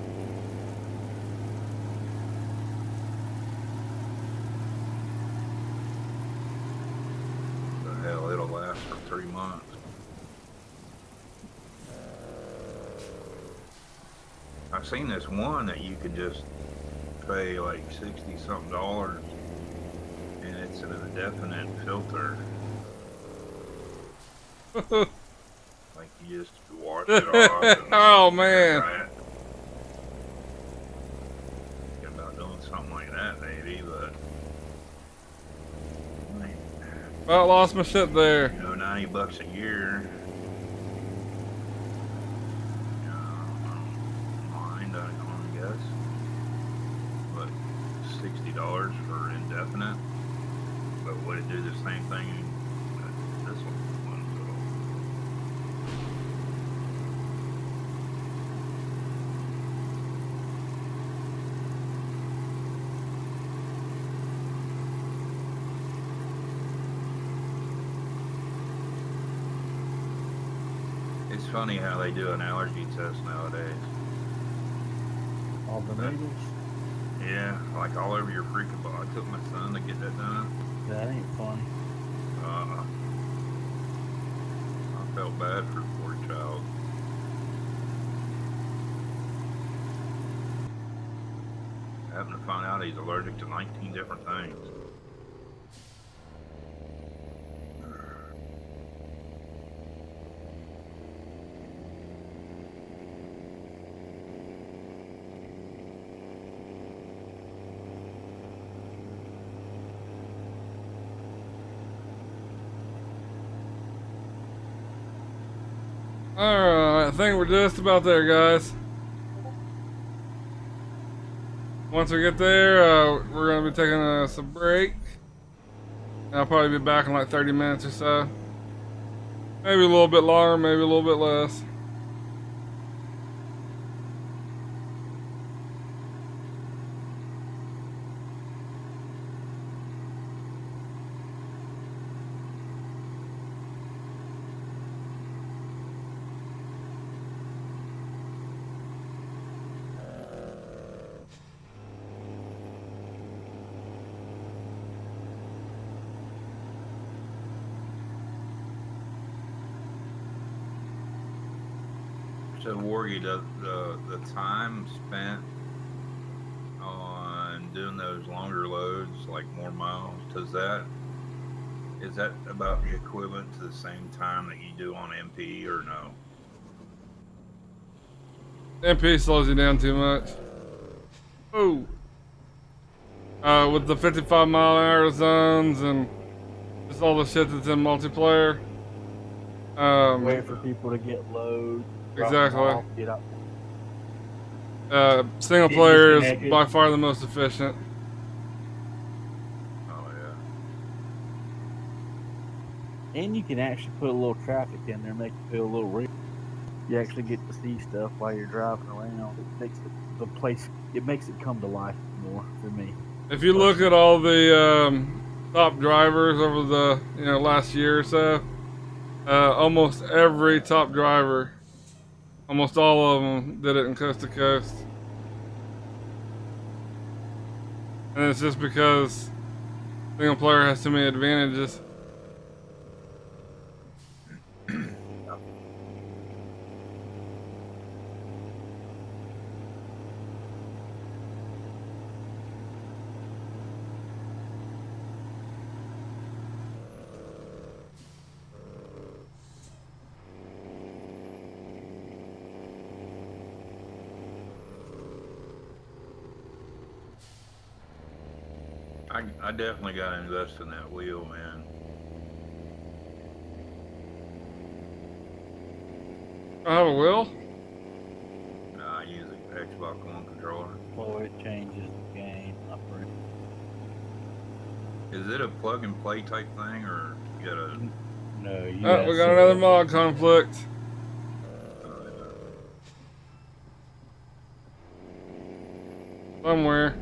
The hell, it'll last for 3 months. I've seen this one that you could just pay like $60-something, and it's an indefinite filter. Like you just wash it off. Oh man! Think about doing something like that, maybe, but About lost my shit there. you know, $90 a year. I guess, but $60 for indefinite. But would it do the same thing that this one? It's funny how they do an allergy test nowadays. All the noodles. Yeah, like all over your freaking body. I took my son to get that done. That ain't funny. I felt bad for the poor child. I happened to find out he's allergic to 19 different things. Alright, I think we're just about there, guys. Once we get there, we're gonna be taking us a break. I'll probably be back in like 30 minutes or so. Maybe a little bit longer, maybe a little bit less. So, Worggy, the time spent on doing those longer loads, like more miles, is that about the equivalent to the same time that you do on MP or no? MP slows you down too much. Oh. With the 55-mile-an-hour zones and just all the shit that's in multiplayer. Wait for people to get low. Exactly. Off, get up. Single player is by far the most efficient. Oh yeah. And you can actually put a little traffic in there, make it feel a little real. You actually get to see stuff while you're driving around. It makes the place. It makes it come to life more for me. If you look at all the top drivers over the last year or so, almost every top driver, almost all of them, did it in coast to coast. And it's just because single player has too many advantages. I definitely got to invest in that wheel, man. I have a wheel? No, I use an Xbox One controller. Oh, it changes the game. Is it a plug and play type thing, or you gotta? No, you. Oh, we got another mod conflict. Somewhere.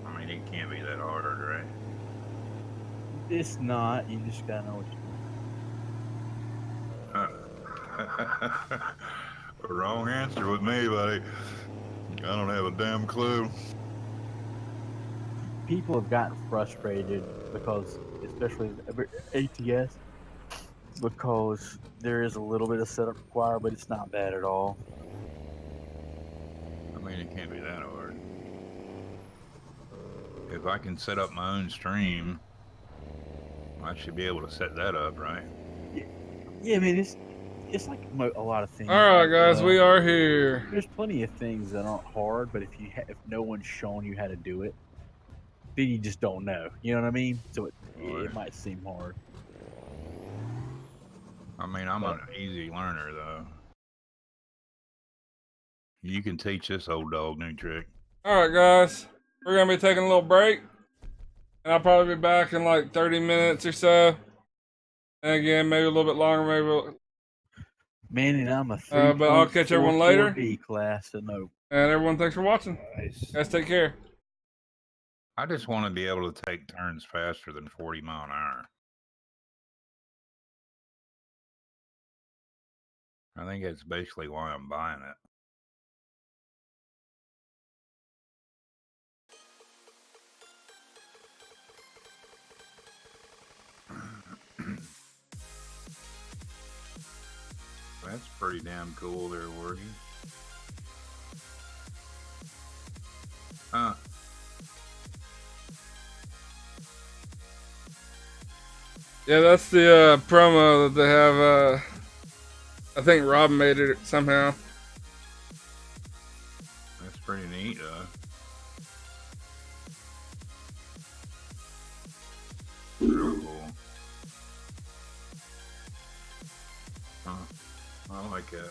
I mean, it can't be that hard, right? It's not. You just gotta know what you're doing. Wrong answer with me, buddy. I don't have a damn clue. People have gotten frustrated because, especially ATS, because there is a little bit of setup required, but it's not bad at all. I mean, it can't be that hard. If I can set up my own stream, I should be able to set that up, right? Yeah, I mean, it's like a lot of things. All right, guys, we are here. There's plenty of things that aren't hard, but if no one's shown you how to do it, then you just don't know. You know what I mean? So it might seem hard. I mean, I'm an easy learner, though. You can teach this old dog new trick. All right, guys, we're gonna be taking a little break, and I'll probably be back in like 30 minutes or so. And again, maybe a little bit longer, maybe. Man, and I'm a 3. But I'll catch everyone later. B class to know. And everyone, thanks for watching. Nice. Guys, take care. I just want to be able to take turns faster than 40 mile an hour. I think that's basically why I'm buying it. That's pretty damn cool there, Worggy. Huh. Yeah, that's the promo that they have. I think Rob made it somehow. That's pretty neat, real cool. Huh. I like that.